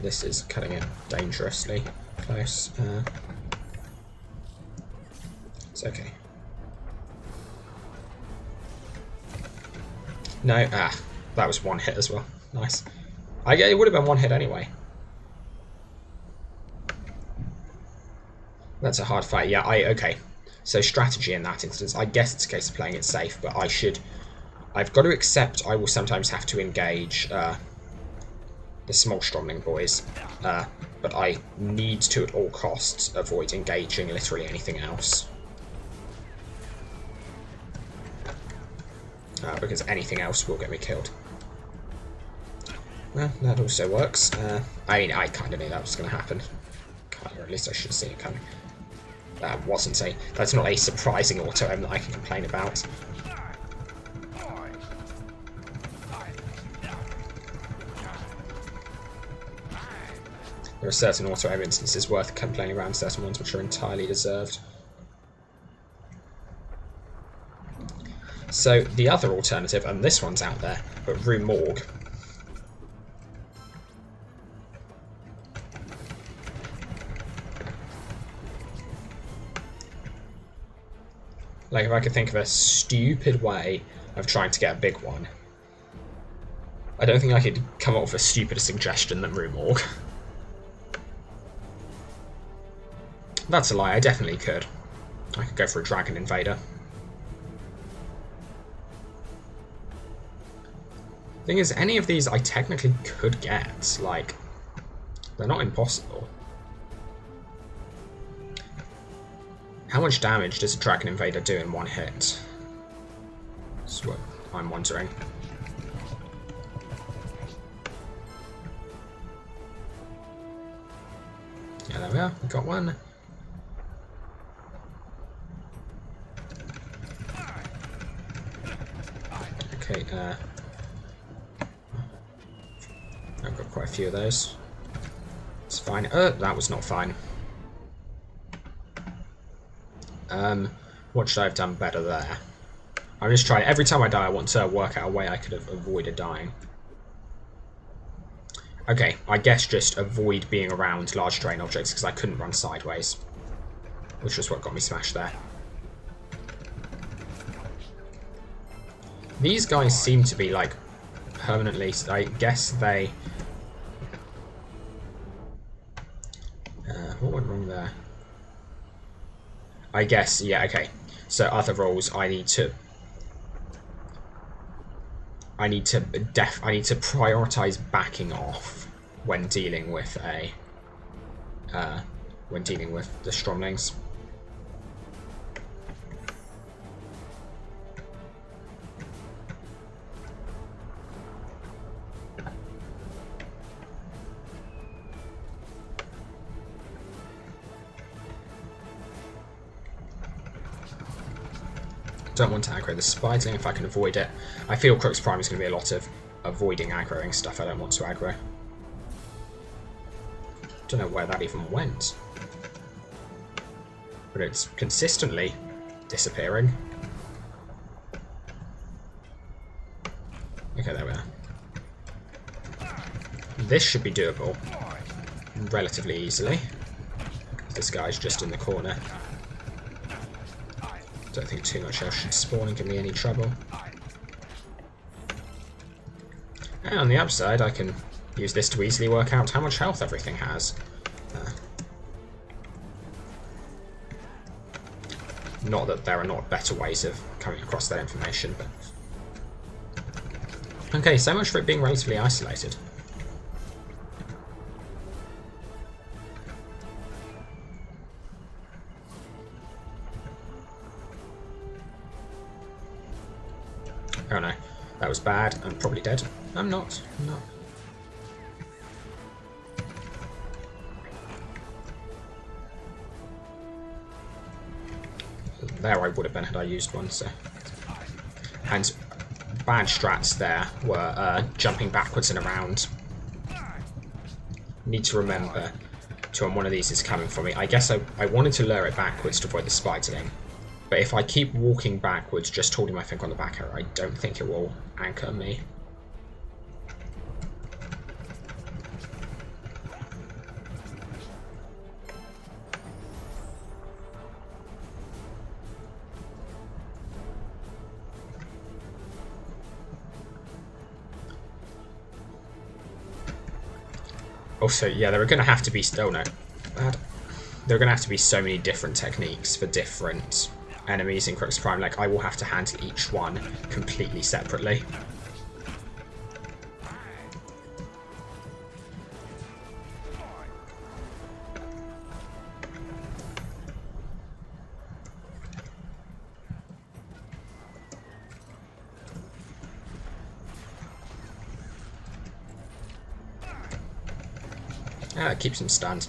This is cutting it dangerously close. It's okay. No, that was one hit as well. Nice. It would have been one hit anyway. That's a hard fight. Yeah, okay. So strategy in that instance, I guess it's a case of playing it safe, but I've got to accept I will sometimes have to engage the small Stromling boys, but I need to at all costs avoid engaging literally anything else. Because anything else will get me killed. Well, that also works. I mean, I kind of knew that was going to happen. Or at least I should have seen it coming. That's not a surprising auto-aim that I can complain about. There are certain auto-aim instances worth complaining around, certain ones which are entirely deserved. So the other alternative, and this one's out there, but Rue Morgue. Like, if I could think of a stupid way of trying to get a big one, I don't think I could come up with a stupider suggestion than Rue Morgue. That's a lie, I definitely could. I could go for a Dragon Invader. Thing is, any of these I technically could get, like, they're not impossible. How much damage does a Dragon Invader do in one hit? That's what I'm wondering. Yeah, there we are, we got one. Okay, I've got quite a few of those. It's fine. That was not fine. What should I have done better there? I'm just trying. Every time I die, I want to work out a way I could have avoided dying. Okay, I guess just avoid being around large terrain objects because I couldn't run sideways, which was what got me smashed there. These guys seem to be like permanently. I guess they. What went wrong there? I guess, yeah, okay. So other roles, I need to prioritize backing off when dealing with the Stromlings. Don't want to aggro the Spiderling if I can avoid it. I feel Crux Prime is going to be a lot of avoiding aggroing stuff I don't want to aggro. Don't know where that even went. But it's consistently disappearing. Okay, there we are. This should be doable relatively easily. This guy's just in the corner. Don't think too much else should spawn and give me any trouble. And on the upside, I can use this to easily work out how much health everything has. Not that there are not better ways of coming across that information, but... Okay, so much for it being relatively isolated. Oh no, that was bad. I'm probably dead. I'm not. I'm not. There I would have been had I used one, so... And bad strats there were jumping backwards and around. Need to remember to when one of these is coming for me. I guess I wanted to lure it backwards to avoid the Spiderling. But if I keep walking backwards, just holding my finger on the back arrow, I don't think it will anchor me. Also, yeah, there are going to have to be... Oh no, bad. There are going to have to be so many different techniques for different enemies in Crux Prime. Like, I will have to handle each one completely separately. Ah, it keeps him stunned.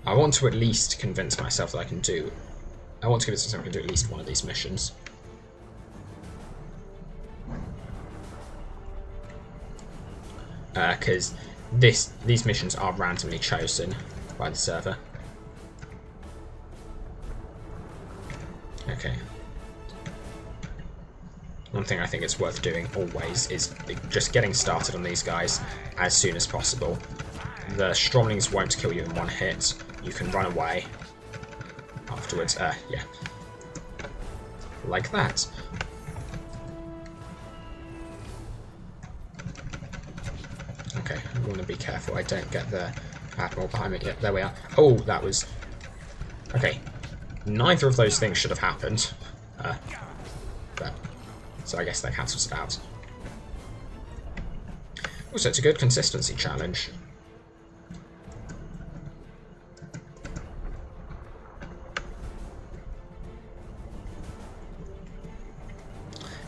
I want to at least convince myself that I can do... I want to convince myself I can do at least one of these missions. Because these missions are randomly chosen by the server. Okay. One thing I think it's worth doing always is just getting started on these guys as soon as possible. The Stromlings won't kill you in one hit. You can run away afterwards. Yeah. Like that. Okay, I want to be careful I don't get the Admiral behind me. Yeah, there we are. Oh, that was... Okay. Neither of those things should have happened. But... So I guess that cancels it out. Also, it's a good consistency challenge.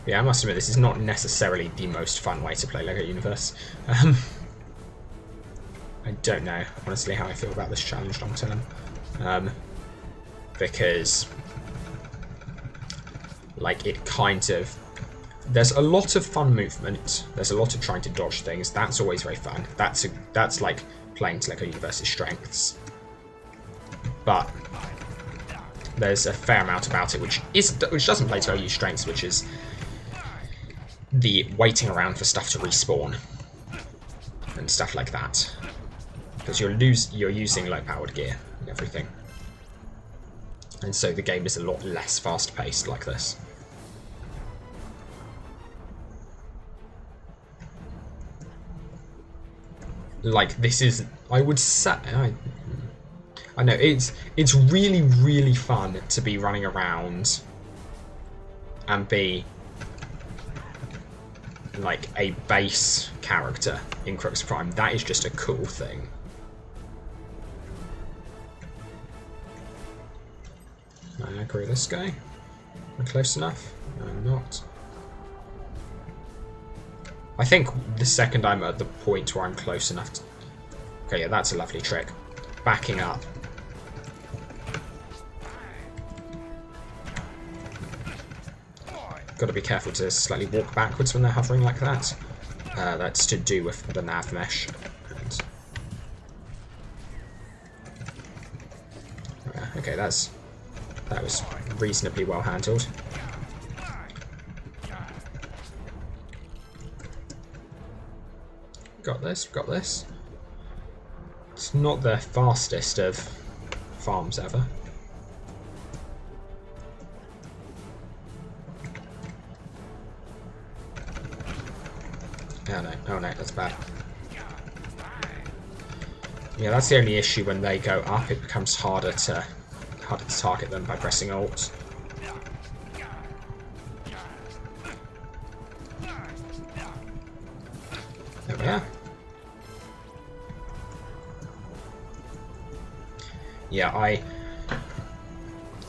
Yeah, I must admit, this is not necessarily the most fun way to play LEGO Universe. I don't know, honestly, how I feel about this challenge long term. because like it kind of, there's a lot of fun movement, there's a lot of trying to dodge things. That's always very fun. That's like playing Teleco Universe's strengths, but there's a fair amount about it which doesn't play to OU's strengths, which is the waiting around for stuff to respawn and stuff like that, because you're using low-powered gear and everything, and so the game is a lot less fast-paced like this. Like this is, I would say, I know it's really, really fun to be running around and be like a base character in Crux Prime. That is just a cool thing. I agree with this guy. Am I close enough? No, I'm not. I think the second I'm at the point where I'm close enough to... Okay, yeah, that's a lovely trick. Backing up. Got to be careful to slightly walk backwards when they're hovering like that. That's to do with the nav mesh. And... okay, that was reasonably well handled. Got this, got this. It's not the fastest of farms ever. Oh no, oh no, that's bad. Yeah, that's the only issue when they go up. It becomes harder to target them by pressing Alt. There we are. Yeah,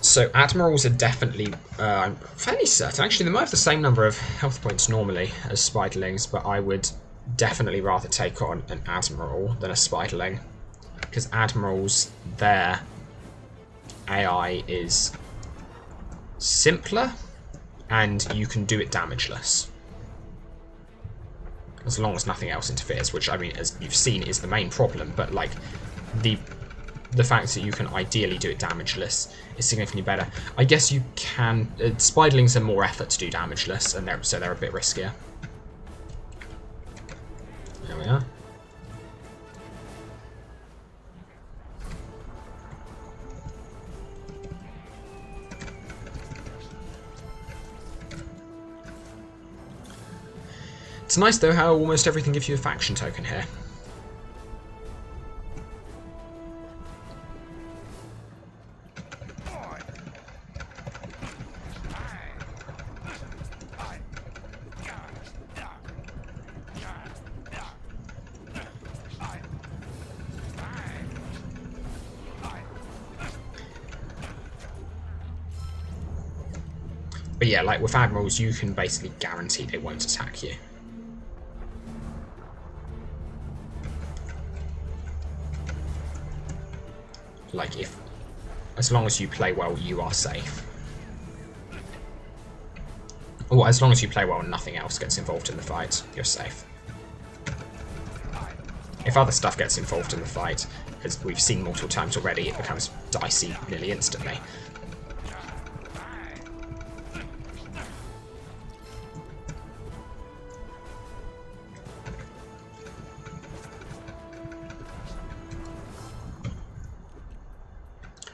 so Admirals are definitely, I'm fairly certain, actually they might have the same number of health points normally as Spiderlings, but I would definitely rather take on an Admiral than a Spiderling, because Admirals, their AI is simpler, and you can do it damageless. As long as nothing else interferes, which, I mean, as you've seen, is the main problem, but, like, the fact that you can ideally do it damageless is significantly better. I guess you can... Spiderlings are more effort to do damageless, and so they're a bit riskier. There we are. It's nice, though, how almost everything gives you a faction token here. But yeah, like with Admirals, you can basically guarantee they won't attack you. Like, as long as you play well, you are safe. Or as long as you play well and nothing else gets involved in the fight, you're safe. If other stuff gets involved in the fight, as we've seen multiple times already, it becomes dicey nearly instantly.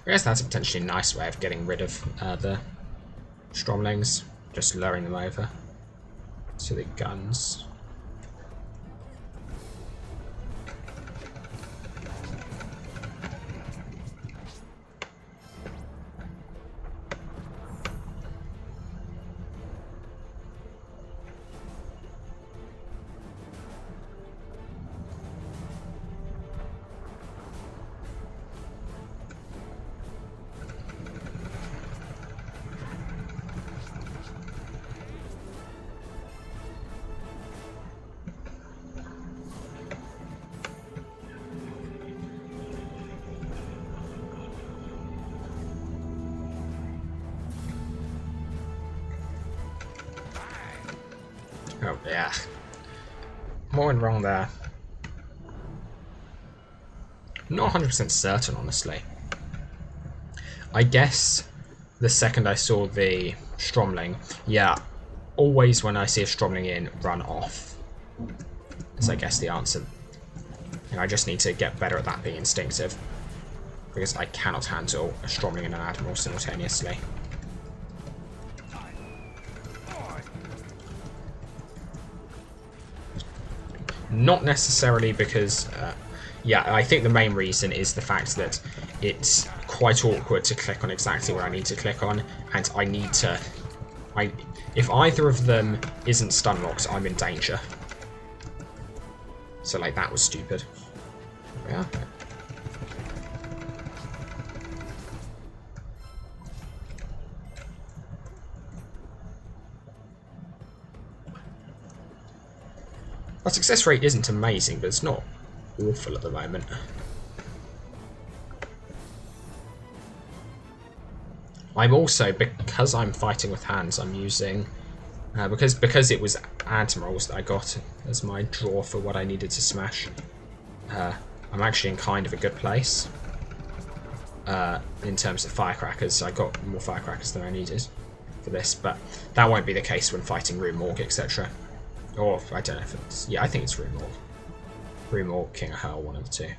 I guess that's a potentially nice way of getting rid of the Stromlings, just lowering them over to the guns. Yeah. What went wrong there? I'm not 100% certain, honestly. I guess the second I saw the Stromling, yeah, always when I see a Stromling in, run off. That's, I guess, the answer. And I just need to get better at that being instinctive. Because I cannot handle a Stromling and an Admiral simultaneously. Not necessarily because... yeah, I think the main reason is the fact that it's quite awkward to click on exactly what I need to click on, and I need to... if either of them isn't stun locked, I'm in danger. So, like, that was stupid. Yeah. Our success rate isn't amazing, but it's not awful at the moment. I'm also, because I'm fighting with hands, I'm using... because it was Admirals that I got as my draw for what I needed to smash, I'm actually in kind of a good place. In terms of firecrackers, I got more firecrackers than I needed for this, but that won't be the case when fighting Room Morgue, etc. Or, I don't know if it's... yeah, I think it's Room Morgue. Room Morgue, King of Hurl, one of the two.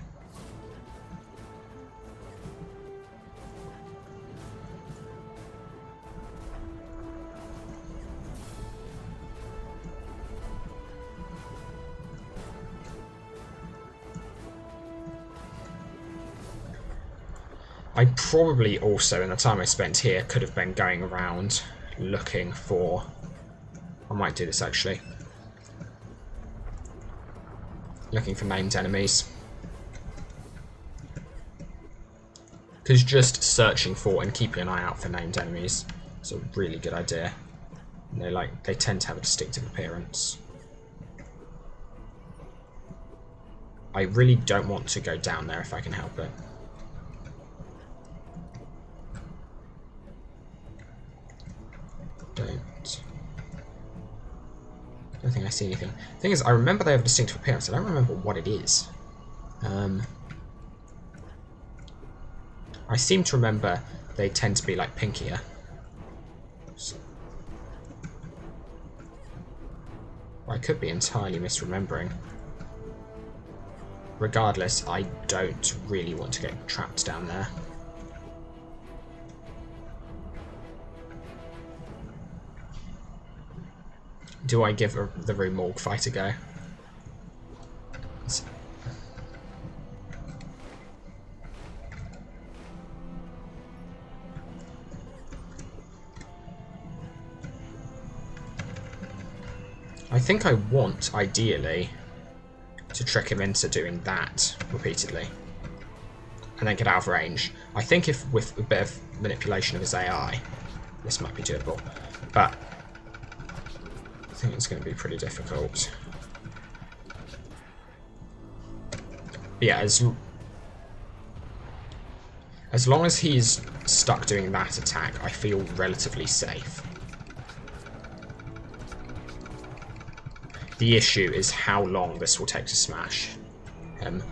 I probably also, in the time I spent here, could have been going around looking for... I might do this actually. Looking for named enemies. Because just searching for and keeping an eye out for named enemies is a really good idea. And they tend to have a distinctive appearance. I really don't want to go down there if I can help it. I don't think I see anything. The thing is, I remember they have a distinctive appearance. I don't remember what it is. I seem to remember they tend to be like pinkier. So, I could be entirely misremembering. Regardless, I don't really want to get trapped down there. Do I give the Room Morgue fight a go? I think I want, ideally, to trick him into doing that repeatedly. And then get out of range. I think if with a bit of manipulation of his AI, this might be doable. But I think it's going to be pretty difficult. But yeah, as long as he's stuck doing that attack, I feel relatively safe. The issue is how long this will take to smash him.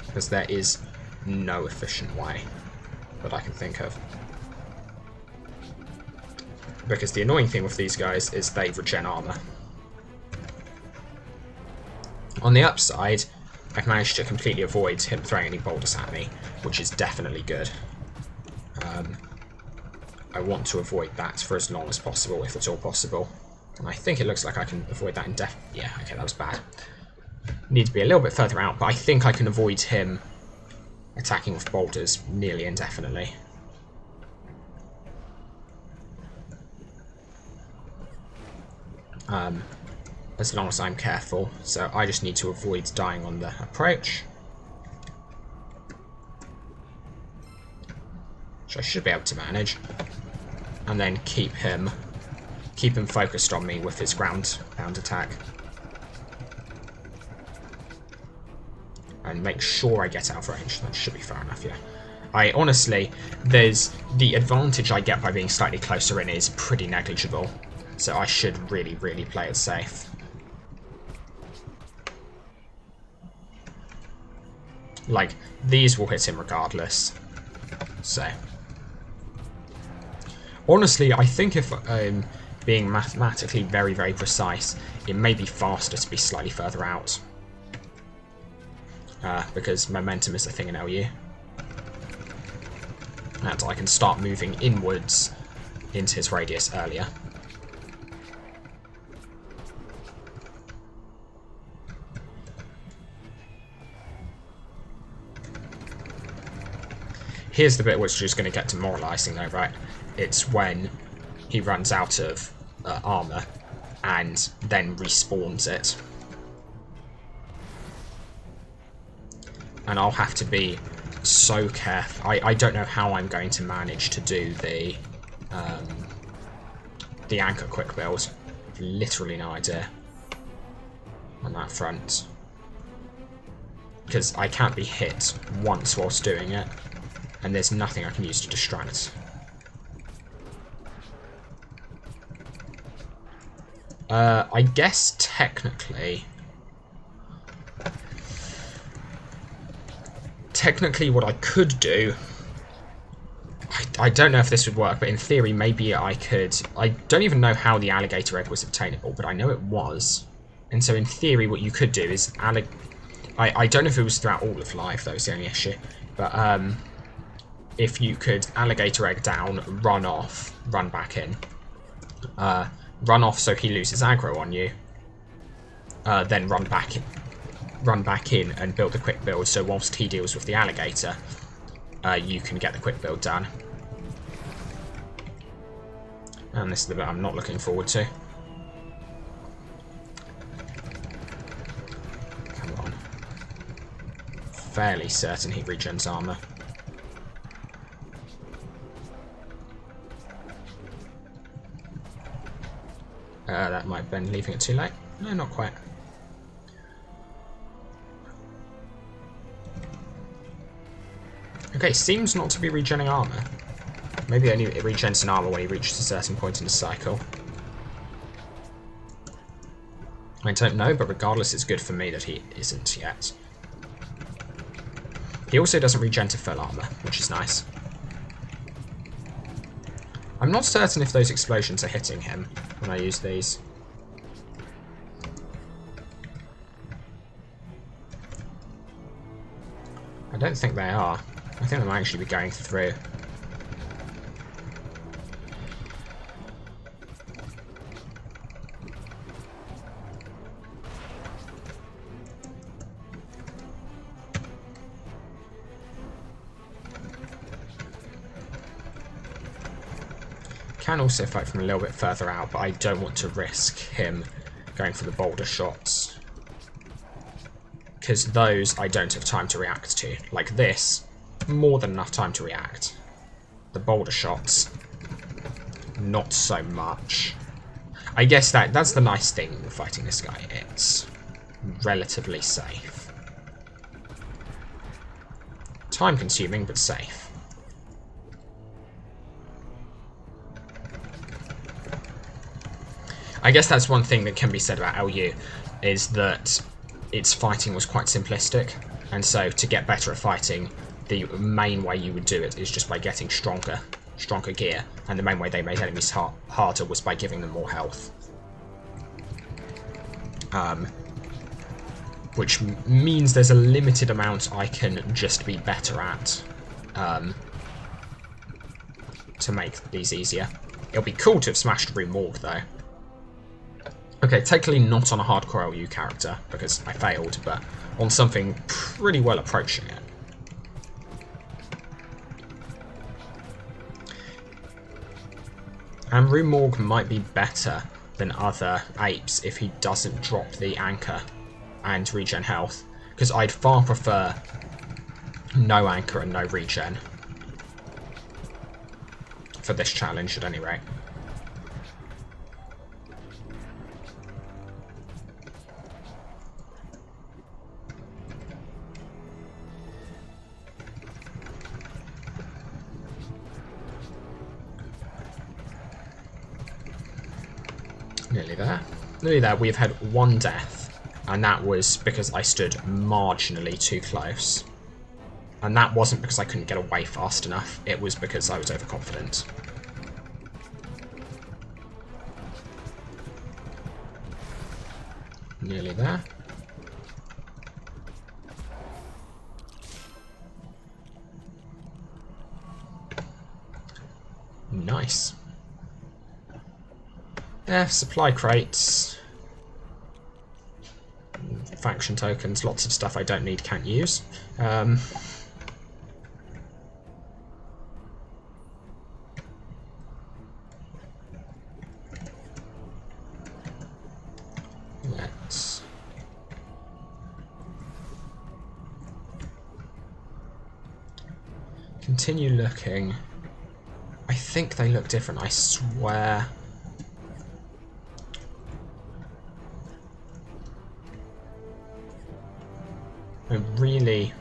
Because there is no efficient way that I can think of. Because the annoying thing with these guys is they regen armor. On the upside, I've managed to completely avoid him throwing any boulders at me, which is definitely good. I want to avoid that for as long as possible, if at all possible. And I think it looks like I can avoid that indefinitely. Yeah, okay, that was bad. Need to be a little bit further out, but I think I can avoid him attacking with boulders nearly indefinitely. As long as I'm careful, so I just need to avoid dying on the approach. Which I should be able to manage. And then keep him focused on me with his ground pound attack. And make sure I get out of range. That should be fair enough, yeah. I honestly, the advantage I get by being slightly closer in is pretty negligible. so I should really, really play it safe. Like, these will hit him regardless. So, honestly, I think if I'm being mathematically very, very precise, it may be faster to be slightly further out. Because momentum is a thing in LU. And I can start moving inwards into his radius earlier. Here's the bit which is going to get demoralising though, right? It's when he runs out of armour and then respawns it. And I'll have to be so careful. I don't know how I'm going to manage to do the anchor quick build. I've literally no idea on that front. Because I can't be hit once whilst doing it, and there's nothing I can use to distract. I guess technically what I could do, I don't know if this would work, but in theory maybe I could. I don't even know how the alligator egg was obtainable, but I know it was. And so in theory what you could do is I don't know if it was throughout all of life, that was the only issue, but if you could alligator egg down, run off, run back in, run off so he loses aggro on you, then run back in and build a quick build, so whilst he deals with the alligator, you can get the quick build done. And this is the bit I'm not looking forward to. Come on. Fairly certain he regens armor. That might have been leaving it too late. No, not quite. Okay, seems not to be regenning armor. Maybe only it regens an armor when he reaches a certain point in the cycle. I don't know, but regardless, it's good for me that he isn't yet. He also doesn't regen to full armor, which is nice. I'm not certain if those explosions are hitting him when I use these. I don't think they are. I think they might actually be going through. Can also fight from a little bit further out, but I don't want to risk him going for the boulder shots, because those I don't have time to react to. Like this, more than enough time to react. The boulder shots, not so much. I guess that's the nice thing with fighting this guy. It's relatively safe. Time consuming, but safe. I guess that's one thing that can be said about LU, is that its fighting was quite simplistic, and so to get better at fighting, the main way you would do it is just by getting stronger gear, and the main way they made enemies harder was by giving them more health. Which means there's a limited amount I can just be better at to make these easier. It'll be cool to have smashed through Morgue though. Okay, technically not on a hardcore LU character, because I failed, but on something pretty well approaching it. And Rue Morgue might be better than other apes if he doesn't drop the anchor and regen health, because I'd far prefer no anchor and no regen for this challenge at any rate. Nearly there. Nearly there. We've had one death, and that was because I stood marginally too close. And that wasn't because I couldn't get away fast enough, it was because I was overconfident. Nearly there. Nice. Supply crates. Faction tokens, lots of stuff I don't need, can't use. Let's... continue looking. I think they look different, I swear. I really...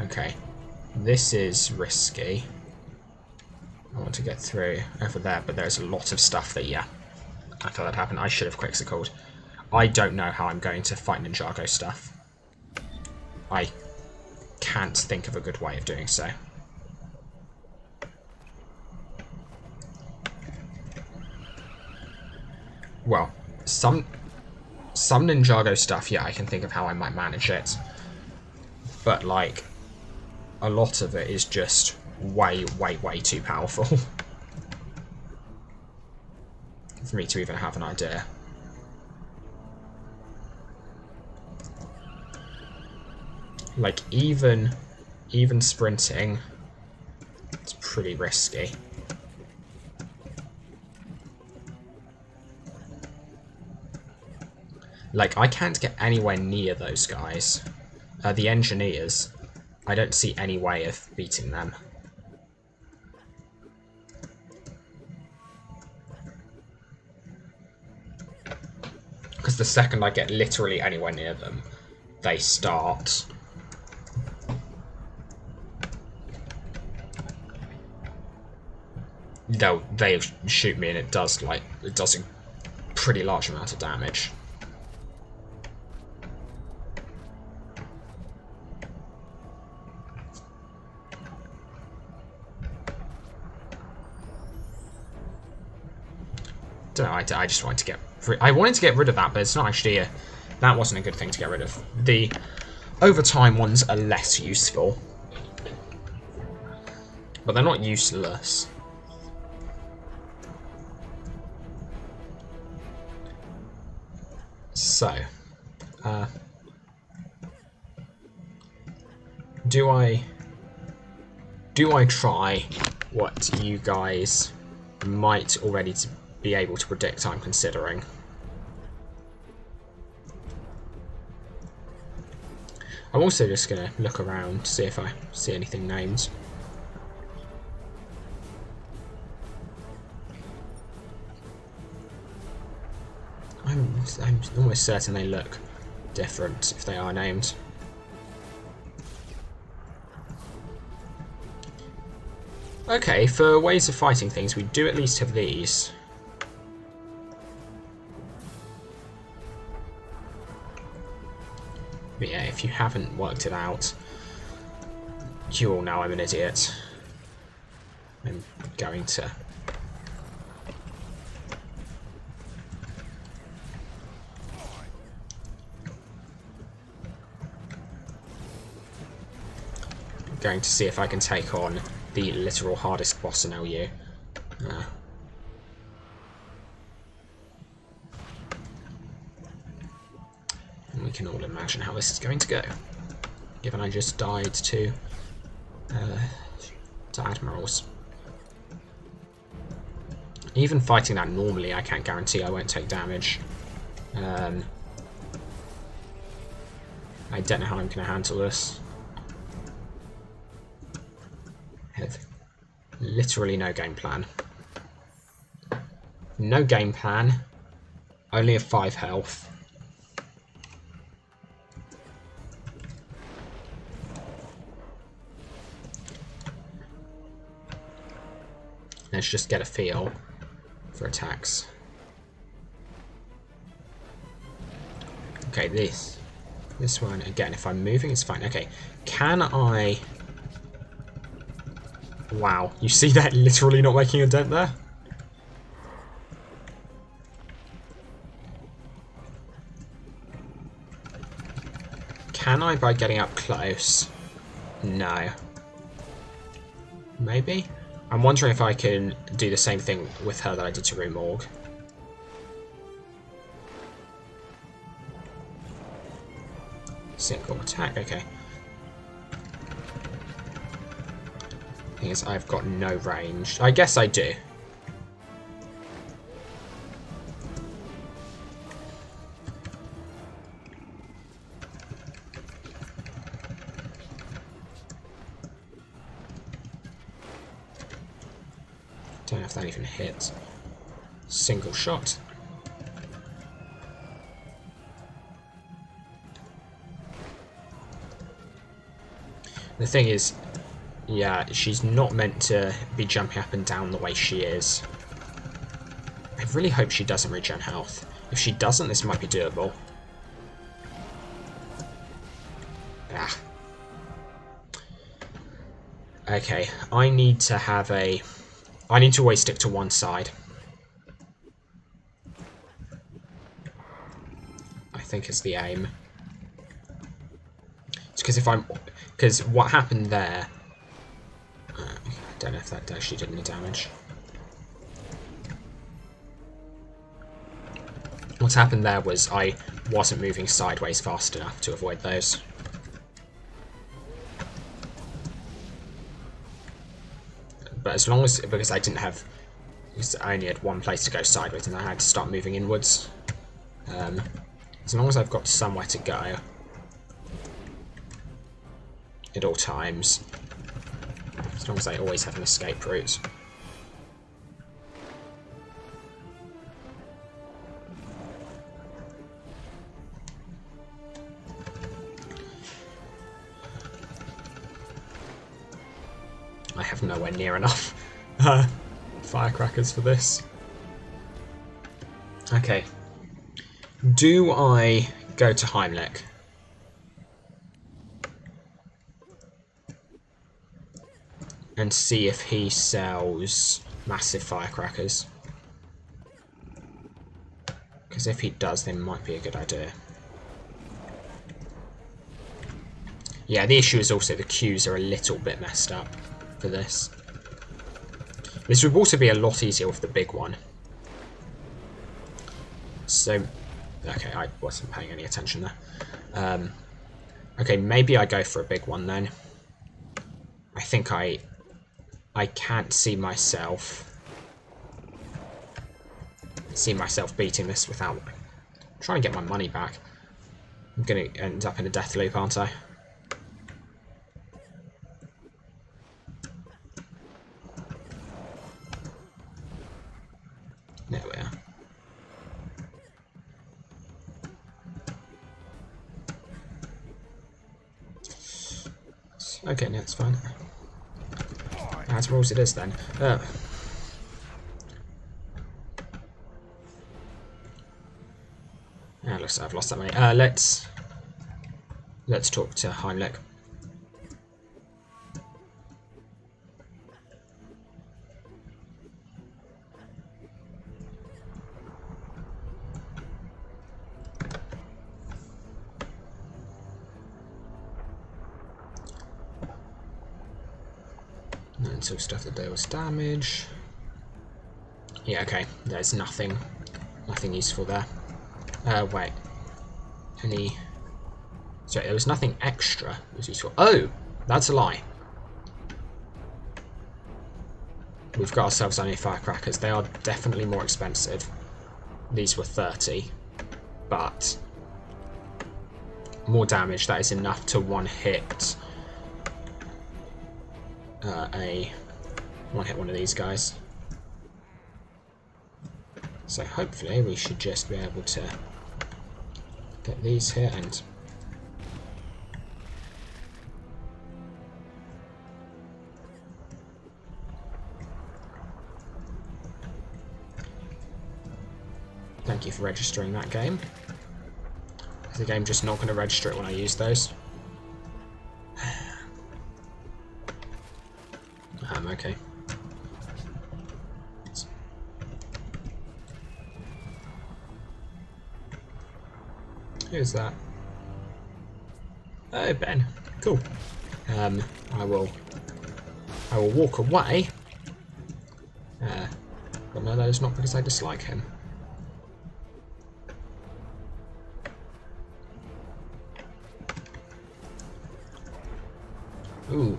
okay. This is risky. I want to get through over there, but there's a lot of stuff that, yeah. I thought that happened. I should have quick-cycled. I don't know how I'm going to fight Ninjago stuff. I can't think of a good way of doing so. Well, some Ninjago stuff, yeah, I can think of how I might manage it. But, like, a lot of it is just way, way, way too powerful for me to even have an idea. Like, even sprinting, it's pretty risky. Like, I can't get anywhere near those guys. The engineers, I don't see any way of beating them. Because the second I get literally anywhere near them, they start... they'll shoot me, and it does a pretty large amount of damage. Don't know, I just wanted to get rid of that, but it's not actually that wasn't a good thing to get rid of. The overtime ones are less useful, but they're not useless. So, do I try what you guys might already be able to predict I'm considering? I'm also just going to look around to see if I see anything named. I'm almost certain they look different if they are named. Okay, for ways of fighting things, we do at least have these. But yeah, if you haven't worked it out, you all know I'm an idiot. I'm going to... see if I can take on the literal hardest boss in LU. And we can all imagine how this is going to go, given I just died to admirals. Even fighting that normally, I can't guarantee I won't take damage. I don't know how I'm going to handle this. Have literally no game plan. No game plan. Only a 5 health. Let's just get a feel for attacks. Okay, this one, again, if I'm moving, it's fine. Okay, can I... Wow, you see that literally not making a dent there? Can I by getting up close? No. Maybe? I'm wondering if I can do the same thing with her that I did to Rue Morgue. Single attack, okay. Thing is, I've got no range. I guess I do. Don't know if that even hits. Single shot. The thing is, yeah, she's not meant to be jumping up and down the way she is. I really hope she doesn't regen health. If she doesn't, this might be doable. Ah. Okay, I need to have a... I need to always stick to one side. I think is the aim. It's because if I'm... Because what happened there... I don't know if that actually did any damage. What happened there was I wasn't moving sideways fast enough to avoid those. But as long as... Because I didn't have... Because I only had one place to go sideways and I had to start moving inwards. As long as I've got somewhere to go... at all times. As long as I always have an escape route. I have nowhere near enough firecrackers for this. Okay. Do I go to Heimlich? And see if he sells massive firecrackers. Because if he does, then it might be a good idea. Yeah, the issue is also the queues are a little bit messed up for this. This would also be a lot easier with the big one. So, okay, I wasn't paying any attention there. Okay, maybe I go for a big one then. I think I can't see myself beating this without trying to get my money back. I'm gonna end up in a death loop, aren't I? There we are. Okay, no, it's fine. As rules it is then. Looks like I've lost that money. Let's talk to Heimlich. Until stuff that deals damage. Yeah, okay. There's nothing useful there. Wait. Any... Sorry, there was nothing extra that was useful. Oh! That's a lie. We've got ourselves only firecrackers. They are definitely more expensive. These were 30. But... more damage. That is enough to one-hit... one-hit one of these guys. So hopefully we should just be able to get these here and Thank you for registering that game. Is the game just not going to register it when I use those? Okay. Who's that? Oh, Ben. Cool. I will walk away. But no, that is not because I dislike him. Ooh.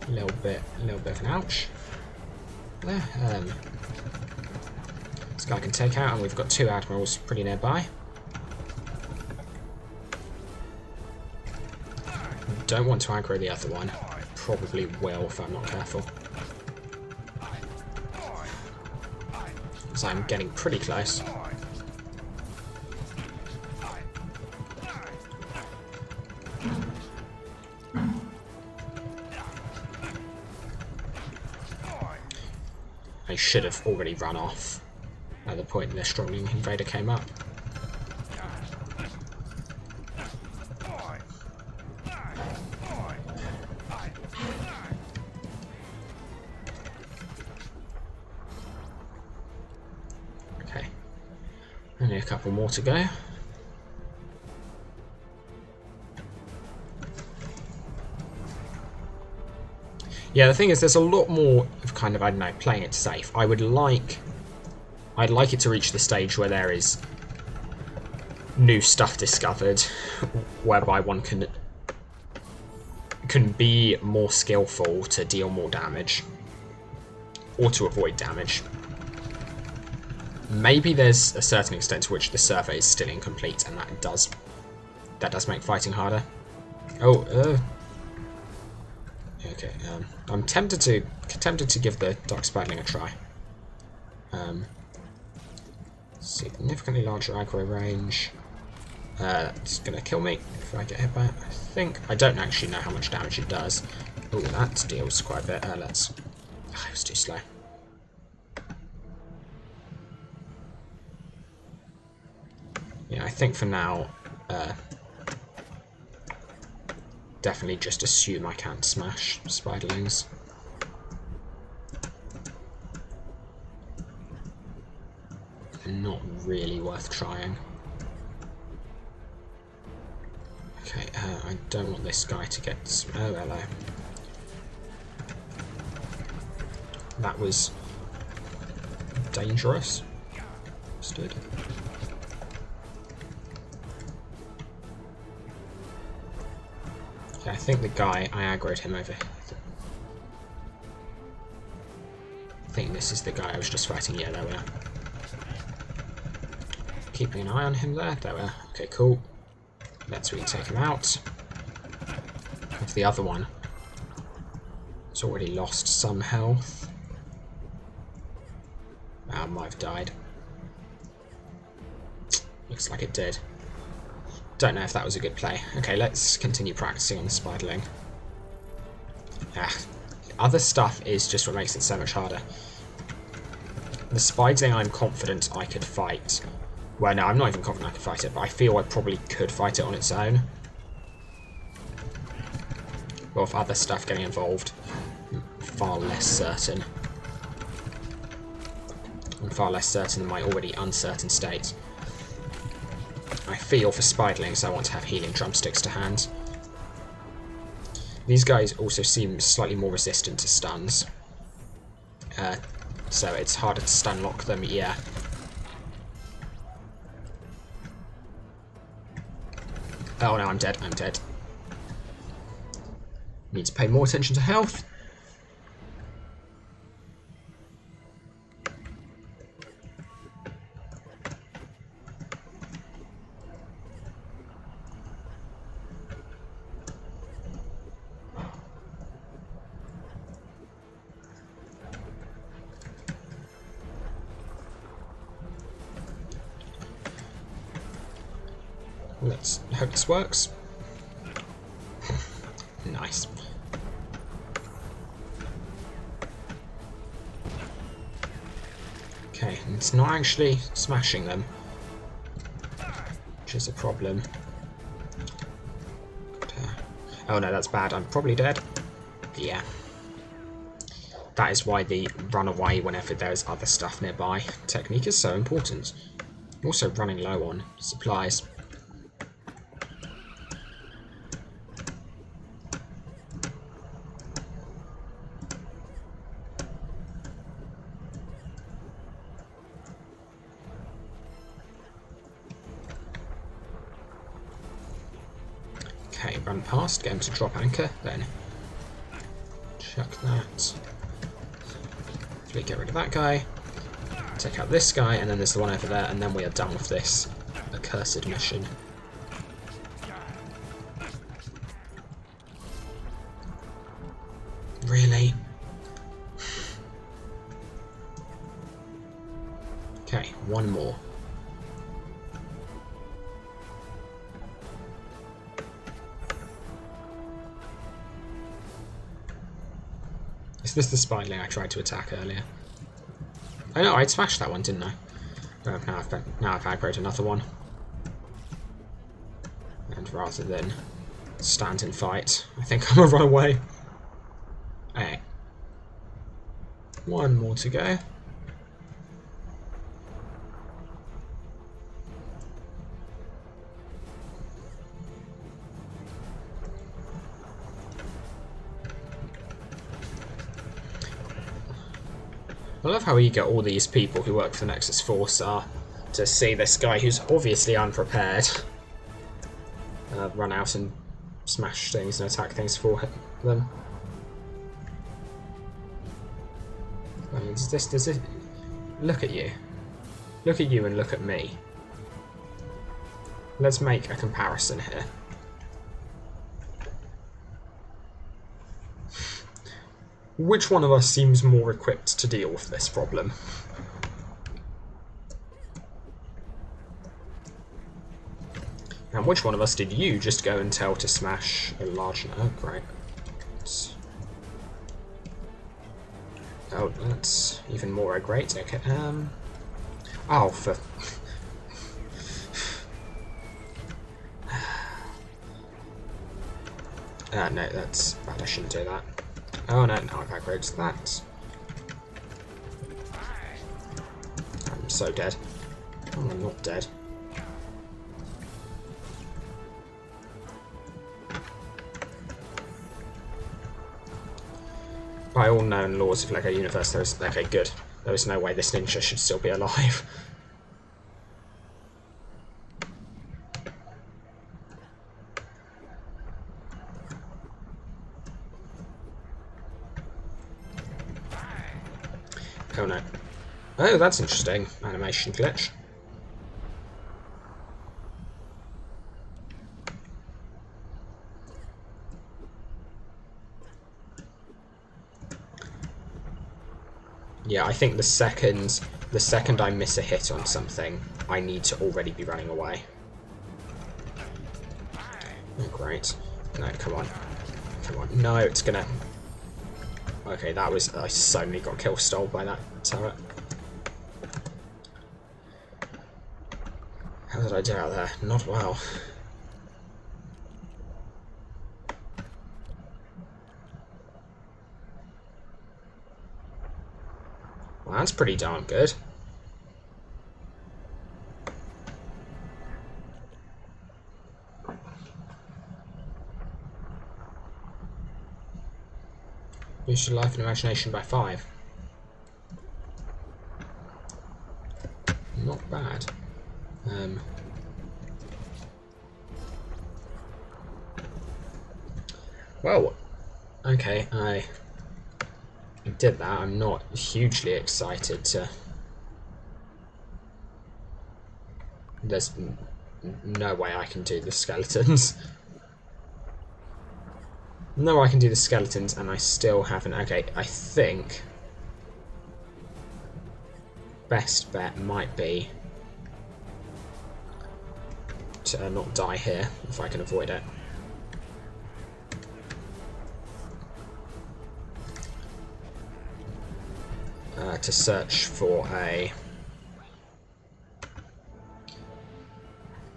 A little bit of an ouch. There. This guy can take out, and we've got 2 admirals pretty nearby. Don't want to aggro the other one. Probably will if I'm not careful. Because I'm getting pretty close. I should have already run off at the point the strongly invader came up. Okay, only a couple more to go. Yeah, the thing is, there's a lot more of kind of, I don't know, playing it safe. I'd like it to reach the stage where there is new stuff discovered, whereby one can be more skillful to deal more damage, or to avoid damage. Maybe there's a certain extent to which the survey is still incomplete, and that does make fighting harder. Oh, okay, I'm tempted to give the Dark Spiderling a try. Significantly larger aggro range. It's gonna kill me if I get hit by it, I think. I don't actually know how much damage it does. Oh, that deals quite a bit. Oh, it was too slow. Yeah, I think for now, definitely just assume I can't smash Spiderlings. Not really worth trying. Okay, I don't want this guy to get... Oh, hello. That was dangerous. Understood. Okay, I think the guy, I aggroed him over. I think this is the guy I was just fighting. Yeah, there we are. Keeping an eye on him there. There we are. Okay, cool. Let's really take him out. If the other one has already lost some health. I might have died. Looks like it did. Don't know if that was a good play. Okay, let's continue practicing on the Spiderling. Other stuff is just what makes it so much harder. The Spiderling I'm confident I could fight. Well, no, I'm not even confident I could fight it, but I feel I probably could fight it on its own. But with other stuff getting involved, I'm far less certain. I'm far less certain than my already uncertain state. I feel for Spiderlings I want to have healing drumsticks to hand. These guys also seem slightly more resistant to stuns. So it's harder to stun lock them, yeah. Oh no, I'm dead, I'm dead. Need to pay more attention to health. Let's hope this works. Nice. Okay, and it's not actually smashing them, which is a problem. Oh no, that's bad. I'm probably dead. Yeah. That is why the run away whenever there's other stuff nearby technique is so important. Also running low on supplies. Okay, run past, get him to drop anchor, then chuck that. Hopefully get rid of that guy. Take out this guy, and then there's the one over there, and then we are done with this accursed mission. Really? Okay, one more. Is this the spyling I tried to attack earlier? Oh no, I smashed that one, didn't I? Oh, now I've aggroed another one. And rather than stand and fight, I think I'm gonna run away. Hey. One more to go. I love how eager all these people who work for the Nexus Force are to see this guy who's obviously unprepared run out and smash things and attack things for them. I mean, does this... Look at you. Look at you and look at me. Let's make a comparison here. Which one of us seems more equipped to deal with this problem? And which one of us did you just go and tell to smash a large... Oh, great. Oh, that's even more great. Okay, Oh, for... no, that's bad. I shouldn't do that. Oh no, now I've aggroed that. I'm so dead. Oh, I'm not dead. By all known laws of LEGO Universe, there is... Okay, good. There is no way this ninja should still be alive. Oh no. Oh, that's interesting. Animation glitch. Yeah, I think the second I miss a hit on something, I need to already be running away. Oh, great. No, come on. Come on. No, it's gonna... Okay, that was... I so nearly got kill stole by that turret. How did I do out there? Not well. Well, that's pretty darn good. Boost your life and imagination by 5. Not bad. Well, okay, I did that. I'm not hugely excited to... There's no way I can do the skeletons. No, I can do the skeletons, and I still haven't... Okay, I think... Best bet might be to not die here, if I can avoid it. To search for a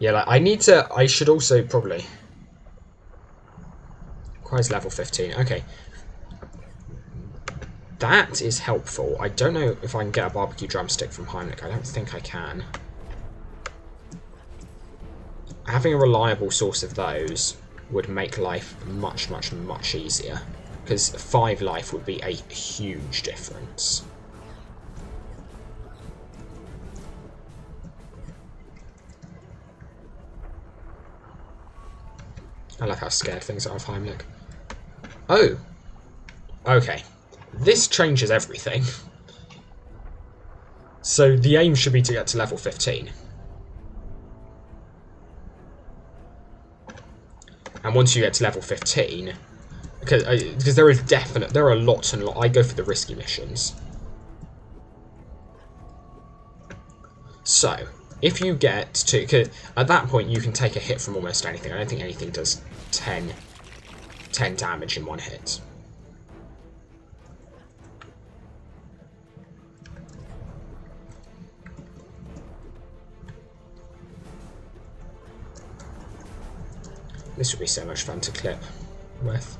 Yeah, like, I should also probably... Requires level 15. Okay. That is helpful. I don't know if I can get a barbecue drumstick from Heimlich. I don't think I can. Having a reliable source of those would make life much, much, much easier. Because 5 life would be a huge difference. I love how scared things are of Heimlich. Oh! Okay. This changes everything. So the aim should be to get to level 15. And once you get to level 15, because there are lots and lots. I go for the risky missions. So, if you get to, 'cause at that point you can take a hit from almost anything. I don't think anything does 10 damage in one hit. This would be so much fun to clip with.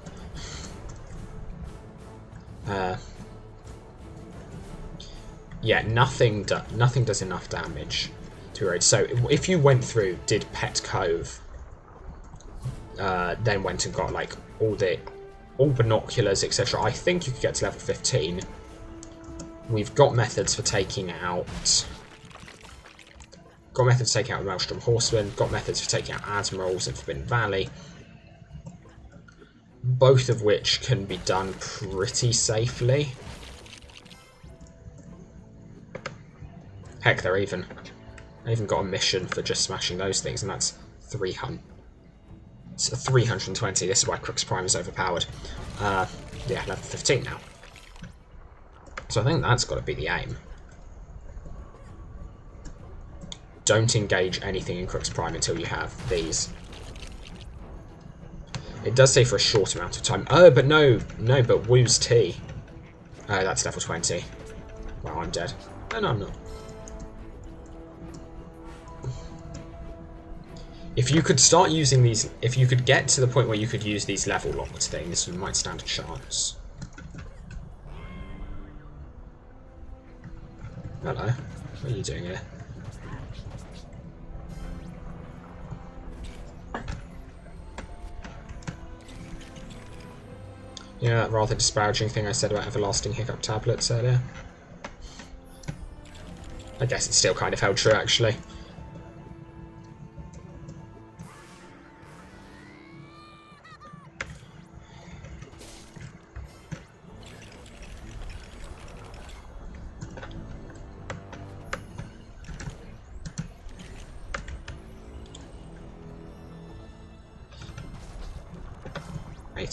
Yeah, nothing does enough damage to erode. So if you went through, did Pet Cove, then went and got like all binoculars, etc., I think you could get to level 15. We've got methods for taking out. Got methods for taking out Maelstrom Horsemen, got methods for taking out Admirals in Forbidden Valley. Both of which can be done pretty safely. Heck, I even got a mission for just smashing those things, and that's 300. It's 320. This is why Crux Prime is overpowered. Yeah, level 15 now. So I think that's got to be the aim. Don't engage anything in Crux Prime until you have these. It does say for a short amount of time. Oh, but no, but Woo's Tea. Oh, that's level 20. Well, I'm dead. Oh, no, I'm not. If you could start using these, if you could get to the point where you could use these level locked things, you might stand a chance. Hello. What are you doing here? Yeah, that rather disparaging thing I said about everlasting hiccup tablets earlier. I guess it's still kind of held true, actually.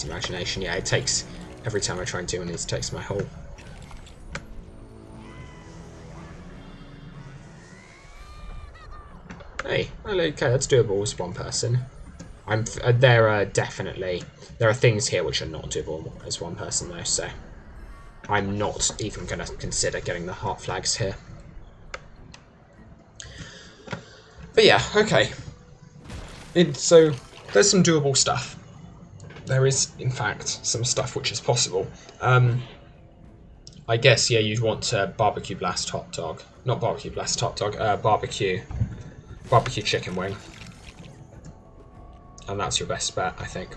Imagination, yeah, it takes, every time I try and do one of these, it takes my whole... Hey, okay, that's doable as one person. There are things here which are not doable as one person though, so I'm not even going to consider getting the heart flags here. But yeah, okay. So, there's some doable stuff. There is, in fact, some stuff which is possible. I guess, yeah, you'd want to barbecue blast hot dog. Not barbecue blast hot dog, barbecue chicken wing. And that's your best bet, I think.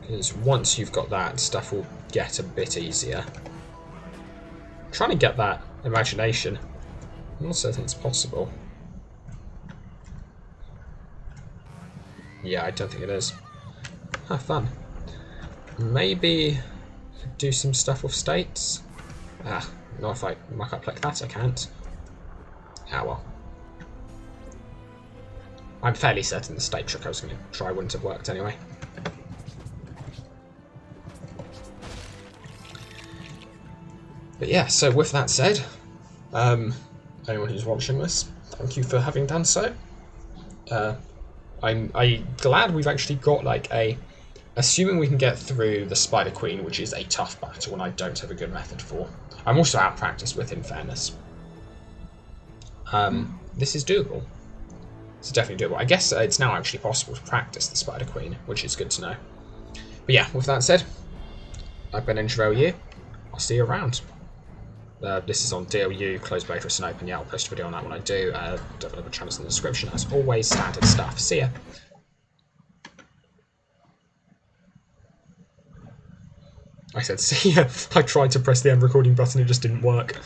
Because once you've got that, stuff will get a bit easier. I'm trying to get that imagination. I'm not certain it's possible. Yeah, I don't think it is. Huh, fun. Maybe do some stuff with states? Ah, not if I muck up like that, I can't. Ah, well. I'm fairly certain the state trick I was going to try wouldn't have worked anyway. But yeah, so with that said, anyone who's watching this, thank you for having done so. I'm glad we've actually got like a... Assuming we can get through the Spider Queen, which is a tough battle and I don't have a good method for. I'm also out practiced with, in fairness. This is doable. It's definitely doable. I guess it's now actually possible to practice the Spider Queen, which is good to know. But yeah, with that said, I've been LU. I'll see you around. This is on DLU, closed beta, it's an open. Yeah, I'll post a video on that when I do. Development channels in the description. As always, standard stuff. See ya. I said see ya. I tried to press the end recording button, it just didn't work.